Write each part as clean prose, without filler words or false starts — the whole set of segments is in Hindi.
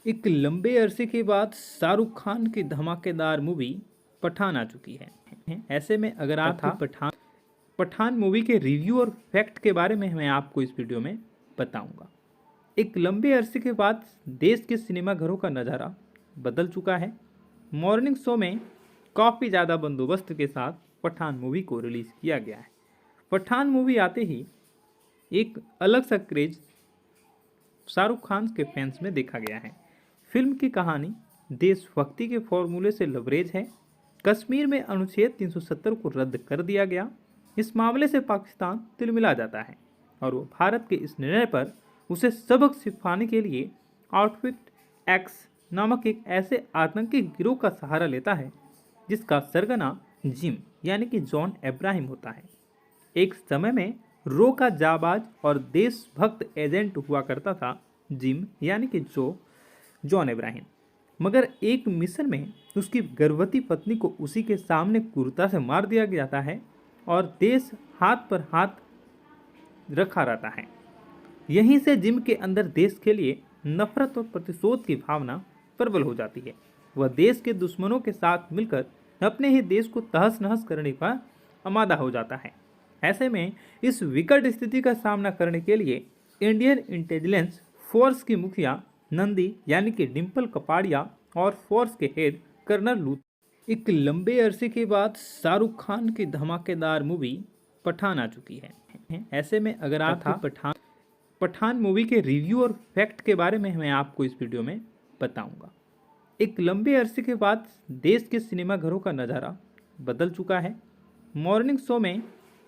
एक लंबे अरसे के बाद शाहरुख खान की धमाकेदार मूवी पठान आ चुकी है। ऐसे में अगर आपको पठान मूवी के रिव्यू और फैक्ट के बारे में मैं आपको इस वीडियो में बताऊंगा। एक लंबे अरसे के बाद देश के सिनेमा घरों का नज़ारा बदल चुका है। मॉर्निंग शो में काफ़ी ज़्यादा बंदोबस्त के साथ पठान मूवी को रिलीज़ किया गया है। पठान मूवी आते ही एक अलग सा क्रेज शाहरुख खान के फैंस में देखा गया है। फिल्म की कहानी देशभक्ति के फॉर्मूले से लबरेज है। कश्मीर में अनुच्छेद 370 को रद्द कर दिया गया। इस मामले से पाकिस्तान तिलमिला जाता है और वो भारत के इस निर्णय पर उसे सबक सिखाने के लिए आउटफिट एक्स नामक एक ऐसे आतंकी गिरोह का सहारा लेता है जिसका सरगना जिम यानी कि जॉन अब्राहम होता है। एक समय में रो का जाबाज और देशभक्त एजेंट हुआ करता था जिम यानी कि जॉन अब्राहम, मगर एक मिशन में उसकी गर्भवती पत्नी को उसी के सामने क्रूरता से मार दिया जाता है और देश हाथ पर हाथ रखा रहता है। यहीं से जिम के अंदर देश के लिए नफरत और प्रतिशोध की भावना प्रबल हो जाती है। वह देश के दुश्मनों के साथ मिलकर अपने ही देश को तहस नहस करने का आमादा हो जाता है। ऐसे में इस विकट स्थिति का सामना करने के लिए इंडियन इंटेलिजेंस फोर्स की मुखिया नंदी यानी कि डिम्पल कपाड़िया और फोर्स के हेड कर्नल लूथ। एक लंबे अरसे के बाद शाहरुख खान की धमाकेदार मूवी पठान आ चुकी है। ऐसे में अगर आपको पठान मूवी के रिव्यू और फैक्ट के बारे में मैं आपको इस वीडियो में बताऊंगा। एक लंबे अरसे के बाद देश के सिनेमा घरों का नज़ारा बदल चुका है। मॉर्निंग शो में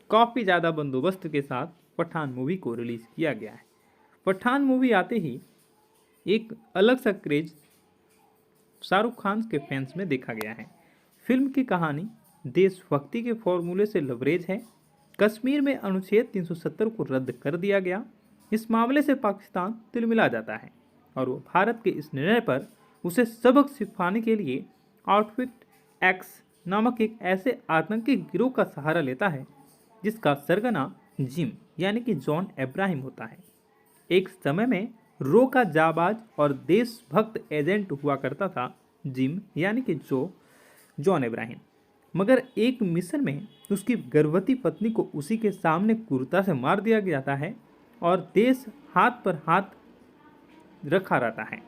काफ़ी ज़्यादा बंदोबस्त के साथ पठान मूवी को रिलीज़ किया गया है। पठान मूवी आते ही एक अलग सा क्रेज शाहरुख खान के फैंस में देखा गया है। फिल्म की कहानी देशभक्ति के फॉर्मूले से लबरेज है। कश्मीर में अनुच्छेद 370 को रद्द कर दिया गया। इस मामले से पाकिस्तान तिलमिला जाता है और वो भारत के इस निर्णय पर उसे सबक सिखाने के लिए आउटफिट एक्स नामक एक ऐसे आतंकी गिरोह का सहारा लेता है जिसका सरगना जिम यानी कि जॉन अब्राहम होता है। एक समय में रो का जाबाज और देशभक्त एजेंट हुआ करता था जिम यानी कि जॉन अब्राहम, मगर एक मिशन में उसकी गर्भवती पत्नी को उसी के सामने क्रूरता से मार दिया जाता है और देश हाथ पर हाथ रखा रहता है।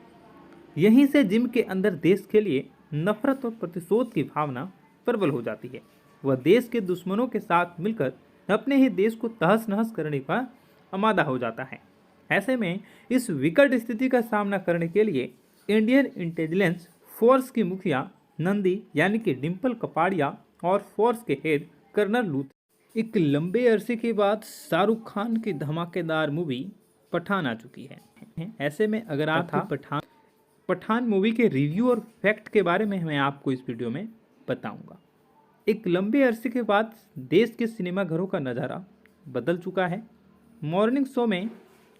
यहीं से जिम के अंदर देश के लिए नफरत और प्रतिशोध की भावना प्रबल हो जाती है। वह देश के दुश्मनों के साथ मिलकर अपने ही देश को तहस नहस करने का आमादा हो जाता है। ऐसे में इस विकट स्थिति का सामना करने के लिए इंडियन इंटेलिजेंस फोर्स की मुखिया नंदी यानी कि डिम्पल कपाड़िया और फोर्स के हेड कर्नल लूथ। एक लंबे अरसे के बाद शाहरुख खान की धमाकेदार मूवी पठान आ चुकी है। ऐसे में अगर आपको पठान मूवी के रिव्यू और फैक्ट के बारे में मैं आपको इस वीडियो में बताऊंगा। एक लंबे अरसे के बाद देश के सिनेमा घरों का नज़ारा बदल चुका है। मॉर्निंग शो में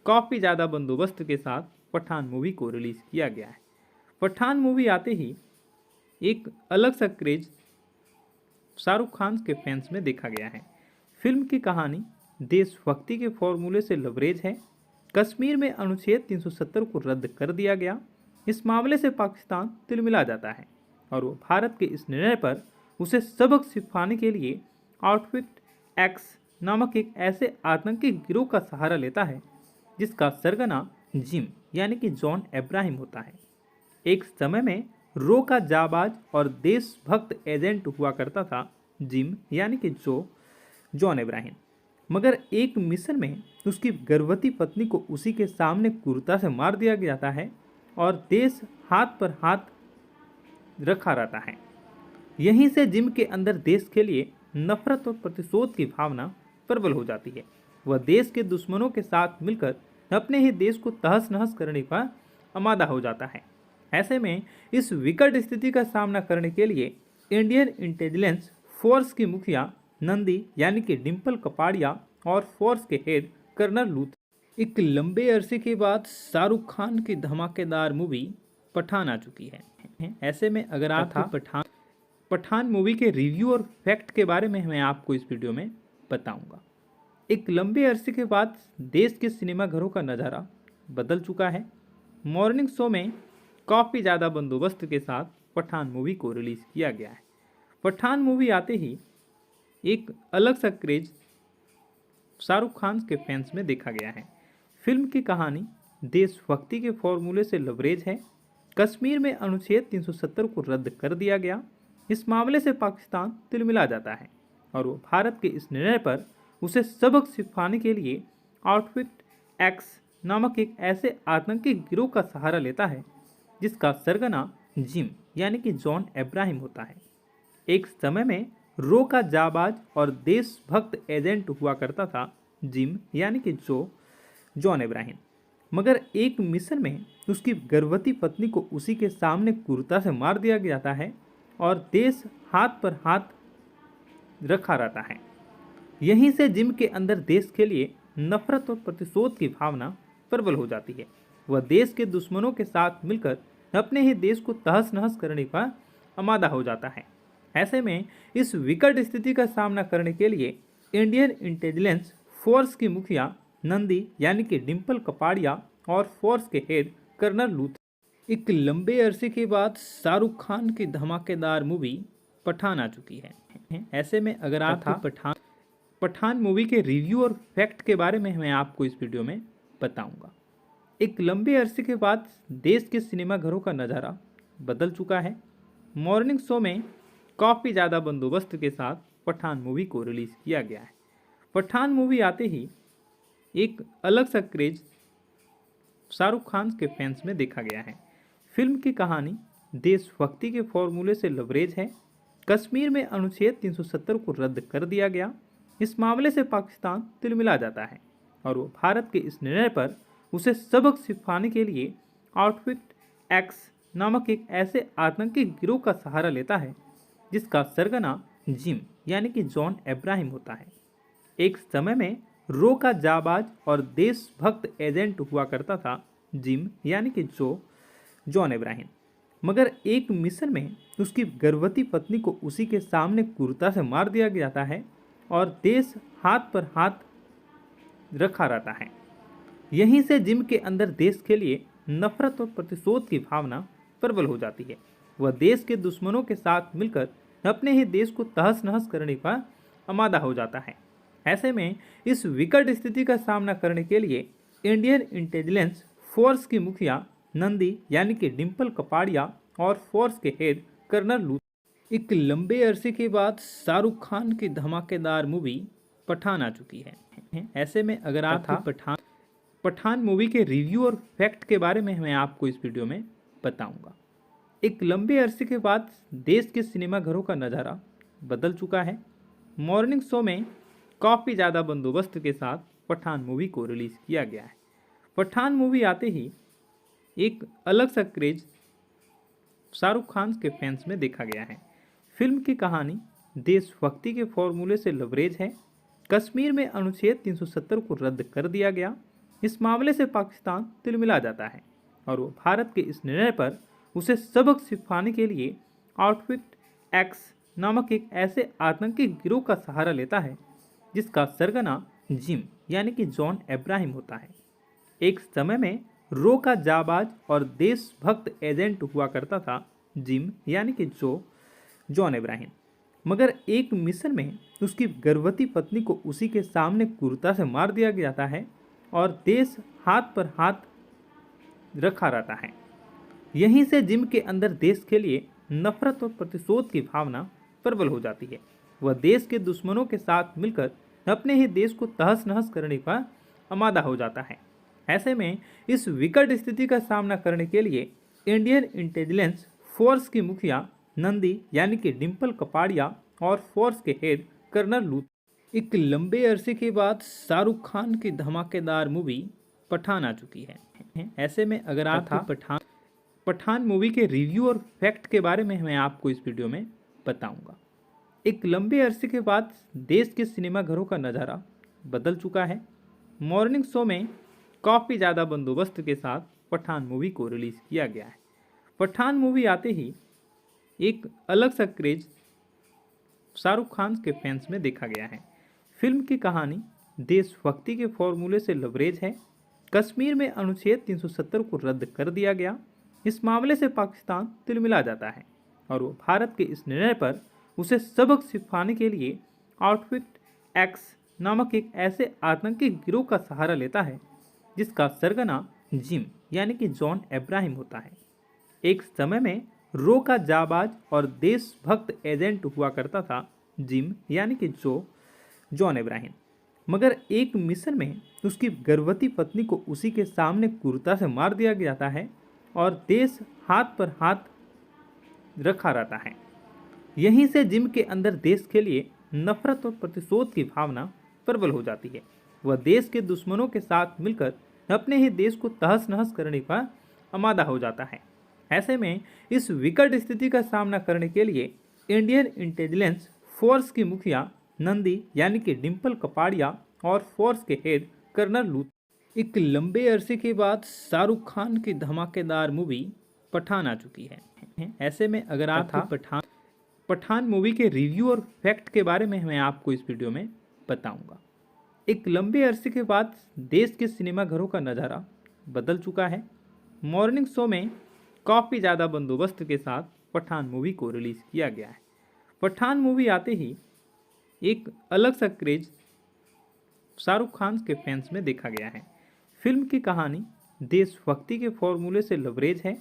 काफ़ी ज़्यादा बंदोबस्त के साथ पठान मूवी को रिलीज़ किया गया है। पठान मूवी आते ही एक अलग सा क्रेज शाहरुख खान के फैंस में देखा गया है। फिल्म की कहानी देशभक्ति के फॉर्मूले से लबरेज है। कश्मीर में अनुच्छेद 370 को रद्द कर दिया गया। इस मामले से पाकिस्तान तिलमिला जाता है और वो भारत के इस निर्णय पर उसे सबक सिखाने के लिए आउटफिट एक्स नामक एक ऐसे आतंकी गिरोह का सहारा लेता है जिसका सरगना जिम यानी कि जॉन अब्राहम होता है। एक समय में रो का जाबाज और देशभक्त एजेंट हुआ करता था जिम यानी कि जॉन अब्राहम, मगर एक मिशन में उसकी गर्भवती पत्नी को उसी के सामने क्रूरता से मार दिया जाता है और देश हाथ पर हाथ रखा रहता है। यहीं से जिम के अंदर देश के लिए नफरत और प्रतिशोध की भावना प्रबल हो जाती है। वह देश के दुश्मनों के साथ मिलकर अपने ही देश को तहस नहस करने का आमादा हो जाता है। ऐसे में इस विकट स्थिति का सामना करने के लिए इंडियन इंटेलिजेंस फोर्स की मुखिया नंदी यानी कि डिम्पल कपाड़िया और फोर्स के हेड कर्नल लूथ। एक लंबे अरसे के बाद शाहरुख खान की धमाकेदार मूवी पठान आ चुकी है। ऐसे में अगर आपको पठान मूवी के रिव्यू और फैक्ट के बारे में मैं आपको इस वीडियो में बताऊंगा। एक लंबे अरसे के बाद देश के सिनेमा घरों का नज़ारा बदल चुका है। मॉर्निंग शो में काफ़ी ज़्यादा बंदोबस्त के साथ पठान मूवी को रिलीज़ किया गया है। पठान मूवी आते ही एक अलग सा क्रेज शाहरुख खान के फैंस में देखा गया है। फिल्म की कहानी देशभक्ति के फॉर्मूले से लबरेज है। कश्मीर में अनुच्छेद 370 को रद्द कर दिया गया। इस मामले से पाकिस्तान तिलमिला जाता है और वो भारत के इस निर्णय पर उसे सबक सिखाने के लिए आउटफिट एक्स नामक एक ऐसे आतंकी गिरोह का सहारा लेता है जिसका सरगना जिम यानी कि जॉन अब्राहम होता है। एक समय में रो का जाबाज और देशभक्त एजेंट हुआ करता था जिम यानी कि जॉन अब्राहम, मगर एक मिशन में उसकी गर्भवती पत्नी को उसी के सामने क्रूरता से मार दिया जाता है और देश हाथ पर हाथ रखा रहता है। यहीं से जिम के अंदर देश के लिए नफरत और प्रतिशोध की भावना प्रबल हो जाती है। वह देश के दुश्मनों के साथ मिलकर अपने ही देश को तहस नहस करने का आमादा हो जाता है। ऐसे में इस विकट स्थिति का सामना करने के लिए इंडियन इंटेलिजेंस फोर्स की मुखिया नंदी यानी कि डिम्पल कपाड़िया और फोर्स के हेड कर्नल लूथर एक लंबे अरसे के बाद शाहरुख खान की धमाकेदार मूवी पठान आ चुकी है। ऐसे में अगर आप पठान मूवी के रिव्यू और फैक्ट के बारे में मैं आपको इस वीडियो में बताऊंगा। एक लंबे अरसे के बाद देश के सिनेमाघरों का नज़ारा बदल चुका है। मॉर्निंग शो में काफ़ी ज़्यादा बंदोबस्त के साथ पठान मूवी को रिलीज़ किया गया है। पठान मूवी आते ही एक अलग सा क्रेज शाहरुख खान के फैंस में देखा गया है। फिल्म की कहानी देशभक्ति के फॉर्मूले से लबरेज है। कश्मीर में अनुच्छेद 370 को रद्द कर दिया गया। इस मामले से पाकिस्तान तिलमिला जाता है और वो भारत के इस निर्णय पर उसे सबक सिखाने के लिए आउटफिट एक्स नामक एक ऐसे आतंकी गिरोह का सहारा लेता है जिसका सरगना जिम यानी कि जॉन अब्राहम होता है। एक समय में रो का जाबाज और देशभक्त एजेंट हुआ करता था जिम यानी कि जॉन अब्राहम, मगर एक मिशन में उसकी गर्भवती पत्नी को उसी के सामने क्रूरता से मार दिया जाता है और देश हाथ पर हाथ रखा रहता है। यहीं से जिम के अंदर देश के लिए नफरत और प्रतिशोध की भावना प्रबल हो जाती है। वह देश के दुश्मनों के साथ मिलकर अपने ही देश को तहस नहस करने का आमादा हो जाता है। ऐसे में इस विकट स्थिति का सामना करने के लिए इंडियन इंटेलिजेंस फोर्स की मुखिया नंदी यानी कि डिम्पल कपाड़िया और फोर्स के हेड कर्नल लूथर एक लंबे अरसे के बाद शाहरुख खान की धमाकेदार मूवी पठान आ चुकी है। ऐसे में अगर आप पठान मूवी के रिव्यू और फैक्ट के बारे में मैं आपको इस वीडियो में बताऊंगा। एक लंबे अरसे के बाद देश के सिनेमाघरों का नज़ारा बदल चुका है। मॉर्निंग शो में काफ़ी ज़्यादा बंदोबस्त के साथ पठान मूवी को रिलीज़ किया गया है। पठान मूवी आते ही एक अलग सा क्रेज शाहरुख खान के फैंस में देखा गया है। फिल्म की कहानी देशभक्ति के फॉर्मूले से लबरेज है। कश्मीर में अनुच्छेद 370 को रद्द कर दिया गया। इस मामले से पाकिस्तान तिलमिला जाता है और वो भारत के इस निर्णय पर उसे सबक सिखाने के लिए आउटफिट एक्स नामक एक ऐसे आतंकी गिरोह का सहारा लेता है जिसका सरगना जिम यानी कि जॉन अब्राहम होता है। एक समय में रो का जाबाज और देशभक्त एजेंट हुआ करता था जिम यानी कि जॉन अब्राहम, मगर एक मिशन में उसकी गर्भवती पत्नी को उसी के सामने क्रूरता से मार दिया जाता है और देश हाथ पर हाथ रखा रहता है। यहीं से जिम के अंदर देश के लिए नफरत और प्रतिशोध की भावना प्रबल हो जाती है। वह देश के दुश्मनों के साथ मिलकर अपने ही देश को तहस नहस करने का आमादा हो जाता है। ऐसे में इस विकट स्थिति का सामना करने के लिए इंडियन इंटेलिजेंस फोर्स की मुखिया नंदी यानी कि डिम्पल कपाड़िया और फोर्स के हेड कर्नल लूथर एक लंबे अरसे के बाद शाहरुख खान की धमाकेदार मूवी पठान आ चुकी है। ऐसे में अगर आप पठान मूवी के रिव्यू और फैक्ट के बारे में मैं आपको इस वीडियो में बताऊंगा। एक लंबे अरसे के बाद देश के सिनेमाघरों का नज़ारा बदल चुका है। मॉर्निंग शो में काफ़ी ज़्यादा बंदोबस्त के साथ पठान मूवी को रिलीज़ किया गया है। पठान मूवी आते ही एक अलग सा क्रेज शाहरुख खान के फैंस में देखा गया है। फिल्म की कहानी देशभक्ति के फॉर्मूले से लबरेज है। कश्मीर में अनुच्छेद 370 को रद्द कर दिया गया। इस मामले से पाकिस्तान तिलमिला जाता है और वो भारत के इस निर्णय पर उसे सबक सिखाने के लिए आउटफिट एक्स नामक एक ऐसे आतंकी गिरोह का सहारा लेता है जिसका सरगना जिम यानी कि जॉन अब्राहम होता है। एक समय में रो का जाबाज और देशभक्त एजेंट हुआ करता था जिम यानी कि जॉन अब्राहम, मगर एक मिशन में उसकी गर्भवती पत्नी को उसी के सामने क्रूरता से मार दिया जाता है और देश हाथ पर हाथ रखा रहता है। यहीं से जिम के अंदर देश के लिए नफरत और प्रतिशोध की भावना प्रबल हो जाती है। वह देश के दुश्मनों के साथ मिलकर अपने ही देश को तहस नहस करने का आमादा हो जाता है। ऐसे में इस विकट स्थिति का सामना करने के लिए इंडियन इंटेलिजेंस फोर्स की मुखिया नंदी यानी कि डिम्पल कपाड़िया और फोर्स के हेड कर्नल लूथ। एक लंबे अरसे के बाद शाहरुख खान की धमाकेदार मूवी पठान आ चुकी है। ऐसे में अगर आप पठान मूवी के रिव्यू और फैक्ट के बारे में मैं आपको इस वीडियो में बताऊंगा। एक लंबे अरसे के बाद देश के सिनेमा घरों का नज़ारा बदल चुका है। मॉर्निंग शो में काफ़ी ज़्यादा बंदोबस्त के साथ पठान मूवी को रिलीज़ किया गया है। पठान मूवी आते ही एक अलग सा क्रेज शाहरुख खान के फैंस में देखा गया है। फिल्म की कहानी देशभक्ति के फॉर्मूले से लबरेज है।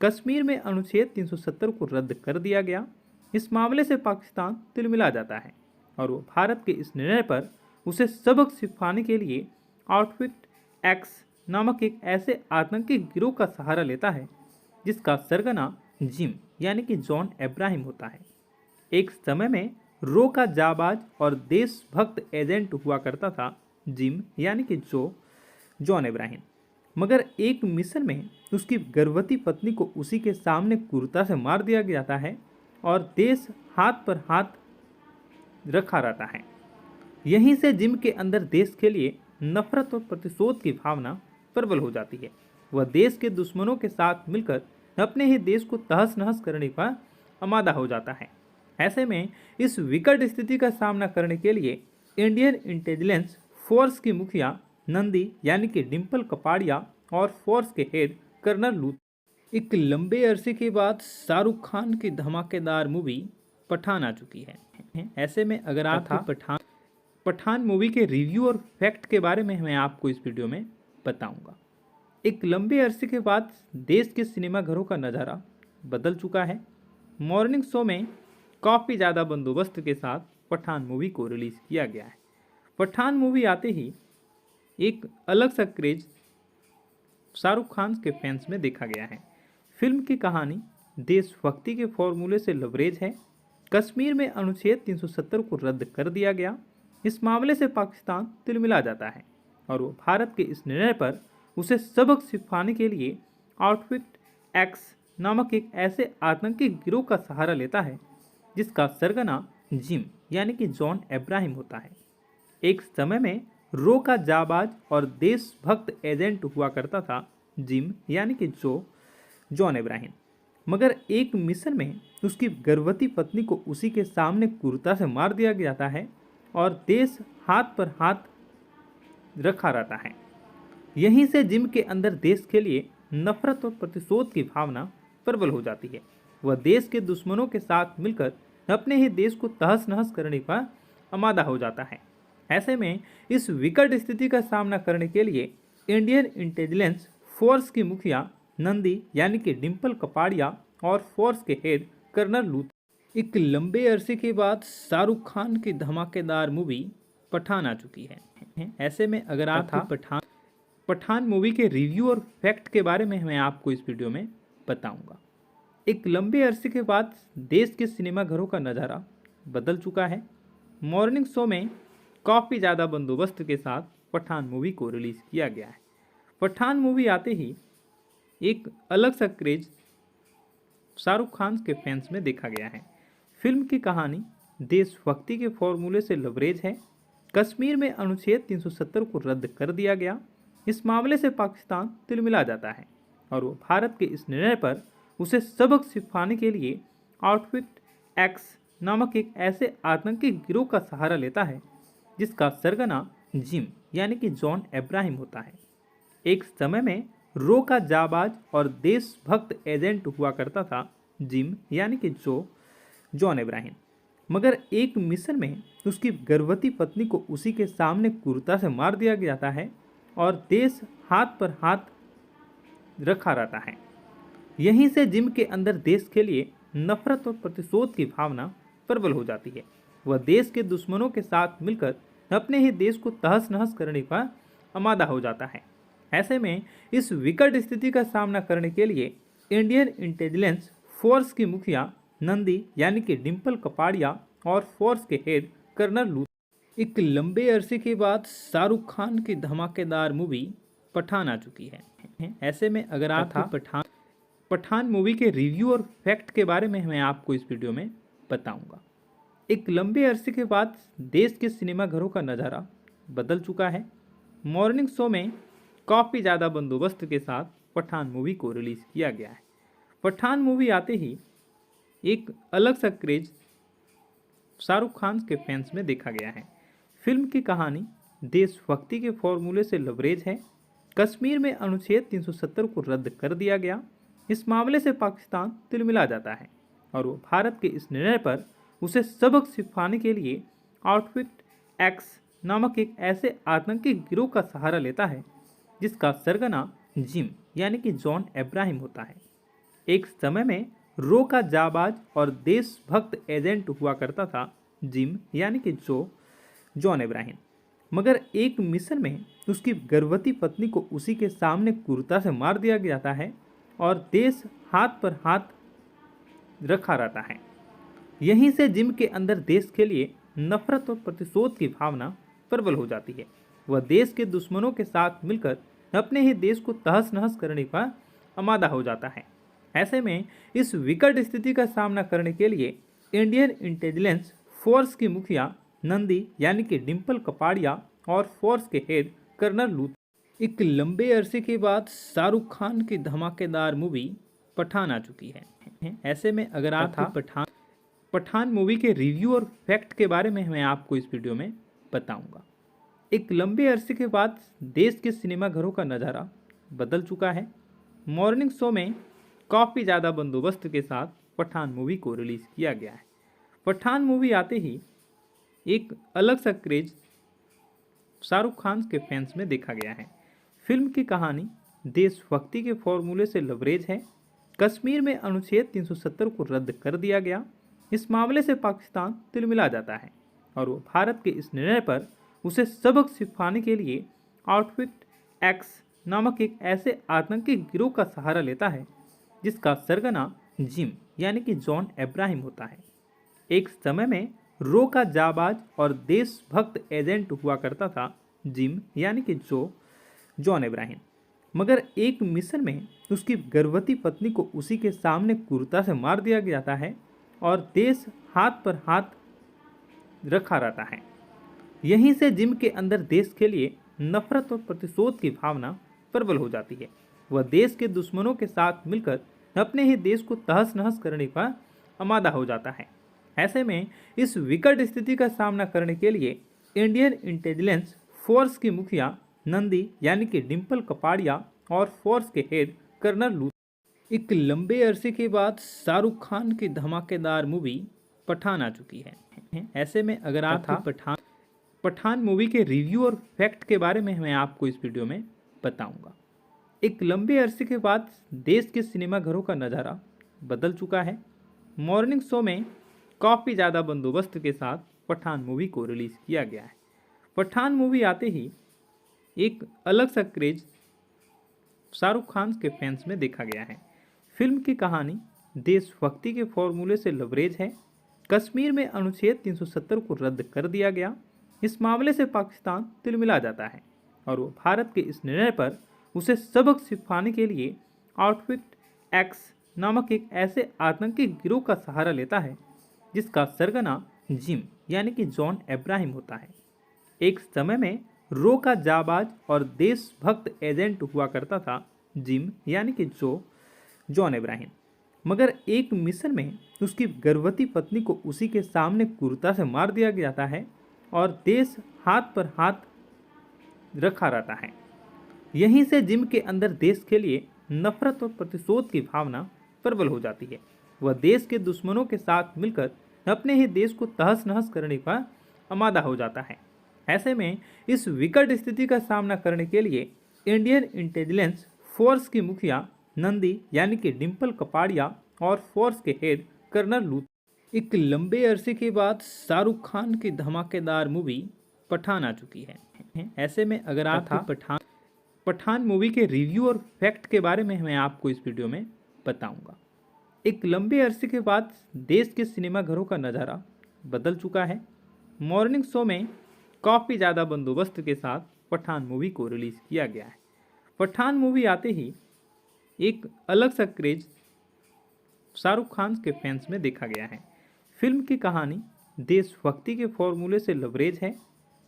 कश्मीर में अनुच्छेद 370 को रद्द कर दिया गया। इस मामले से पाकिस्तान तिलमिला जाता है और वो भारत के इस निर्णय पर उसे सबक सिखाने के लिए आउटफिट एक्स नामक एक ऐसे आतंकी गिरोह का सहारा लेता है जिसका सरगना जिम यानी कि जॉन अब्राहम होता है। एक समय में रो का जाबाज और देशभक्त एजेंट हुआ करता था जिम यानी कि जॉन अब्राहम, मगर एक मिशन में उसकी गर्भवती पत्नी को उसी के सामने क्रूरता से मार दिया जाता है और देश हाथ पर हाथ रखा रहता है। यहीं से जिम के अंदर देश के लिए नफरत और प्रतिशोध की भावना प्रबल हो जाती है। वह देश के दुश्मनों के साथ मिलकर अपने ही देश को तहस नहस करने का आमादा हो जाता है। ऐसे में इस विकट स्थिति का सामना करने के लिए इंडियन इंटेलिजेंस फोर्स की मुखिया नंदी यानी कि डिम्पल कपाड़िया और फोर्स के हेड कर्नल लूथ। एक लंबे अरसे के बाद शाहरुख खान की धमाकेदार मूवी पठान आ चुकी है। ऐसे में अगर आप पठान मूवी के रिव्यू और फैक्ट के बारे में मैं आपको इस वीडियो में बताऊंगा। एक लंबे अरसे के बाद देश के सिनेमा घरों का नज़ारा बदल चुका है। मॉर्निंग शो में काफ़ी ज़्यादा बंदोबस्त के साथ पठान मूवी को रिलीज़ किया गया है। पठान मूवी आते ही एक अलग सा क्रेज शाहरुख खान के फैंस में देखा गया है। फिल्म की कहानी देशभक्ति के फॉर्मूले से लबरेज है। कश्मीर में अनुच्छेद 370 को रद्द कर दिया गया। इस मामले से पाकिस्तान तिलमिला जाता है और वो भारत के इस निर्णय पर उसे सबक सिखाने के लिए आउटफिट एक्स नामक एक ऐसे आतंकी गिरोह का सहारा लेता है जिसका सरगना जिम यानी कि जॉन अब्राहम होता है। एक समय में रो का जाबाज और देशभक्त एजेंट हुआ करता था जिम यानी कि जॉन अब्राहम, मगर एक मिशन में उसकी गर्भवती पत्नी को उसी के सामने क्रूरता से मार दिया जाता है और देश हाथ पर हाथ रखा रहता है। यहीं से जिम के अंदर देश के लिए नफरत और प्रतिशोध की भावना प्रबल हो जाती है। वह देश के दुश्मनों के साथ मिलकर अपने ही देश को तहस नहस करने का आमादा हो जाता है। ऐसे में इस विकट स्थिति का सामना करने के लिए इंडियन इंटेलिजेंस फोर्स की मुखिया नंदी यानी कि डिम्पल कपाड़िया और फोर्स के हेड कर्नल लूथ। एक लंबे अरसे के बाद शाहरुख खान की धमाकेदार मूवी पठान आ चुकी है। ऐसे में अगर आप पठान मूवी के रिव्यू और फैक्ट के बारे में मैं आपको इस वीडियो में बताऊंगा। एक लंबे अरसे के बाद देश के सिनेमा घरों का नज़ारा बदल चुका है। मॉर्निंग शो में काफ़ी ज़्यादा बंदोबस्त के साथ पठान मूवी को रिलीज़ किया गया है। पठान मूवी आते ही एक अलग सा क्रेज शाहरुख खान के फैंस में देखा गया है। फिल्म की कहानी देशभक्ति के फॉर्मूले से लबरेज है। कश्मीर में अनुच्छेद 370 को रद्द कर दिया गया। इस मामले से पाकिस्तान तिलमिला जाता है और वो भारत के इस निर्णय पर उसे सबक सिखाने के लिए आउटफिट एक्स नामक एक ऐसे आतंकी गिरोह का सहारा लेता है जिसका सरगना जिम यानी कि जॉन अब्राहम होता है। एक समय में रो का जाबाज और देशभक्त एजेंट हुआ करता था जिम यानी कि जॉन इब्राहिम। मगर एक मिशन में उसकी गर्भवती पत्नी को उसी के सामने क्रूरता से मार दिया जाता है और देश हाथ पर हाथ रखा रहता है। यहीं से जिम के अंदर देश के लिए नफरत और प्रतिशोध की भावना प्रबल हो जाती है। वह देश के दुश्मनों के साथ मिलकर अपने ही देश को तहस नहस करने का आमादा हो जाता है। ऐसे में इस विकट स्थिति का सामना करने के लिए इंडियन इंटेलिजेंस फोर्स की मुखिया नंदी यानी कि डिम्पल कपाड़िया और फोर्स के हेड कर्नल लू एक लंबे अरसे के बाद शाहरुख खान की धमाकेदार मूवी पठान आ चुकी है। ऐसे में अगर आप पठान मूवी के रिव्यू और फैक्ट के बारे में मैं आपको इस वीडियो में बताऊंगा। एक लंबे अरसे के बाद देश के सिनेमाघरों का नज़ारा बदल चुका है। मॉर्निंग शो में काफ़ी ज़्यादा बंदोबस्त के साथ पठान मूवी को रिलीज़ किया गया है। पठान मूवी आते ही एक अलग सा क्रेज शाहरुख खान के फैंस में देखा गया है। फिल्म की कहानी देशभक्ति के फॉर्मूले से लबरेज है। कश्मीर में अनुच्छेद 370 को रद्द कर दिया गया। इस मामले से पाकिस्तान तिलमिला जाता है और वो भारत के इस निर्णय पर उसे सबक सिखाने के लिए आउटफिट एक्स नामक एक ऐसे आतंकी गिरोह का सहारा लेता है जिसका सरगना जिम यानी कि जॉन इब्राहिम होता है। एक समय में रो का जाबाज और देशभक्त एजेंट हुआ करता था जिम यानी कि जॉन इब्राहिम। मगर एक मिशन में उसकी गर्भवती पत्नी को उसी के सामने क्रूरता से मार दिया जाता है और देश हाथ पर हाथ रखा रहता है। यहीं से जिम के अंदर देश के लिए नफरत और प्रतिशोध की भावना प्रबल हो जाती है। वह देश के दुश्मनों के साथ मिलकर अपने ही देश को तहस नहस करने का आमादा हो जाता है। ऐसे में इस विकट स्थिति का सामना करने के लिए इंडियन इंटेलिजेंस फोर्स की मुखिया नंदी यानी कि डिम्पल कपाड़िया और फोर्स के हेड कर्नल लू एक लंबे अरसे के बाद शाहरुख खान की धमाकेदार मूवी पठान आ चुकी है। ऐसे में अगर आप पठान मूवी के रिव्यू और फैक्ट के बारे में मैं आपको इस वीडियो में बताऊंगा। एक लंबे अरसे के बाद देश के सिनेमाघरों का नज़ारा बदल चुका है। मॉर्निंग शो में काफ़ी ज़्यादा बंदोबस्त के साथ पठान मूवी को रिलीज़ किया गया है। पठान मूवी आते ही एक अलग सा क्रेज शाहरुख खान के फैंस में देखा गया है। फिल्म की कहानी देशभक्ति के फॉर्मूले से लबरेज है। कश्मीर में अनुच्छेद 370 को रद्द कर दिया गया। इस मामले से पाकिस्तान तिलमिला जाता है और वो भारत के इस निर्णय पर उसे सबक सिखाने के लिए आउटफिट एक्स नामक एक ऐसे आतंकी गिरोह का सहारा लेता है जिसका सरगना जिम यानी कि जॉन इब्राहिम होता है। एक समय में रो का जाबाज और देशभक्त एजेंट हुआ करता था जिम यानी कि जॉन इब्राहिम। मगर एक मिशन में उसकी गर्भवती पत्नी को उसी के सामने क्रूरता से मार दिया जाता है। जाता है। और देश हाथ पर हाथ रखा रहता है। यहीं से जिम के अंदर देश के लिए नफरत और प्रतिशोध की भावना प्रबल हो जाती है। वह देश के दुश्मनों के साथ मिलकर अपने ही देश को तहस नहस करने का आमादा हो जाता है। ऐसे में इस विकट स्थिति का सामना करने के लिए इंडियन इंटेलिजेंस फोर्स की मुखिया नंदी यानी कि जॉन इब्राहिम। मगर एक मिशन में उसकी गर्भवती पत्नी को उसी के सामने क्रूरता से मार दिया जाता है और देश हाथ पर हाथ रखा रहता है। यहीं से जिम के अंदर देश के लिए नफरत और प्रतिशोध की भावना प्रबल हो जाती है। वह देश के दुश्मनों के साथ मिलकर अपने ही देश को तहस नहस करने का आमादा हो जाता है। ऐसे में इस विकट स्थिति का सामना करने के लिए इंडियन इंटेलिजेंस फोर्स की मुखिया नंदी यानी कि डिम्पल कपाड़िया और फोर्स के हेड कर्नल लू एक लंबे अरसे के बाद शाहरुख खान की धमाकेदार मूवी पठान आ चुकी है। ऐसे में अगर आप पठान मूवी के रिव्यू और फैक्ट के बारे में मैं आपको इस वीडियो में बताऊंगा। एक लंबे अरसे के बाद देश के सिनेमाघरों का नज़ारा बदल चुका है। मॉर्निंग शो में काफ़ी ज़्यादा बंदोबस्त के साथ पठान मूवी को रिलीज़ किया गया है। पठान मूवी आते ही एक अलग सा क्रेज शाहरुख खान के फैंस में देखा गया है। फिल्म की कहानी देशभक्ति के फॉर्मूले से लबरेज है। कश्मीर में अनुच्छेद 370 को रद्द कर दिया गया। इस मामले से पाकिस्तान तिलमिला जाता है और वो भारत के इस निर्णय पर उसे सबक सिखाने के लिए आउटफिट एक्स नामक एक ऐसे आतंकी गिरोह का सहारा लेता है जिसका सरगना जिम यानी कि जॉन इब्राहिम होता है। एक समय में रो का जाबाज और देशभक्त एजेंट हुआ करता था जिम यानी कि जॉन इब्राहिम। मगर एक मिशन में उसकी गर्भवती पत्नी को उसी के सामने क्रूरता से मार दिया जाता है और देश हाथ पर हाथ रखा रहता है। यहीं से जिम के अंदर देश के लिए नफरत और प्रतिशोध की भावना प्रबल हो जाती है। वह देश के दुश्मनों के साथ मिलकर अपने ही देश को तहस नहस करने का आमादा हो जाता है। ऐसे में इस विकट स्थिति का सामना करने के लिए इंडियन इंटेलिजेंस फोर्स की मुखिया नंदी यानी कि डिम्पल कपाड़िया और फोर्स के हेड कर्नल लूथ एक लंबे अरसे के बाद शाहरुख खान की धमाकेदार मूवी पठान आ चुकी है। ऐसे में अगर आप पठान मूवी के रिव्यू और फैक्ट के बारे में मैं आपको इस वीडियो में बताऊंगा। एक लंबे अरसे के बाद देश के सिनेमा घरों का नज़ारा बदल चुका है। मॉर्निंग शो में काफ़ी ज़्यादा बंदोबस्त के साथ पठान मूवी को रिलीज़ किया गया है। पठान मूवी आते ही एक अलग सा क्रेज शाहरुख खान के फैंस में देखा गया है। फिल्म की कहानी देशभक्ति के फॉर्मूले से लबरेज है।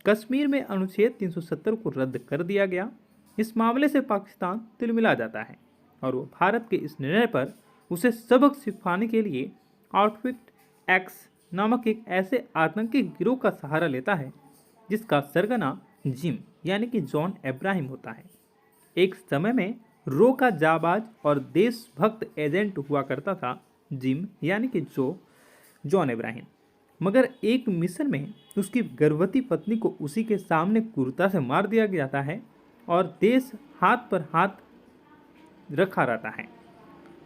कश्मीर में अनुच्छेद 370 को रद्द कर दिया गया। इस मामले से पाकिस्तान तिलमिला जाता है और वो भारत के इस निर्णय पर उसे सबक सिखाने के लिए आउटफिट एक्स नामक एक ऐसे आतंकी गिरोह का सहारा लेता है जिसका सरगना जिम यानी कि जॉन अब्राहम होता है। एक समय में रो का जाबाज और देशभक्त एजेंट हुआ करता था जिम यानी कि जॉन अब्राहम, मगर एक मिशन में उसकी गर्भवती पत्नी को उसी के सामने क्रूरता से मार दिया जाता है और देश हाथ पर हाथ रखा रहता है।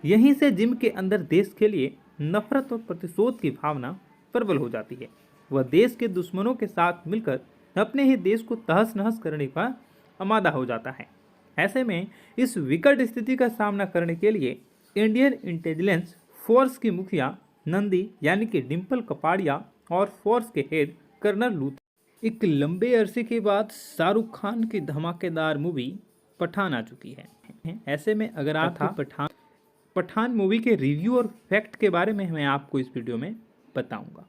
यहीं से जिम के अंदर देश के लिए नफरत और प्रतिशोध की भावना प्रबल हो जाती है। वह देश के दुश्मनों के साथ मिलकर अपने ही देश को तहस नहस करने का आमादा हो जाता है। ऐसे में इस विकट स्थिति का सामना करने के लिए इंडियन इंटेलिजेंस फोर्स की मुखिया नंदी यानी कि डिम्पल कपाड़िया और फोर्स के हेड कर्नल लूथ एक लंबे अरसे के बाद शाहरुख खान की धमाकेदार मूवी पठान आ चुकी है। ऐसे में अगर आप पठान मूवी के रिव्यू और फैक्ट के बारे में मैं आपको इस वीडियो में बताऊंगा।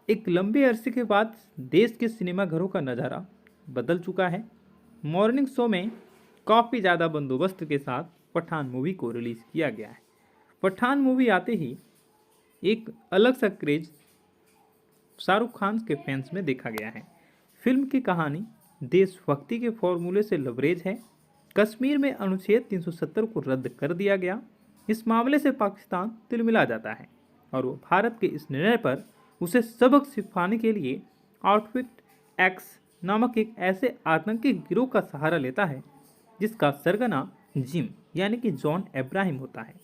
एक लंबे अरसे के बाद देश के सिनेमा घरों का नज़ारा बदल चुका है। मॉर्निंग शो में काफ़ी ज़्यादा बंदोबस्त के साथ पठान मूवी को रिलीज़ किया गया है। पठान मूवी आते ही एक अलग सा क्रेज शाहरुख खान के फैंस में देखा गया है। फिल्म की कहानी देशभक्ति के फॉर्मूले से लबरेज है। कश्मीर में अनुच्छेद 370 को रद्द कर दिया गया। इस मामले से पाकिस्तान तिलमिला जाता है और वो भारत के इस निर्णय पर उसे सबक सिखाने के लिए आउटफिट एक्स नामक एक ऐसे आतंकी गिरोह का सहारा लेता है जिसका सरगना जिम यानी कि जॉन अब्राहम होता है।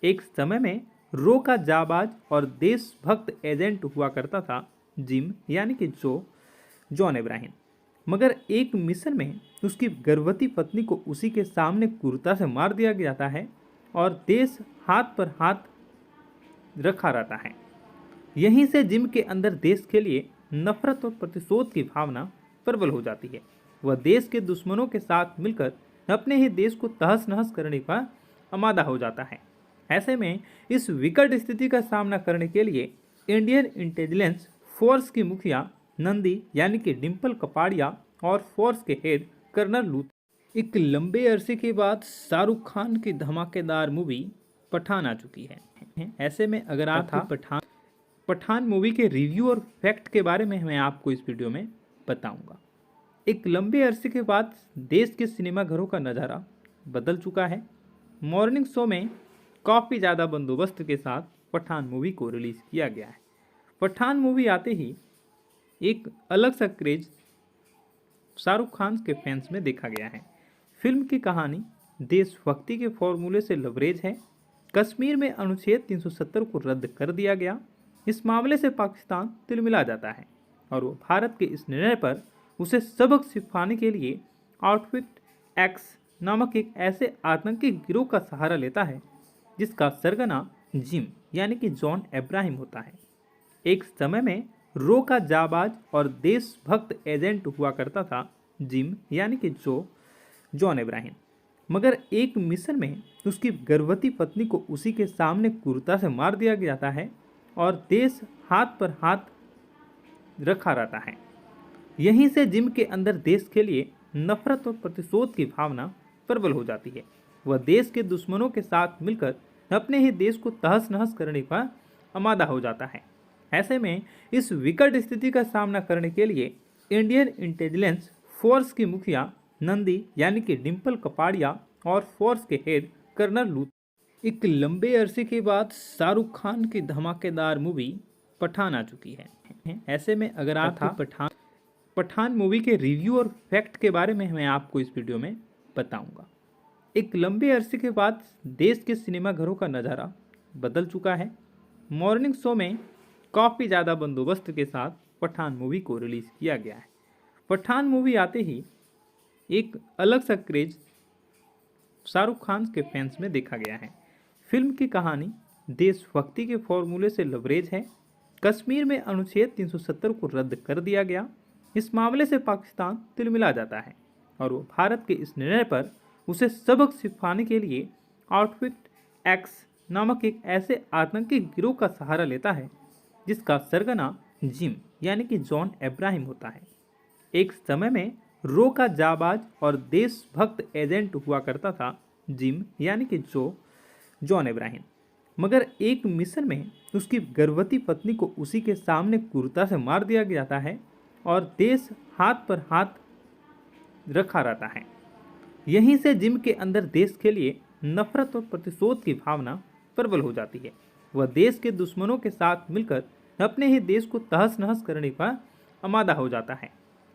एक समय में रो का जाबाज और देशभक्त एजेंट हुआ करता था जिम यानी कि जॉन अब्राहम, मगर एक मिशन में उसकी गर्भवती पत्नी को उसी के सामने क्रूरता से मार दिया जाता है और देश हाथ पर हाथ रखा रहता है। यहीं से जिम के अंदर देश के लिए नफरत और प्रतिशोध की भावना प्रबल हो जाती है। वह देश के दुश्मनों के साथ मिलकर अपने ही देश को तहस नहस करने का आमादा हो जाता है। ऐसे में इस विकट स्थिति का सामना करने के लिए इंडियन इंटेलिजेंस फोर्स की मुखिया नंदी यानी कि डिम्पल कपाड़िया और फोर्स के हेड कर्नल लूथ एक लंबे अरसे के बाद शाहरुख खान की धमाकेदार मूवी पठान आ चुकी है। ऐसे में अगर आप पठान मूवी के रिव्यू और फैक्ट के बारे में मैं आपको इस वीडियो में बताऊंगा। एक लंबे अरसे के बाद देश के सिनेमा घरों का नज़ारा बदल चुका है। मॉर्निंग शो में काफ़ी ज़्यादा बंदोबस्त के साथ पठान मूवी को रिलीज़ किया गया है। पठान मूवी आते ही एक अलग सा क्रेज शाहरुख खान के फैंस में देखा गया है। फिल्म की कहानी देशभक्ति के फॉर्मूले से लबरेज है। कश्मीर में अनुच्छेद 370 को रद्द कर दिया गया। इस मामले से पाकिस्तान तिलमिला जाता है और वो भारत के इस निर्णय पर उसे सबक सिखाने के लिए आउटफिट एक्स नामक एक ऐसे आतंकी गिरोह का सहारा लेता है जिसका सरगना जिम यानी कि जॉन अब्राहम होता है। एक समय में रो का जाबाज और देशभक्त एजेंट हुआ करता था जिम यानी कि जॉन अब्राहम, मगर एक मिशन में उसकी गर्भवती पत्नी को उसी के सामने क्रूरता से मार दिया जाता है और देश हाथ पर हाथ रखा रहता है। यहीं से जिम के अंदर देश के लिए नफरत और प्रतिशोध की भावना प्रबल हो जाती है। वह देश के दुश्मनों के साथ मिलकर अपने ही देश को तहस नहस करने का आमादा हो जाता है। ऐसे में इस विकट स्थिति का सामना करने के लिए इंडियन इंटेलिजेंस फोर्स की मुखिया नंदी यानी कि डिम्पल कपाड़िया और फोर्स के हेड कर्नल लूथर। एक लंबे अरसे के बाद शाहरुख खान की धमाकेदार मूवी पठान आ चुकी है। ऐसे में अगर आप पठान मूवी के रिव्यू और फैक्ट के बारे में मैं आपको इस वीडियो में बताऊंगा। एक लंबे अरसे के बाद देश के सिनेमाघरों का नज़ारा बदल चुका है। मॉर्निंग शो में काफ़ी ज़्यादा बंदोबस्त के साथ पठान मूवी को रिलीज़ किया गया है। पठान मूवी आते ही एक अलग सा क्रेज शाहरुख खान के फैंस में देखा गया है। फिल्म की कहानी देशभक्ति के फॉर्मूले से लबरेज है। कश्मीर में अनुच्छेद 370 को रद्द कर दिया गया। इस मामले से पाकिस्तान तिलमिला जाता है और वो भारत के इस निर्णय पर उसे सबक सिखाने के लिए आउटफिट एक्स नामक एक ऐसे आतंकी गिरोह का सहारा लेता है जिसका सरगना जिम यानी कि जॉन अब्राहम होता है। एक समय में रो का जाबाज और देशभक्त एजेंट हुआ करता था जिम यानी कि जॉन अब्राहम, मगर एक मिशन में उसकी गर्भवती पत्नी को उसी के सामने क्रूरता से मार दिया जाता है और देश हाथ पर हाथ रखा रहता है। यहीं से जिम के अंदर देश के लिए नफरत और प्रतिशोध की भावना प्रबल हो जाती है। वह देश के दुश्मनों के साथ मिलकर अपने ही देश को तहस नहस करने का आमादा हो जाता है।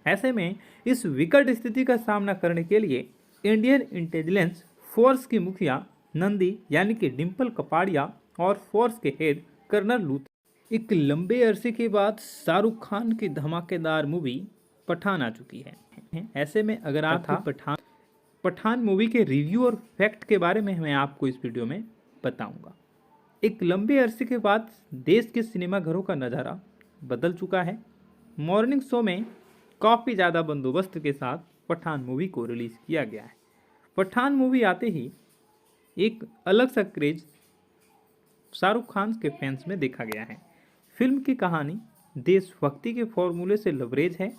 ऐसे में इस विकट स्थिति का सामना करने के लिए इंडियन इंटेलिजेंस फोर्स की मुखिया नंदी यानी कि डिम्पल कपाड़िया और फोर्स के हेड कर्नल लूथर। एक लंबे अरसे के बाद शाहरुख खान की धमाकेदार मूवी पठान आ चुकी है। ऐसे में अगर आप पठान मूवी के रिव्यू और फैक्ट के बारे में मैं आपको इस वीडियो में बताऊंगा। एक लंबे अरसे के बाद देश के सिनेमाघरों का नज़ारा बदल चुका है। मॉर्निंग शो में काफ़ी ज़्यादा बंदोबस्त के साथ पठान मूवी को रिलीज़ किया गया है। पठान मूवी आते ही एक अलग सा क्रेज शाहरुख खान के फैंस में देखा गया है। फिल्म की कहानी देशभक्ति के फॉर्मूले से लबरेज है।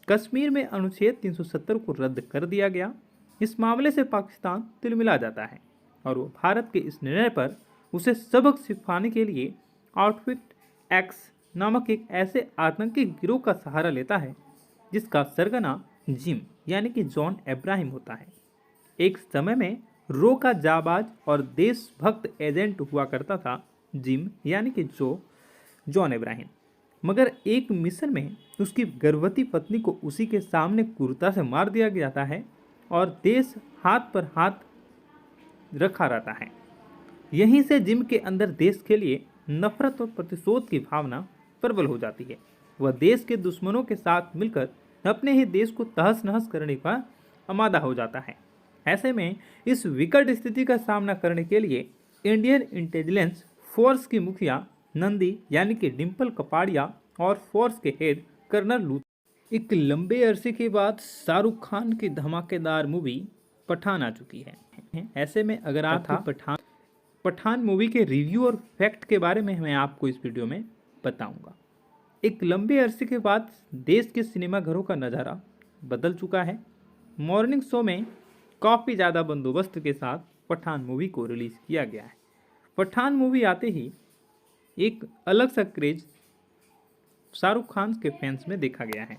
कश्मीर में अनुच्छेद 370 को रद्द कर दिया गया। इस मामले से पाकिस्तान तिलमिला जाता है और वो भारत के इस निर्णय पर उसे सबक सिखाने के लिए आउटफिट एक्स नामक एक ऐसे आतंकी गिरोह का सहारा लेता है जिसका सरगना जिम यानी कि जॉन अब्राहम होता है। एक समय में रो का जाबाज और देशभक्त एजेंट हुआ करता था जिम यानी कि जॉन अब्राहम, मगर एक मिशन में उसकी गर्भवती पत्नी को उसी के सामने क्रूरता से मार दिया जाता है और देश हाथ पर हाथ रखा रहता है। यहीं से जिम के अंदर देश के लिए नफरत और प्रतिशोध की भावना प्रबल हो जाती है। वह देश के दुश्मनों के साथ मिलकर अपने ही देश को तहस नहस करने का आमादा हो जाता है। ऐसे में इस विकट स्थिति का सामना करने के लिए इंडियन इंटेलिजेंस फोर्स की मुखिया नंदी यानी कि डिम्पल कपाड़िया और फोर्स के हेड कर्नल लूथर। एक लंबे अरसे के बाद शाहरुख खान की धमाकेदार मूवी पठान आ चुकी है। ऐसे में अगर आप पठान मूवी के रिव्यू और फैक्ट के बारे में मैं आपको इस वीडियो में बताऊंगा। एक लंबे अरसे के बाद देश के सिनेमाघरों का नज़ारा बदल चुका है। मॉर्निंग शो में काफ़ी ज़्यादा बंदोबस्त के साथ पठान मूवी को रिलीज़ किया गया है। पठान मूवी आते ही एक अलग सा क्रेज शाहरुख खान के फैंस में देखा गया है।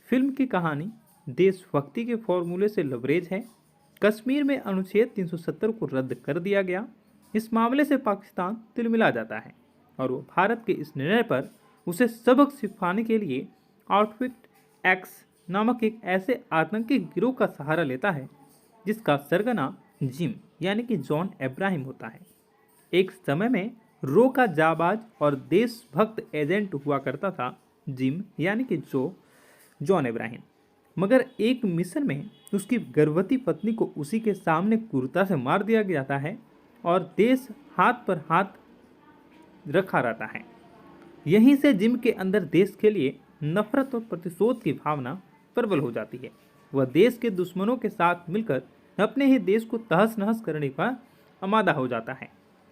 फिल्म की कहानी देशभक्ति के फॉर्मूले से लबरेज है। कश्मीर में अनुच्छेद 370 को रद्द कर दिया गया। इस मामले से पाकिस्तान तिलमिला जाता है और वो भारत के इस निर्णय पर उसे सबक सिखाने के लिए आउटफिट एक्स नामक एक ऐसे आतंकी गिरोह का सहारा लेता है जिसका सरगना जिम यानी कि जॉन अब्राहम होता है। एक समय में रो का जाबाज और देशभक्त एजेंट हुआ करता था जिम यानी कि जॉन अब्राहम, मगर एक मिशन में उसकी गर्भवती पत्नी को उसी के सामने क्रूरता से मार दिया जाता है और देश हाथ पर हाथ रखा रहता है। यहीं से जिम के अंदर देश के लिए नफरत और प्रतिशोध की भावना प्रबल हो जाती है। वह देश के दुश्मनों के साथ मिलकर अपने ही देश को तहस नहस करने का आमादा हो जाता है।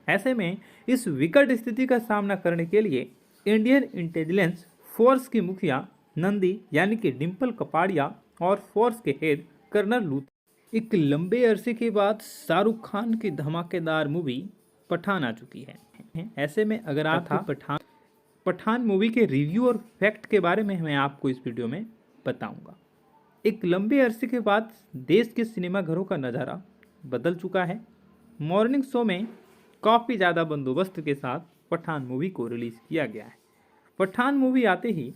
ऐसे में इस विकट स्थिति का सामना करने के लिए इंडियन इंटेलिजेंस फोर्स की मुखिया नंदी यानी कि डिम्पल कपाड़िया और फोर्स के हेड कर्नल लूथर। एक लंबे अरसे के बाद शाहरुख खान की धमाकेदार मूवी पठान आ चुकी है। ऐसे में अगर आप पठान मूवी के रिव्यू और फैक्ट के बारे में मैं आपको इस वीडियो में बताऊंगा। एक लंबे अरसे के बाद देश के सिनेमाघरों का नज़ारा बदल चुका है। मॉर्निंग शो में काफ़ी ज़्यादा बंदोबस्त के साथ पठान मूवी को रिलीज़ किया गया है। पठान मूवी आते ही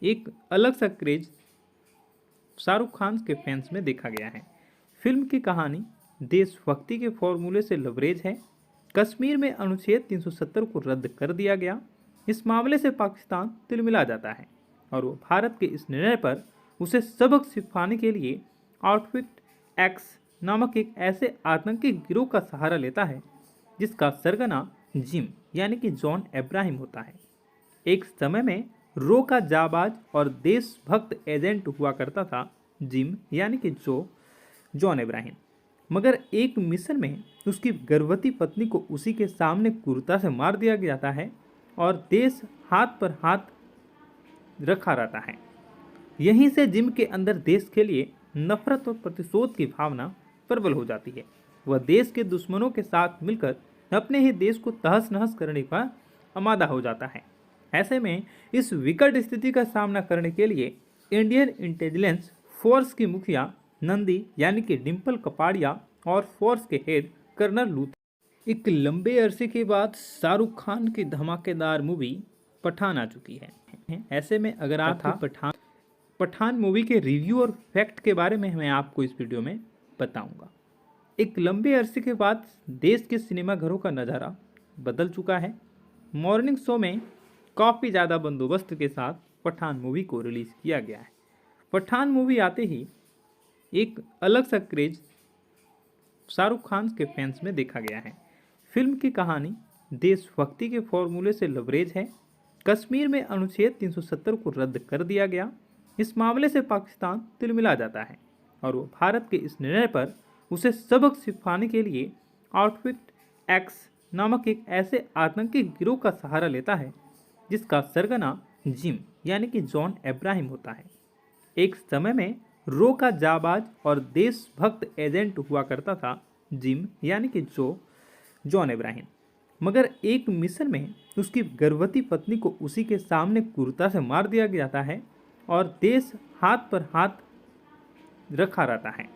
एक अलग सा क्रेज शाहरुख खान के फैंस में देखा गया है। फिल्म की कहानी देशभक्ति के फॉर्मूले से लबरेज है। कश्मीर में अनुच्छेद 370 को रद्द कर दिया गया। इस मामले से पाकिस्तान तिलमिला जाता है और वो भारत के इस निर्णय पर उसे सबक सिखाने के लिए आउटफिट एक्स नामक एक ऐसे आतंकी गिरोह का सहारा लेता है जिसका सरगना जिम यानी कि जॉन अब्राहम होता है। एक समय में रो का जाबाज और देशभक्त एजेंट हुआ करता था जिम यानी कि जॉन अब्राहम, मगर एक मिशन में उसकी गर्भवती पत्नी को उसी के सामने क्रूरता से मार दिया जाता है और देश हाथ पर हाथ रखा रहता है। यहीं से जिम के अंदर देश के लिए नफरत और प्रतिशोध की भावना प्रबल हो जाती है। वह देश के दुश्मनों के साथ मिलकर अपने ही देश को तहस नहस करने का आमादा हो जाता है। ऐसे में इस विकट स्थिति का सामना करने के लिए इंडियन इंटेलिजेंस फोर्स की मुखिया नंदी यानी कि डिम्पल कपाड़िया और फोर्स के हेड कर्नल लूथर एक लंबे अरसे के बाद शाहरुख खान की धमाकेदार मूवी पठान आ चुकी है। ऐसे में अगर आप पठान मूवी के रिव्यू और फैक्ट के बारे में मैं आपको इस वीडियो में बताऊंगा। एक लंबे अरसे के बाद देश के सिनेमाघरों का नज़ारा बदल चुका है। मॉर्निंग शो में काफ़ी ज़्यादा बंदोबस्त के साथ पठान मूवी को रिलीज़ किया गया है। पठान मूवी आते ही एक अलग सा क्रेज शाहरुख खान के फैंस में देखा गया है। फिल्म की कहानी देशभक्ति के फॉर्मूले से लबरेज है। कश्मीर में अनुच्छेद 370 को रद्द कर दिया गया। इस मामले से पाकिस्तान तिलमिला जाता है और वो भारत के इस निर्णय पर उसे सबक सिखाने के लिए आउटफिट एक्स नामक एक ऐसे आतंकी गिरोह का सहारा लेता है जिसका सरगना जिम यानी कि जॉन अब्राहम होता है। एक समय में रो का जाबाज और देशभक्त एजेंट हुआ करता था जिम यानी कि जॉन अब्राहम, मगर एक मिशन में उसकी गर्भवती पत्नी को उसी के सामने क्रूरता से मार दिया जाता है और देश हाथ पर हाथ रखा रहता है।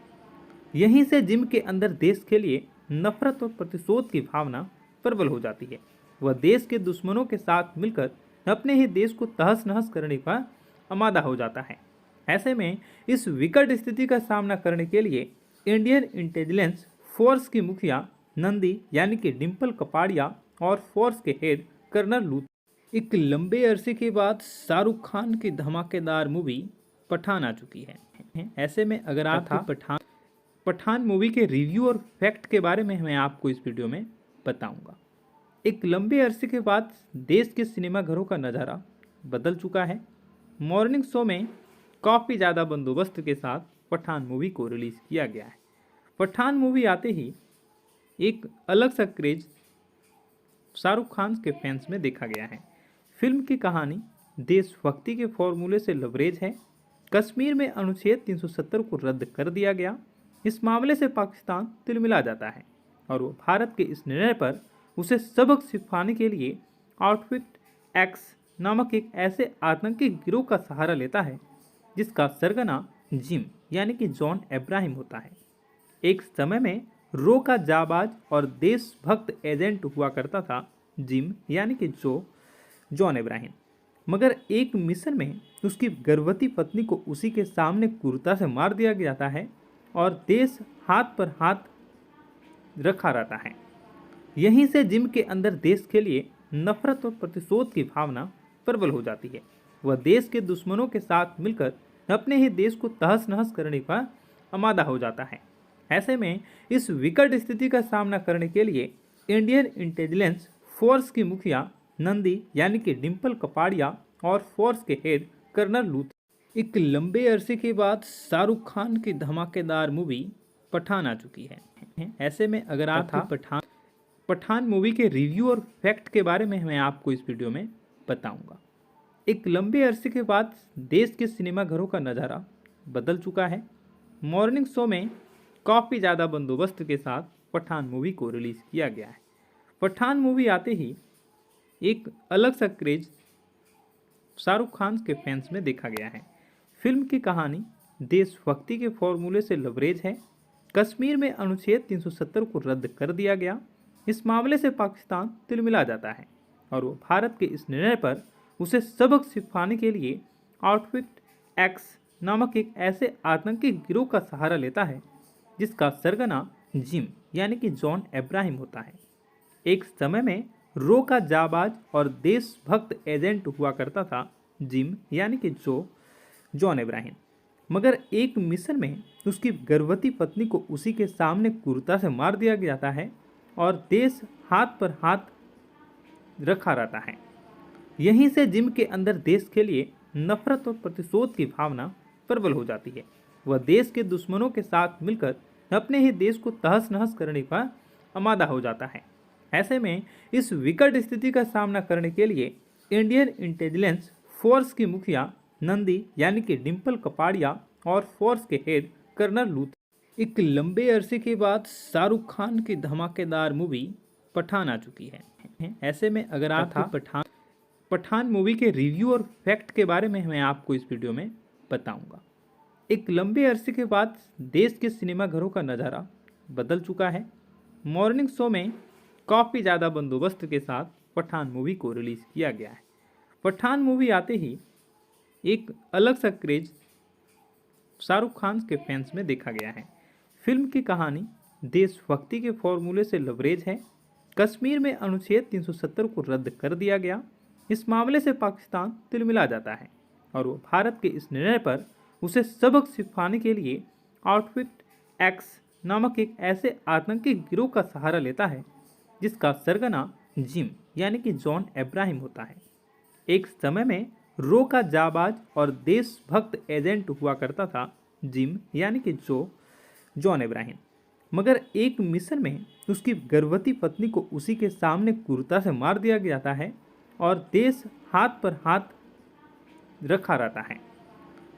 यहीं से जिम के अंदर देश के लिए नफरत और प्रतिशोध की भावना प्रबल हो जाती है। वह देश के दुश्मनों के साथ मिलकर अपने ही देश को तहस नहस करने का आमादा हो जाता है। ऐसे में इस विकट स्थिति का सामना करने के लिए इंडियन इंटेलिजेंस फोर्स की मुखिया नंदी यानी कि डिम्पल कपाड़िया और फोर्स के हेड कर्नल लूथर एक लंबे अरसे के बाद शाहरुख खान की धमाकेदार मूवी पठान आ चुकी है। ऐसे में अगर आप पठान मूवी के रिव्यू और फैक्ट के बारे में मैं आपको इस वीडियो में बताऊंगा। एक लंबे अरसे के बाद देश के सिनेमाघरों का नज़ारा बदल चुका है। मॉर्निंग शो में काफ़ी ज़्यादा बंदोबस्त के साथ पठान मूवी को रिलीज़ किया गया है। पठान मूवी आते ही एक अलग सा क्रेज शाहरुख खान के फैंस में देखा गया है। फिल्म की कहानी देशभक्ति के फॉर्मूले से लबरेज है। कश्मीर में अनुच्छेद 370 को रद्द कर दिया गया। इस मामले से पाकिस्तान तिलमिला जाता है और वो भारत के इस निर्णय पर उसे सबक सिखाने के लिए आउटफिट एक्स नामक एक ऐसे आतंकी गिरोह का सहारा लेता है जिसका सरगना जिम यानी कि जॉन अब्राहम होता है। एक समय में रो का जाबाज और देशभक्त एजेंट हुआ करता था जिम यानी कि जॉन अब्राहम, मगर एक मिशन में उसकी गर्भवती पत्नी को उसी के सामने क्रूरता से मार दिया जाता है और देश हाथ पर हाथ रखा रहता है। यहीं से जिम के अंदर देश के लिए नफरत और प्रतिशोध की भावना प्रबल हो जाती है। वह देश के दुश्मनों के साथ मिलकर अपने ही देश को तहस नहस करने का आमादा हो जाता है। ऐसे में इस विकट स्थिति का सामना करने के लिए इंडियन इंटेलिजेंस फोर्स की मुखिया नंदी यानी कि डिम्पल कपाड़िया और फोर्स के हेड कर्नल लूथर एक लंबे अरसे के बाद शाहरुख खान की धमाकेदार मूवी पठान आ चुकी है। ऐसे में अगर आप पठान मूवी के रिव्यू और फैक्ट के बारे में मैं आपको इस वीडियो में बताऊंगा। एक लंबे अरसे के बाद देश के सिनेमाघरों का नज़ारा बदल चुका है। मॉर्निंग शो में काफ़ी ज़्यादा बंदोबस्त के साथ पठान मूवी को रिलीज़ किया गया है। पठान मूवी आते ही एक अलग सा क्रेज शाहरुख खान के फैंस में देखा गया है। फिल्म की कहानी देशभक्ति के फॉर्मूले से लबरेज है। कश्मीर में अनुच्छेद 370 को रद्द कर दिया गया। इस मामले से पाकिस्तान तिलमिला जाता है और वो भारत के इस निर्णय पर उसे सबक सिखाने के लिए आउटफिट एक्स नामक एक ऐसे आतंकी गिरोह का सहारा लेता है जिसका सरगना जिम यानी कि जॉन अब्राहम होता है। एक समय में रो का जाबाज और देशभक्त एजेंट हुआ करता था जिम यानी कि जॉन अब्राहम, मगर एक मिशन में उसकी गर्भवती पत्नी को उसी के सामने क्रूरता से मार दिया जाता है और देश हाथ पर हाथ रखा रहता है। यहीं से जिम के अंदर देश के लिए नफरत और प्रतिशोध की भावना प्रबल हो जाती है। वह देश के दुश्मनों के साथ मिलकर अपने ही देश को तहस नहस करने का आमादा हो जाता है। ऐसे में इस विकट स्थिति का सामना करने के लिए इंडियन इंटेलिजेंस फोर्स की मुखिया नंदी यानी कि डिम्पल कपाड़िया और फोर्स के हेड कर्नल लूथ एक लंबे अरसे के बाद शाहरुख खान की धमाकेदार मूवी पठान आ चुकी है। ऐसे में अगर आप पठान मूवी के रिव्यू और फैक्ट के बारे में मैं आपको इस वीडियो में बताऊंगा। एक लंबे अरसे के बाद देश के सिनेमाघरों का नज़ारा बदल चुका है। मॉर्निंग शो में काफ़ी ज़्यादा बंदोबस्त के साथ पठान मूवी को रिलीज़ किया गया है। पठान मूवी आते ही एक अलग सा क्रेज शाहरुख खान के फैंस में देखा गया है। फिल्म की कहानी देशभक्ति के फॉर्मूले से लबरेज है। कश्मीर में अनुच्छेद 370 को रद्द कर दिया गया। इस मामले से पाकिस्तान तिलमिला जाता है और वो भारत के इस निर्णय पर उसे सबक सिखाने के लिए आउटफिट एक्स नामक एक ऐसे आतंकी गिरोह का सहारा लेता है जिसका सरगना जिम यानी कि जॉन अब्राहम होता है। एक समय में रो का जाबाज और देशभक्त एजेंट हुआ करता था जिम यानी कि जॉन अब्राहम, मगर एक मिशन में उसकी गर्भवती पत्नी को उसी के सामने क्रूरता से मार दिया जाता है और देश हाथ पर हाथ रखा रहता है।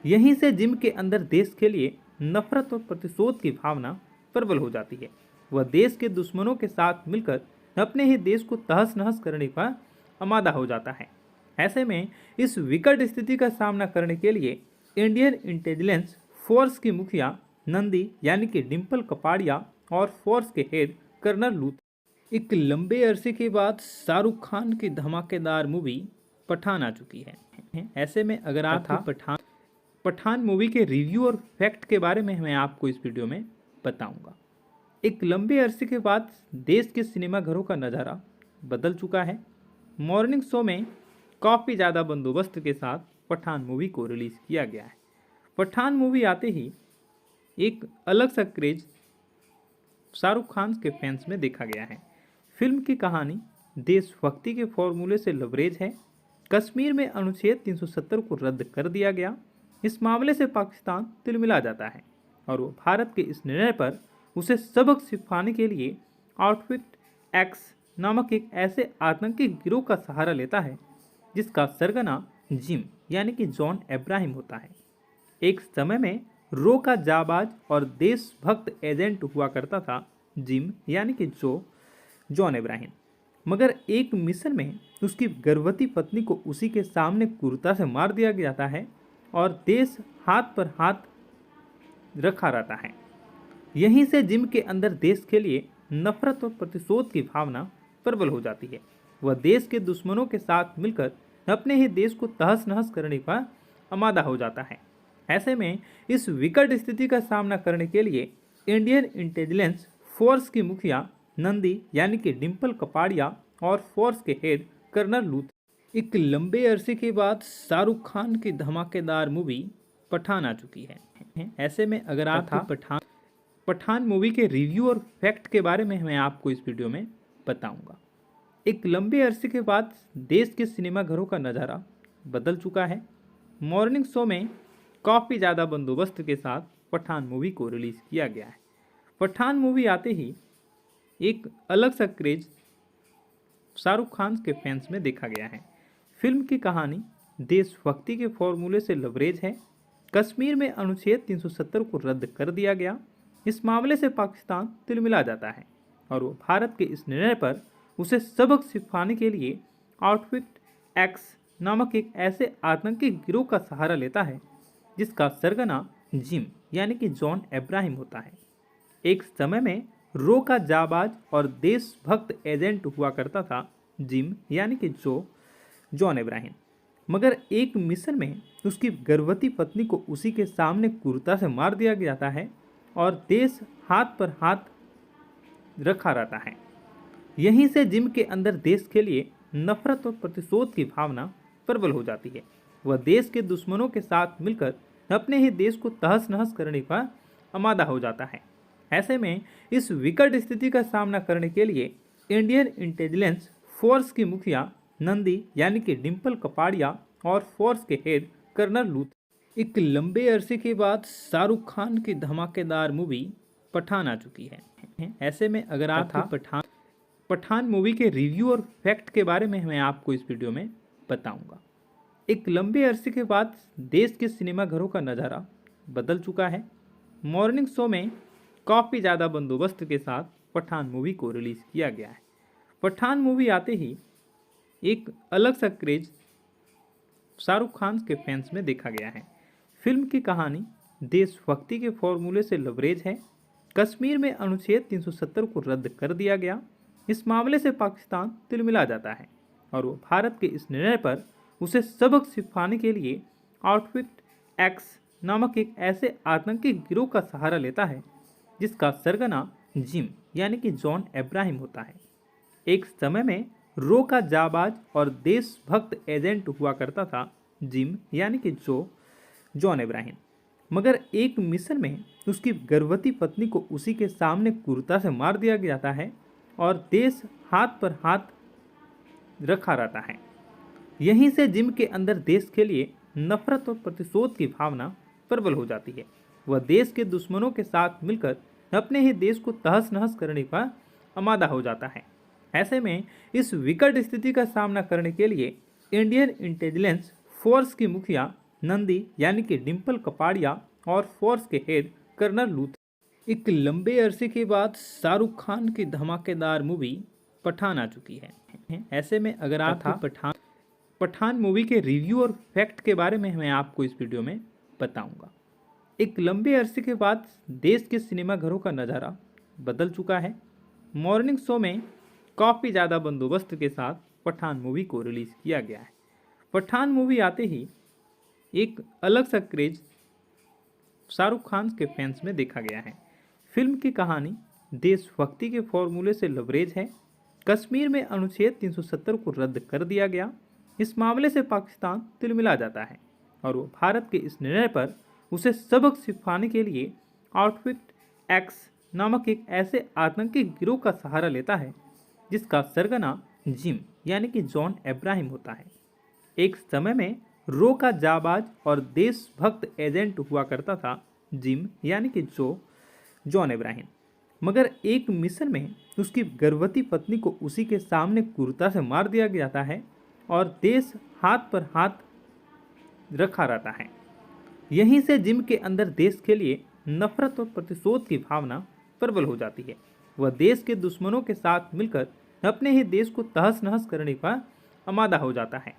यहीं से जिम के अंदर देश के लिए नफरत और प्रतिशोध की भावना प्रबल हो जाती है। वह देश के दुश्मनों के साथ मिलकर अपने ही देश को तहस नहस करने का आमादा हो जाता है। ऐसे में इस विकट स्थिति का सामना करने के लिए इंडियन इंटेलिजेंस फोर्स की मुखिया नंदी यानी कि डिम्पल कपाड़िया और फोर्स के हेड कर्नल लूथ एक लंबे अरसे के बाद शाहरुख खान की धमाकेदार मूवी पठान आ चुकी है। ऐसे में अगर आप पठान मूवी के रिव्यू और फैक्ट के बारे में मैं आपको इस वीडियो में बताऊंगा। एक लंबे अरसे के बाद देश के सिनेमाघरों का नज़ारा बदल चुका है। मॉर्निंग शो में काफ़ी ज़्यादा बंदोबस्त के साथ पठान मूवी को रिलीज़ किया गया है। पठान मूवी आते ही एक अलग सा क्रेज शाहरुख खान के फैंस में देखा गया है। फिल्म की कहानी देशभक्ति के फॉर्मूले से लबरेज है। कश्मीर में अनुच्छेद 370 को रद्द कर दिया गया। इस मामले से पाकिस्तान तिलमिला जाता है और वो भारत के इस निर्णय पर उसे सबक सिखाने के लिए आउटफिट एक्स नामक एक ऐसे आतंकी गिरोह का सहारा लेता है जिसका सरगना जिम यानी कि जॉन अब्राहम होता है। एक समय में रो का जाबाज और देशभक्त एजेंट हुआ करता था जिम यानी कि जॉन अब्राहम, मगर एक मिशन में उसकी गर्भवती पत्नी को उसी के सामने क्रूरता से मार दिया जाता है और देश हाथ पर हाथ रखा रहता है। यहीं से जिम के अंदर देश के लिए नफरत और प्रतिशोध की भावना प्रबल हो जाती है। वह देश के दुश्मनों के साथ मिलकर अपने ही देश को तहस नहस करने का आमादा हो जाता है। ऐसे में इस विकट स्थिति का सामना करने के लिए इंडियन इंटेलिजेंस फोर्स की मुखिया नंदी यानी कि डिम्पल कपाड़िया और फोर्स के हेड कर्नल लूथ एक लंबे अरसे के बाद शाहरुख खान की धमाकेदार मूवी पठान आ चुकी है। ऐसे में अगर आप पठान मूवी के रिव्यू और फैक्ट के बारे में मैं आपको इस वीडियो में बताऊंगा। एक लंबे अरसे के बाद देश के सिनेमाघरों का नज़ारा बदल चुका है। मॉर्निंग शो में काफ़ी ज़्यादा बंदोबस्त के साथ पठान मूवी को रिलीज़ किया गया है। पठान मूवी आते ही एक अलग सा क्रेज शाहरुख खान के फैंस में देखा गया है। फिल्म की कहानी देशभक्ति के फॉर्मूले से लबरेज है। कश्मीर में अनुच्छेद 370 को रद्द कर दिया गया। इस मामले से पाकिस्तान तिलमिला जाता है और वो भारत के इस निर्णय पर उसे सबक सिखाने के लिए आउटफिट एक्स नामक एक ऐसे आतंकी गिरोह का सहारा लेता है जिसका सरगना जिम यानी कि जॉन अब्राहम होता है। एक समय में रो का जाबाज और देशभक्त एजेंट हुआ करता था जिम यानी कि जॉन अब्राहम। मगर एक मिशन में उसकी गर्भवती पत्नी को उसी के सामने क्रूरता से मार दिया जाता है और देश हाथ पर हाथ रखा रहता है। यहीं से जिम के अंदर देश के लिए नफरत और प्रतिशोध की भावना प्रबल हो जाती है। वह देश के दुश्मनों के साथ मिलकर अपने ही देश को तहस नहस करने का आमादा हो जाता है। ऐसे में इस विकट स्थिति का सामना करने के लिए इंडियन इंटेलिजेंस फोर्स की मुखिया नंदी यानी कि डिम्पल कपाड़िया और फोर्स के हेड कर्नल लूथ। एक लंबे अरसे के बाद शाहरुख खान की धमाकेदार मूवी पठान आ चुकी है। ऐसे में अगर आप पठान मूवी के रिव्यू और फैक्ट के बारे में मैं आपको इस वीडियो में बताऊंगा। एक लंबे अरसे के बाद देश के सिनेमाघरों का नज़ारा बदल चुका है। मॉर्निंग शो में काफ़ी ज़्यादा बंदोबस्त के साथ पठान मूवी को रिलीज़ किया गया है। पठान मूवी आते ही एक अलग सा क्रेज शाहरुख खान के फैंस में देखा गया है। फिल्म की कहानी देशभक्ति के फॉर्मूले से लबरेज है। कश्मीर में अनुच्छेद 370 को रद्द कर दिया गया। इस मामले से पाकिस्तान तिलमिला जाता है और वो भारत के इस निर्णय पर उसे सबक सिखाने के लिए आउटफिट एक्स नामक एक ऐसे आतंकी गिरोह का सहारा लेता है जिसका सरगना जिम यानी कि जॉन अब्राहम होता है। एक समय में रो का जाबाज और देशभक्त एजेंट हुआ करता था जिम यानी कि जॉन अब्राहम। मगर एक मिशन में उसकी गर्भवती पत्नी को उसी के सामने क्रूरता से मार दिया जाता है और देश हाथ पर हाथ रखा रहता है। यहीं से जिम के अंदर देश के लिए नफरत और प्रतिशोध की भावना प्रबल हो जाती है। वह देश के दुश्मनों के साथ मिलकर अपने ही देश को तहस नहस करने का आमादा हो जाता है। ऐसे में इस विकट स्थिति का सामना करने के लिए इंडियन इंटेलिजेंस फोर्स की मुखिया नंदी यानी कि डिम्पल कपाड़िया और फोर्स के हेड कर्नल लूथ। एक लंबे अरसे के बाद शाहरुख खान की धमाकेदार मूवी पठान आ चुकी है। ऐसे में अगर आप पठान मूवी के रिव्यू और फैक्ट के बारे में मैं आपको इस वीडियो में बताऊंगा। एक लंबे अरसे के बाद देश के सिनेमाघरों का नज़ारा बदल चुका है। मॉर्निंग शो में काफ़ी ज़्यादा बंदोबस्त के साथ पठान मूवी को रिलीज़ किया गया है। पठान मूवी आते ही एक अलग सा क्रेज शाहरुख खान के फैंस में देखा गया है। फिल्म की कहानी देशभक्ति के फॉर्मूले से लबरेज है। कश्मीर में अनुच्छेद 370 को रद्द कर दिया गया। इस मामले से पाकिस्तान तिलमिला जाता है और वो भारत के इस निर्णय पर उसे सबक सिखाने के लिए आउटफिट एक्स नामक एक ऐसे आतंकी गिरोह का सहारा लेता है जिसका सरगना जिम यानी कि जॉन अब्राहम होता है। एक समय में रो का जाबाज और देशभक्त एजेंट हुआ करता था जिम यानी कि जॉन अब्राहम। मगर एक मिशन में उसकी गर्भवती पत्नी को उसी के सामने क्रूरता से मार दिया जाता है और देश हाथ पर हाथ रखा रहता है। यहीं से जिम के अंदर देश के लिए नफरत और प्रतिशोध की भावना प्रबल हो जाती है। वह देश के दुश्मनों के साथ मिलकर अपने ही देश को तहस नहस करने का आमादा हो जाता है।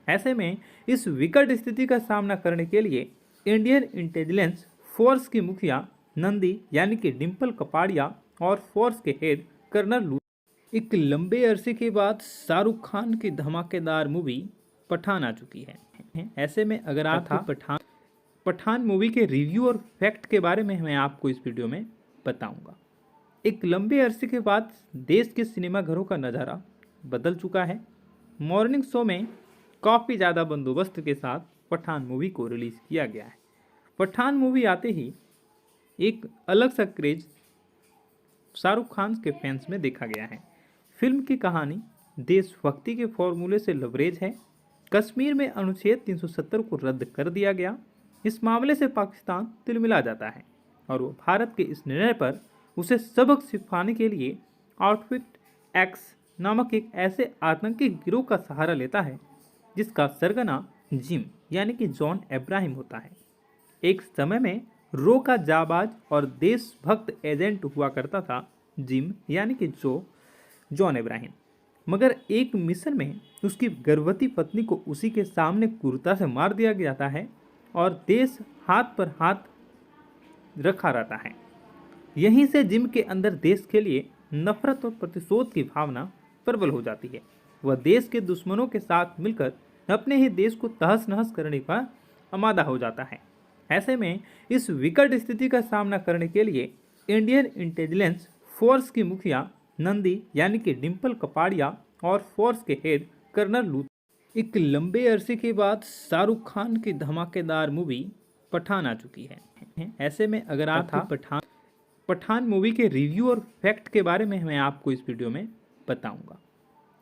ऐसे में इस विकट स्थिति का सामना करने के लिए इंडियन इंटेलिजेंस फोर्स की मुखिया नंदी यानी कि डिम्पल कपाड़िया और फोर्स के हेड कर्नल लूथ। एक लंबे अरसे के बाद शाहरुख खान की धमाकेदार मूवी पठान आ चुकी है। ऐसे में अगर आप पठान मूवी के रिव्यू और फैक्ट के बारे में मैं आपको इस वीडियो में बताऊंगा। एक लंबे अरसे के बाद देश के सिनेमाघरों का नज़ारा बदल चुका है। मॉर्निंग शो में काफ़ी ज़्यादा बंदोबस्त के साथ पठान मूवी को रिलीज़ किया गया है। पठान मूवी आते ही एक अलग सा क्रेज शाहरुख खान के फैंस में देखा गया है। फिल्म की कहानी देशभक्ति के फॉर्मूले से लबरेज है। कश्मीर में अनुच्छेद 370 को रद्द कर दिया गया। इस मामले से पाकिस्तान तिलमिला जाता है और वो भारत के इस निर्णय पर उसे सबक सिखाने के लिए आउटफिट एक्स नामक एक ऐसे आतंकी गिरोह का सहारा लेता है जिसका सरगना जिम यानी कि जॉन अब्राहम होता है। एक समय में रो का जाबाज और देशभक्त एजेंट हुआ करता था जिम यानी कि जॉन अब्राहम। मगर एक मिशन में उसकी गर्भवती पत्नी को उसी के सामने क्रूरता से मार दिया जाता है और देश हाथ पर हाथ रखा रहता है। यहीं से जिम के अंदर देश के लिए नफरत और प्रतिशोध की भावना प्रबल हो जाती है। वह देश के दुश्मनों के साथ मिलकर अपने ही देश को तहस नहस करने का आमादा हो जाता है। ऐसे में इस विकट स्थिति का सामना करने के लिए इंडियन इंटेलिजेंस फोर्स की मुखिया नंदी यानी कि डिम्पल कपाड़िया और फोर्स के हेड कर्नल लूथ एक लंबे अरसे के बाद शाहरुख खान की धमाकेदार मूवी पठान आ चुकी है। ऐसे में अगर आप पठान मूवी के रिव्यू और फैक्ट के बारे में मैं आपको इस वीडियो में बताऊंगा।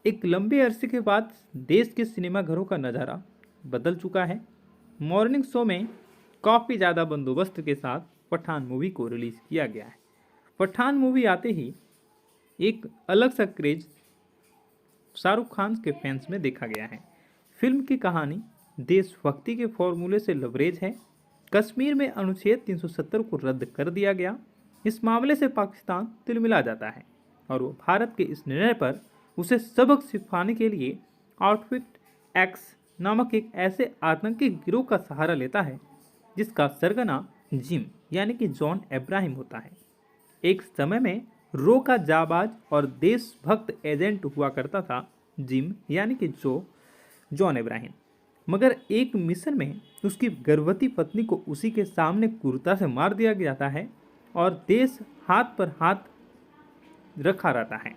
एक लंबे अरसे के बाद देश के सिनेमा घरों का नज़ारा बदल चुका है। मॉर्निंग शो में काफ़ी ज़्यादा बंदोबस्त के साथ पठान मूवी को रिलीज़ किया गया है। पठान मूवी आते ही एक अलग सा क्रेज शाहरुख खान के फैंस में देखा गया है। फिल्म की कहानी देशभक्ति के फॉर्मूले से लबरेज है। कश्मीर में अनुच्छेद 370 को रद्द कर दिया गया। इस मामले से पाकिस्तान तिलमिला जाता है और वो भारत के इस निर्णय पर उसे सबक सिखाने के लिए आउटफिट एक्स नामक एक ऐसे आतंकी गिरोह का सहारा लेता है जिसका सरगना जिम यानी कि जॉन अब्राहम होता है। एक समय में रो का जाबाज और देशभक्त एजेंट हुआ करता था जिम यानी कि जॉन अब्राहम, मगर एक मिशन में उसकी गर्भवती पत्नी को उसी के सामने क्रूरता से मार दिया जाता है और देश हाथ पर हाथ रखा रहता है।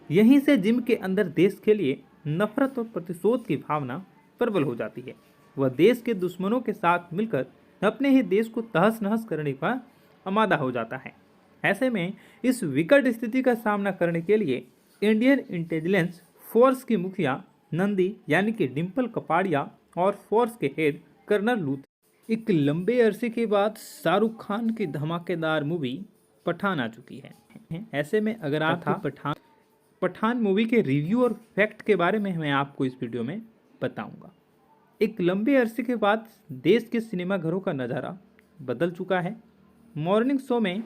यहीं से जिम के अंदर देश के लिए नफरत और प्रतिशोध की भावना प्रबल हो जाती है। वह देश के दुश्मनों के साथ मिलकर अपने ही देश को तहस नहस करने का आमादा हो जाता है। ऐसे में इस विकट स्थिति का सामना करने के लिए इंडियन इंटेलिजेंस फोर्स की मुखिया नंदी यानी कि डिम्पल कपाड़िया और फोर्स के हेड कर्नल लूथ एक लंबे अरसे के बाद शाहरुख खान की धमाकेदार मूवी पठान आ चुकी है। ऐसे में अगर आप पठान मूवी के रिव्यू और फैक्ट के बारे में मैं आपको इस वीडियो में बताऊंगा। एक लंबे अरसे के बाद देश के सिनेमा घरों का नज़ारा बदल चुका है। मॉर्निंग शो में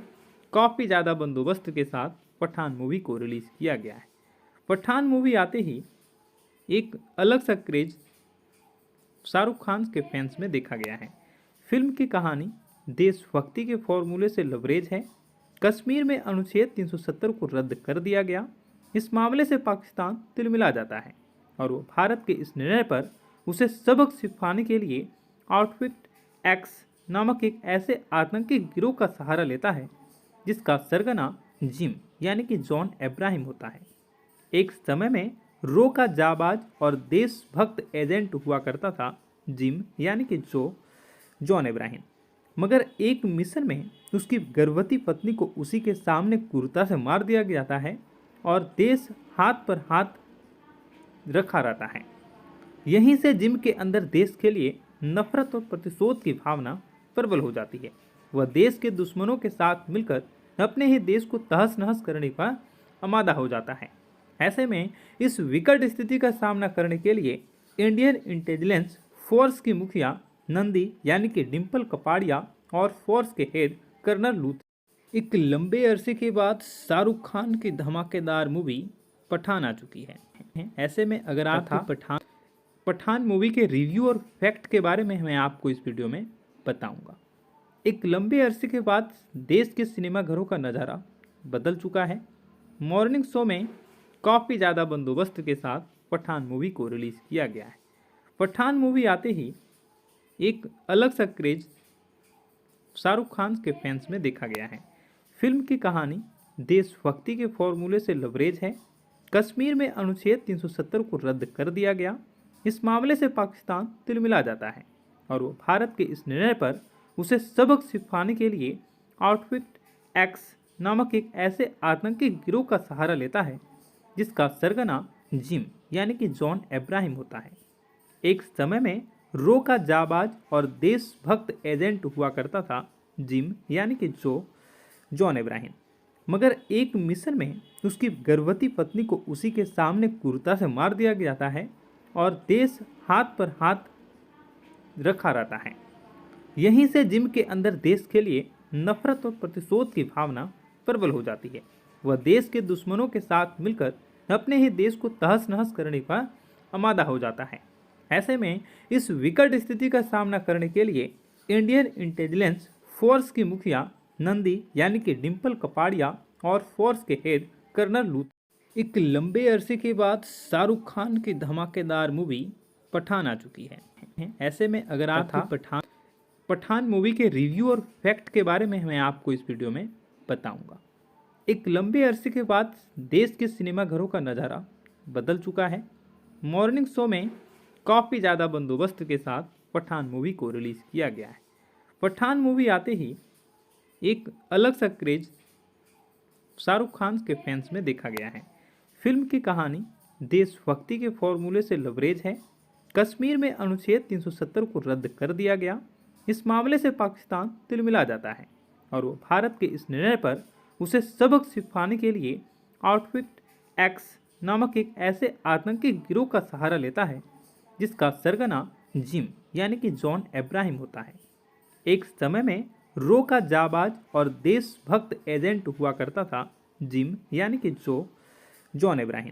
काफ़ी ज़्यादा बंदोबस्त के साथ पठान मूवी को रिलीज़ किया गया है। पठान मूवी आते ही एक अलग सा क्रेज शाहरुख खान के फैंस में देखा गया है। फिल्म की कहानी देशभक्ति के फॉर्मूले से लबरेज है। कश्मीर में अनुच्छेद 370 को रद्द कर दिया गया। इस मामले से पाकिस्तान तिलमिला जाता है और वो भारत के इस निर्णय पर उसे सबक सिखाने के लिए आउटफिट एक्स नामक एक ऐसे आतंकी गिरोह का सहारा लेता है जिसका सरगना जिम यानी कि जॉन अब्राहम होता है। एक समय में रो का जाबाज और देशभक्त एजेंट हुआ करता था जिम यानी कि जॉन अब्राहम, मगर एक मिशन में उसकी गर्भवती पत्नी को उसी के सामने क्रूरता से मार दिया जाता है और देश हाथ पर हाथ रखा रहता है। यहीं से जिम के अंदर देश के लिए नफरत और प्रतिशोध की भावना प्रबल हो जाती है। वह देश के दुश्मनों के साथ मिलकर अपने ही देश को तहस नहस करने का आमादा हो जाता है। ऐसे में इस विकट स्थिति का सामना करने के लिए इंडियन इंटेलिजेंस फोर्स की मुखिया नंदी यानी कि डिम्पल कपाड़िया और फोर्स के हेड कर्नल लूथ एक लंबे अरसे के बाद शाहरुख खान की धमाकेदार मूवी पठान आ चुकी है। ऐसे में अगर आप पठान मूवी के रिव्यू और फैक्ट के बारे में मैं आपको इस वीडियो में बताऊंगा। एक लंबे अरसे के बाद देश के सिनेमा घरों का नज़ारा बदल चुका है। मॉर्निंग शो में काफ़ी ज़्यादा बंदोबस्त के साथ पठान मूवी को रिलीज़ किया गया है। पठान मूवी आते ही एक अलग सा क्रेज शाहरुख खान के फैंस में देखा गया है। फिल्म की कहानी देशभक्ति के फॉर्मूले से लबरेज है। कश्मीर में अनुच्छेद 370 को रद्द कर दिया गया। इस मामले से पाकिस्तान तिलमिला जाता है और वो भारत के इस निर्णय पर उसे सबक सिखाने के लिए आउटफिट एक्स नामक एक ऐसे आतंकी गिरोह का सहारा लेता है जिसका सरगना जिम यानी कि जॉन अब्राहम होता है। एक समय में रो का जाबाज और देशभक्त एजेंट हुआ करता था जिम यानी कि जॉन अब्राहम, मगर एक मिशन में उसकी गर्भवती पत्नी को उसी के सामने क्रूरता से मार दिया जाता है और देश हाथ पर हाथ रखा रहता है। यहीं से जिम के अंदर देश के लिए नफरत और प्रतिशोध की भावना प्रबल हो जाती है। वह देश के दुश्मनों के साथ मिलकर अपने ही देश को तहस नहस करने का आमादा हो जाता है। ऐसे में इस विकट स्थिति का सामना करने के लिए इंडियन इंटेलिजेंस फोर्स की मुखिया नंदी यानी कि डिम्पल कपाड़िया और फोर्स के हेड कर्नल लूथ। एक लंबे अरसे के बाद शाहरुख खान की धमाकेदार मूवी पठान आ चुकी है। ऐसे में अगर आप पठान मूवी के रिव्यू और फैक्ट के बारे में मैं आपको इस वीडियो में बताऊंगा। एक लंबे अरसे के बाद देश के सिनेमाघरों का नज़ारा बदल चुका है। मॉर्निंग शो में काफ़ी ज़्यादा बंदोबस्त के साथ पठान मूवी को रिलीज़ किया गया है। पठान मूवी आते ही एक अलग सा क्रेज शाहरुख खान के फैंस में देखा गया है। फिल्म की कहानी देशभक्ति के फॉर्मूले से लबरेज है। कश्मीर में अनुच्छेद 370 को रद्द कर दिया गया। इस मामले से पाकिस्तान तिलमिला जाता है और वो भारत के इस निर्णय पर उसे सबक सिखाने के लिए आउटफिट एक्स नामक एक ऐसे आतंकी गिरोह का सहारा लेता है जिसका सरगना जिम यानी कि जॉन अब्राहम होता है। एक समय में रो का जाबाज और देशभक्त एजेंट हुआ करता था जिम यानी कि जॉन अब्राहम,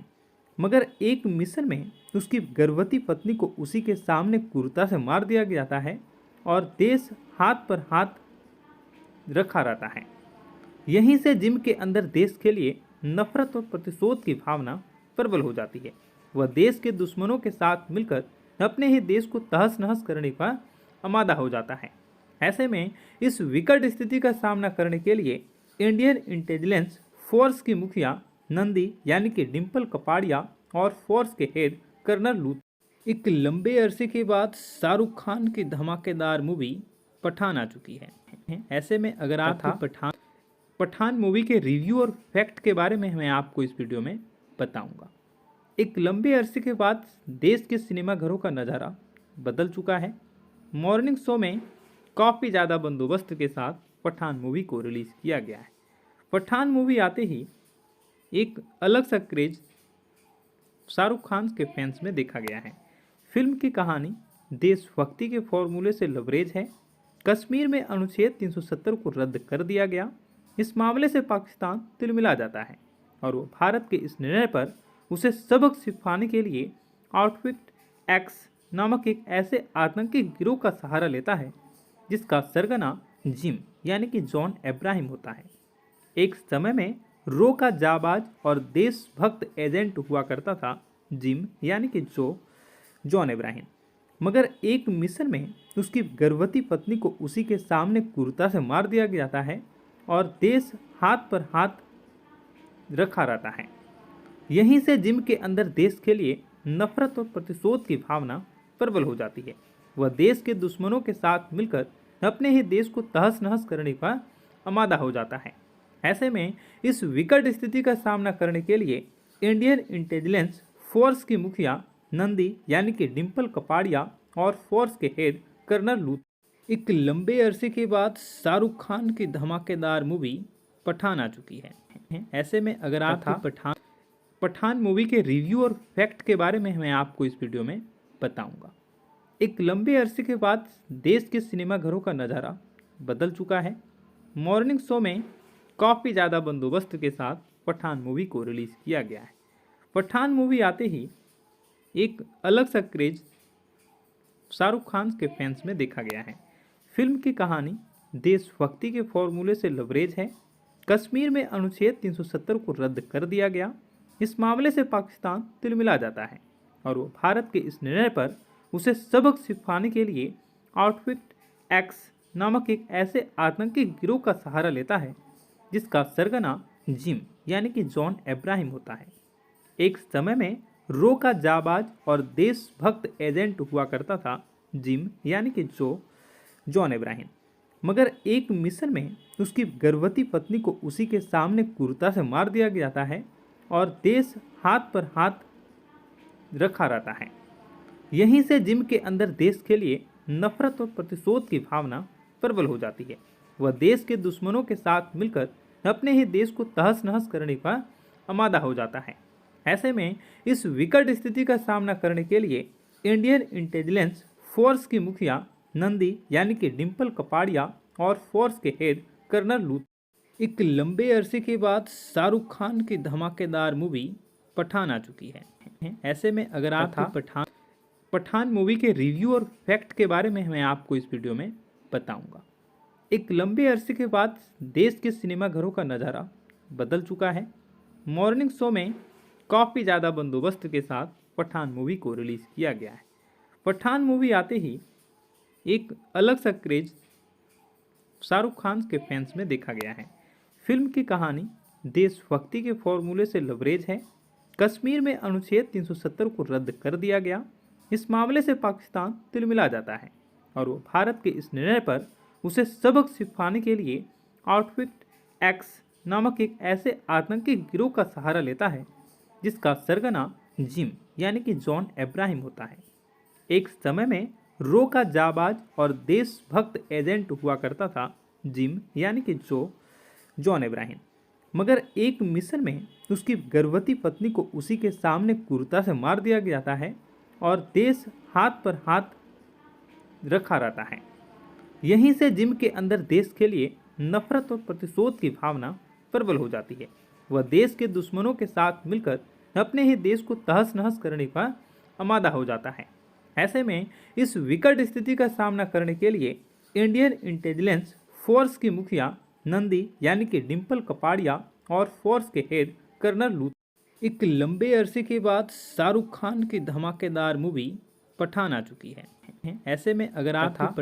मगर एक मिशन में उसकी गर्भवती पत्नी को उसी के सामने क्रूरता से मार दिया जाता है और देश हाथ पर हाथ रखा रहता है। यहीं से जिम के अंदर देश के लिए नफरत और प्रतिशोध की भावना प्रबल हो जाती है। वह देश के दुश्मनों के साथ मिलकर अपने ही देश को तहस नहस करने का आमादा हो जाता है। ऐसे में इस विकट स्थिति का सामना करने के लिए इंडियन इंटेलिजेंस फोर्स की मुखिया नंदी यानी कि डिम्पल कपाड़िया और फोर्स के हेड कर्नल लूथ। एक लंबे अरसे के बाद शाहरुख खान की धमाकेदार मूवी पठान आ चुकी है। ऐसे में अगर आप पठान मूवी के रिव्यू और फैक्ट के बारे में मैं आपको इस वीडियो में बताऊंगा। एक लंबे अरसे के बाद देश के सिनेमाघरों का नज़ारा बदल चुका है। मॉर्निंग शो में काफ़ी ज़्यादा बंदोबस्त के साथ पठान मूवी को रिलीज़ किया गया है। पठान मूवी आते ही एक अलग सा क्रेज शाहरुख खान के फैंस में देखा गया है। फिल्म की कहानी देशभक्ति के फॉर्मूले से लबरेज है। कश्मीर में अनुच्छेद 370 को रद्द कर दिया गया। इस मामले से पाकिस्तान तिलमिला जाता है और वो भारत के इस निर्णय पर उसे सबक सिखाने के लिए आउटफिट एक्स नामक एक ऐसे आतंकी गिरोह का सहारा लेता है जिसका सरगना जिम यानी कि जॉन अब्राहम होता है। एक समय में रो का जाबाज और देशभक्त एजेंट हुआ करता था जिम यानी कि जॉन अब्राहम, मगर एक मिशन में उसकी गर्भवती पत्नी को उसी के सामने क्रूरता से मार दिया जाता है और देश हाथ पर हाथ रखा रहता है। यहीं से जिम के अंदर देश के लिए नफरत और प्रतिशोध की भावना प्रबल हो जाती है। वह देश के दुश्मनों के साथ मिलकर अपने ही देश को तहस नहस करने का आमादा हो जाता है। ऐसे में इस विकट स्थिति का सामना करने के लिए इंडियन इंटेलिजेंस फोर्स की मुखिया नंदी यानी कि डिम्पल कपाड़िया और फोर्स के हेड कर्नल लूथ। एक लंबे अरसे के बाद शाहरुख खान की धमाकेदार मूवी पठान आ चुकी है। ऐसे में अगर आप पठान मूवी के रिव्यू और फैक्ट के बारे में मैं आपको इस वीडियो में बताऊंगा। एक लंबे अरसे के बाद देश के सिनेमाघरों का नज़ारा बदल चुका है। मॉर्निंग शो में काफ़ी ज़्यादा बंदोबस्त के साथ पठान मूवी को रिलीज़ किया गया है। पठान मूवी आते ही एक अलग सा क्रेज शाहरुख खान के फैंस में देखा गया है। फिल्म की कहानी देशभक्ति के फॉर्मूले से लबरेज है। कश्मीर में अनुच्छेद 370 को रद्द कर दिया गया। इस मामले से पाकिस्तान तिलमिला जाता है और वो भारत के इस निर्णय पर उसे सबक सिखाने के लिए आउटफिट एक्स नामक एक ऐसे आतंकी गिरोह का सहारा लेता है जिसका सरगना जिम यानी कि जॉन अब्राहम होता है। एक समय में रो का जाबाज और देशभक्त एजेंट हुआ करता था जिम यानी कि जॉन अब्राहम, मगर एक मिशन में उसकी गर्भवती पत्नी को उसी के सामने क्रूरता से मार दिया जाता है और देश हाथ पर हाथ रखा रहता है। यहीं से जिम के अंदर देश के लिए नफरत और प्रतिशोध की भावना प्रबल हो जाती है। वह देश के दुश्मनों के साथ मिलकर अपने ही देश को तहस नहस करने का आमादा हो जाता है। ऐसे में इस विकट स्थिति का सामना करने के लिए इंडियन इंटेलिजेंस फोर्स की मुखिया नंदी यानी कि डिम्पल कपाड़िया और फोर्स के हेड कर्नल लूथ। एक लंबे अरसे के बाद शाहरुख खान की धमाकेदार मूवी पठान आ चुकी है। ऐसे में अगर आप पठान मूवी के रिव्यू और फैक्ट के बारे में मैं आपको इस वीडियो में बताऊंगा। एक लंबे अरसे के बाद देश के सिनेमाघरों का नज़ारा बदल चुका है। मॉर्निंग शो में काफ़ी ज़्यादा बंदोबस्त के साथ पठान मूवी को रिलीज़ किया गया है। पठान मूवी आते ही एक अलग सा क्रेज शाहरुख खान के फैंस में देखा गया है। फिल्म की कहानी देशभक्ति के फॉर्मूले से लबरेज है। कश्मीर में अनुच्छेद 370 को रद्द कर दिया गया। इस मामले से पाकिस्तान तिलमिला जाता है और वो भारत के इस निर्णय पर उसे सबक सिखाने के लिए आउटफिट एक्स नामक एक ऐसे आतंकी गिरोह का सहारा लेता है जिसका सरगना जिम यानी कि जॉन अब्राहम होता है। एक समय में रो का जाबाज और देशभक्त एजेंट हुआ करता था जिम यानी कि जॉन अब्राहम, मगर एक मिशन में उसकी गर्भवती पत्नी को उसी के सामने क्रूरता से मार दिया जाता है और देश हाथ पर हाथ रखा रहता है। यहीं से जिम के अंदर देश के लिए नफरत और प्रतिशोध की भावना प्रबल हो जाती है। वह देश के दुश्मनों के साथ मिलकर अपने ही देश को तहस नहस करने का आमादा हो जाता है। ऐसे में इस विकट स्थिति का सामना करने के लिए इंडियन इंटेलिजेंस फोर्स की मुखिया नंदी यानी कि डिम्पल कपाड़िया और फोर्स के हेड कर्नल लूथ। एक लंबे अरसे के बाद शाहरुख खान की धमाकेदार मूवी पठान आ चुकी है। ऐसे में अगर आप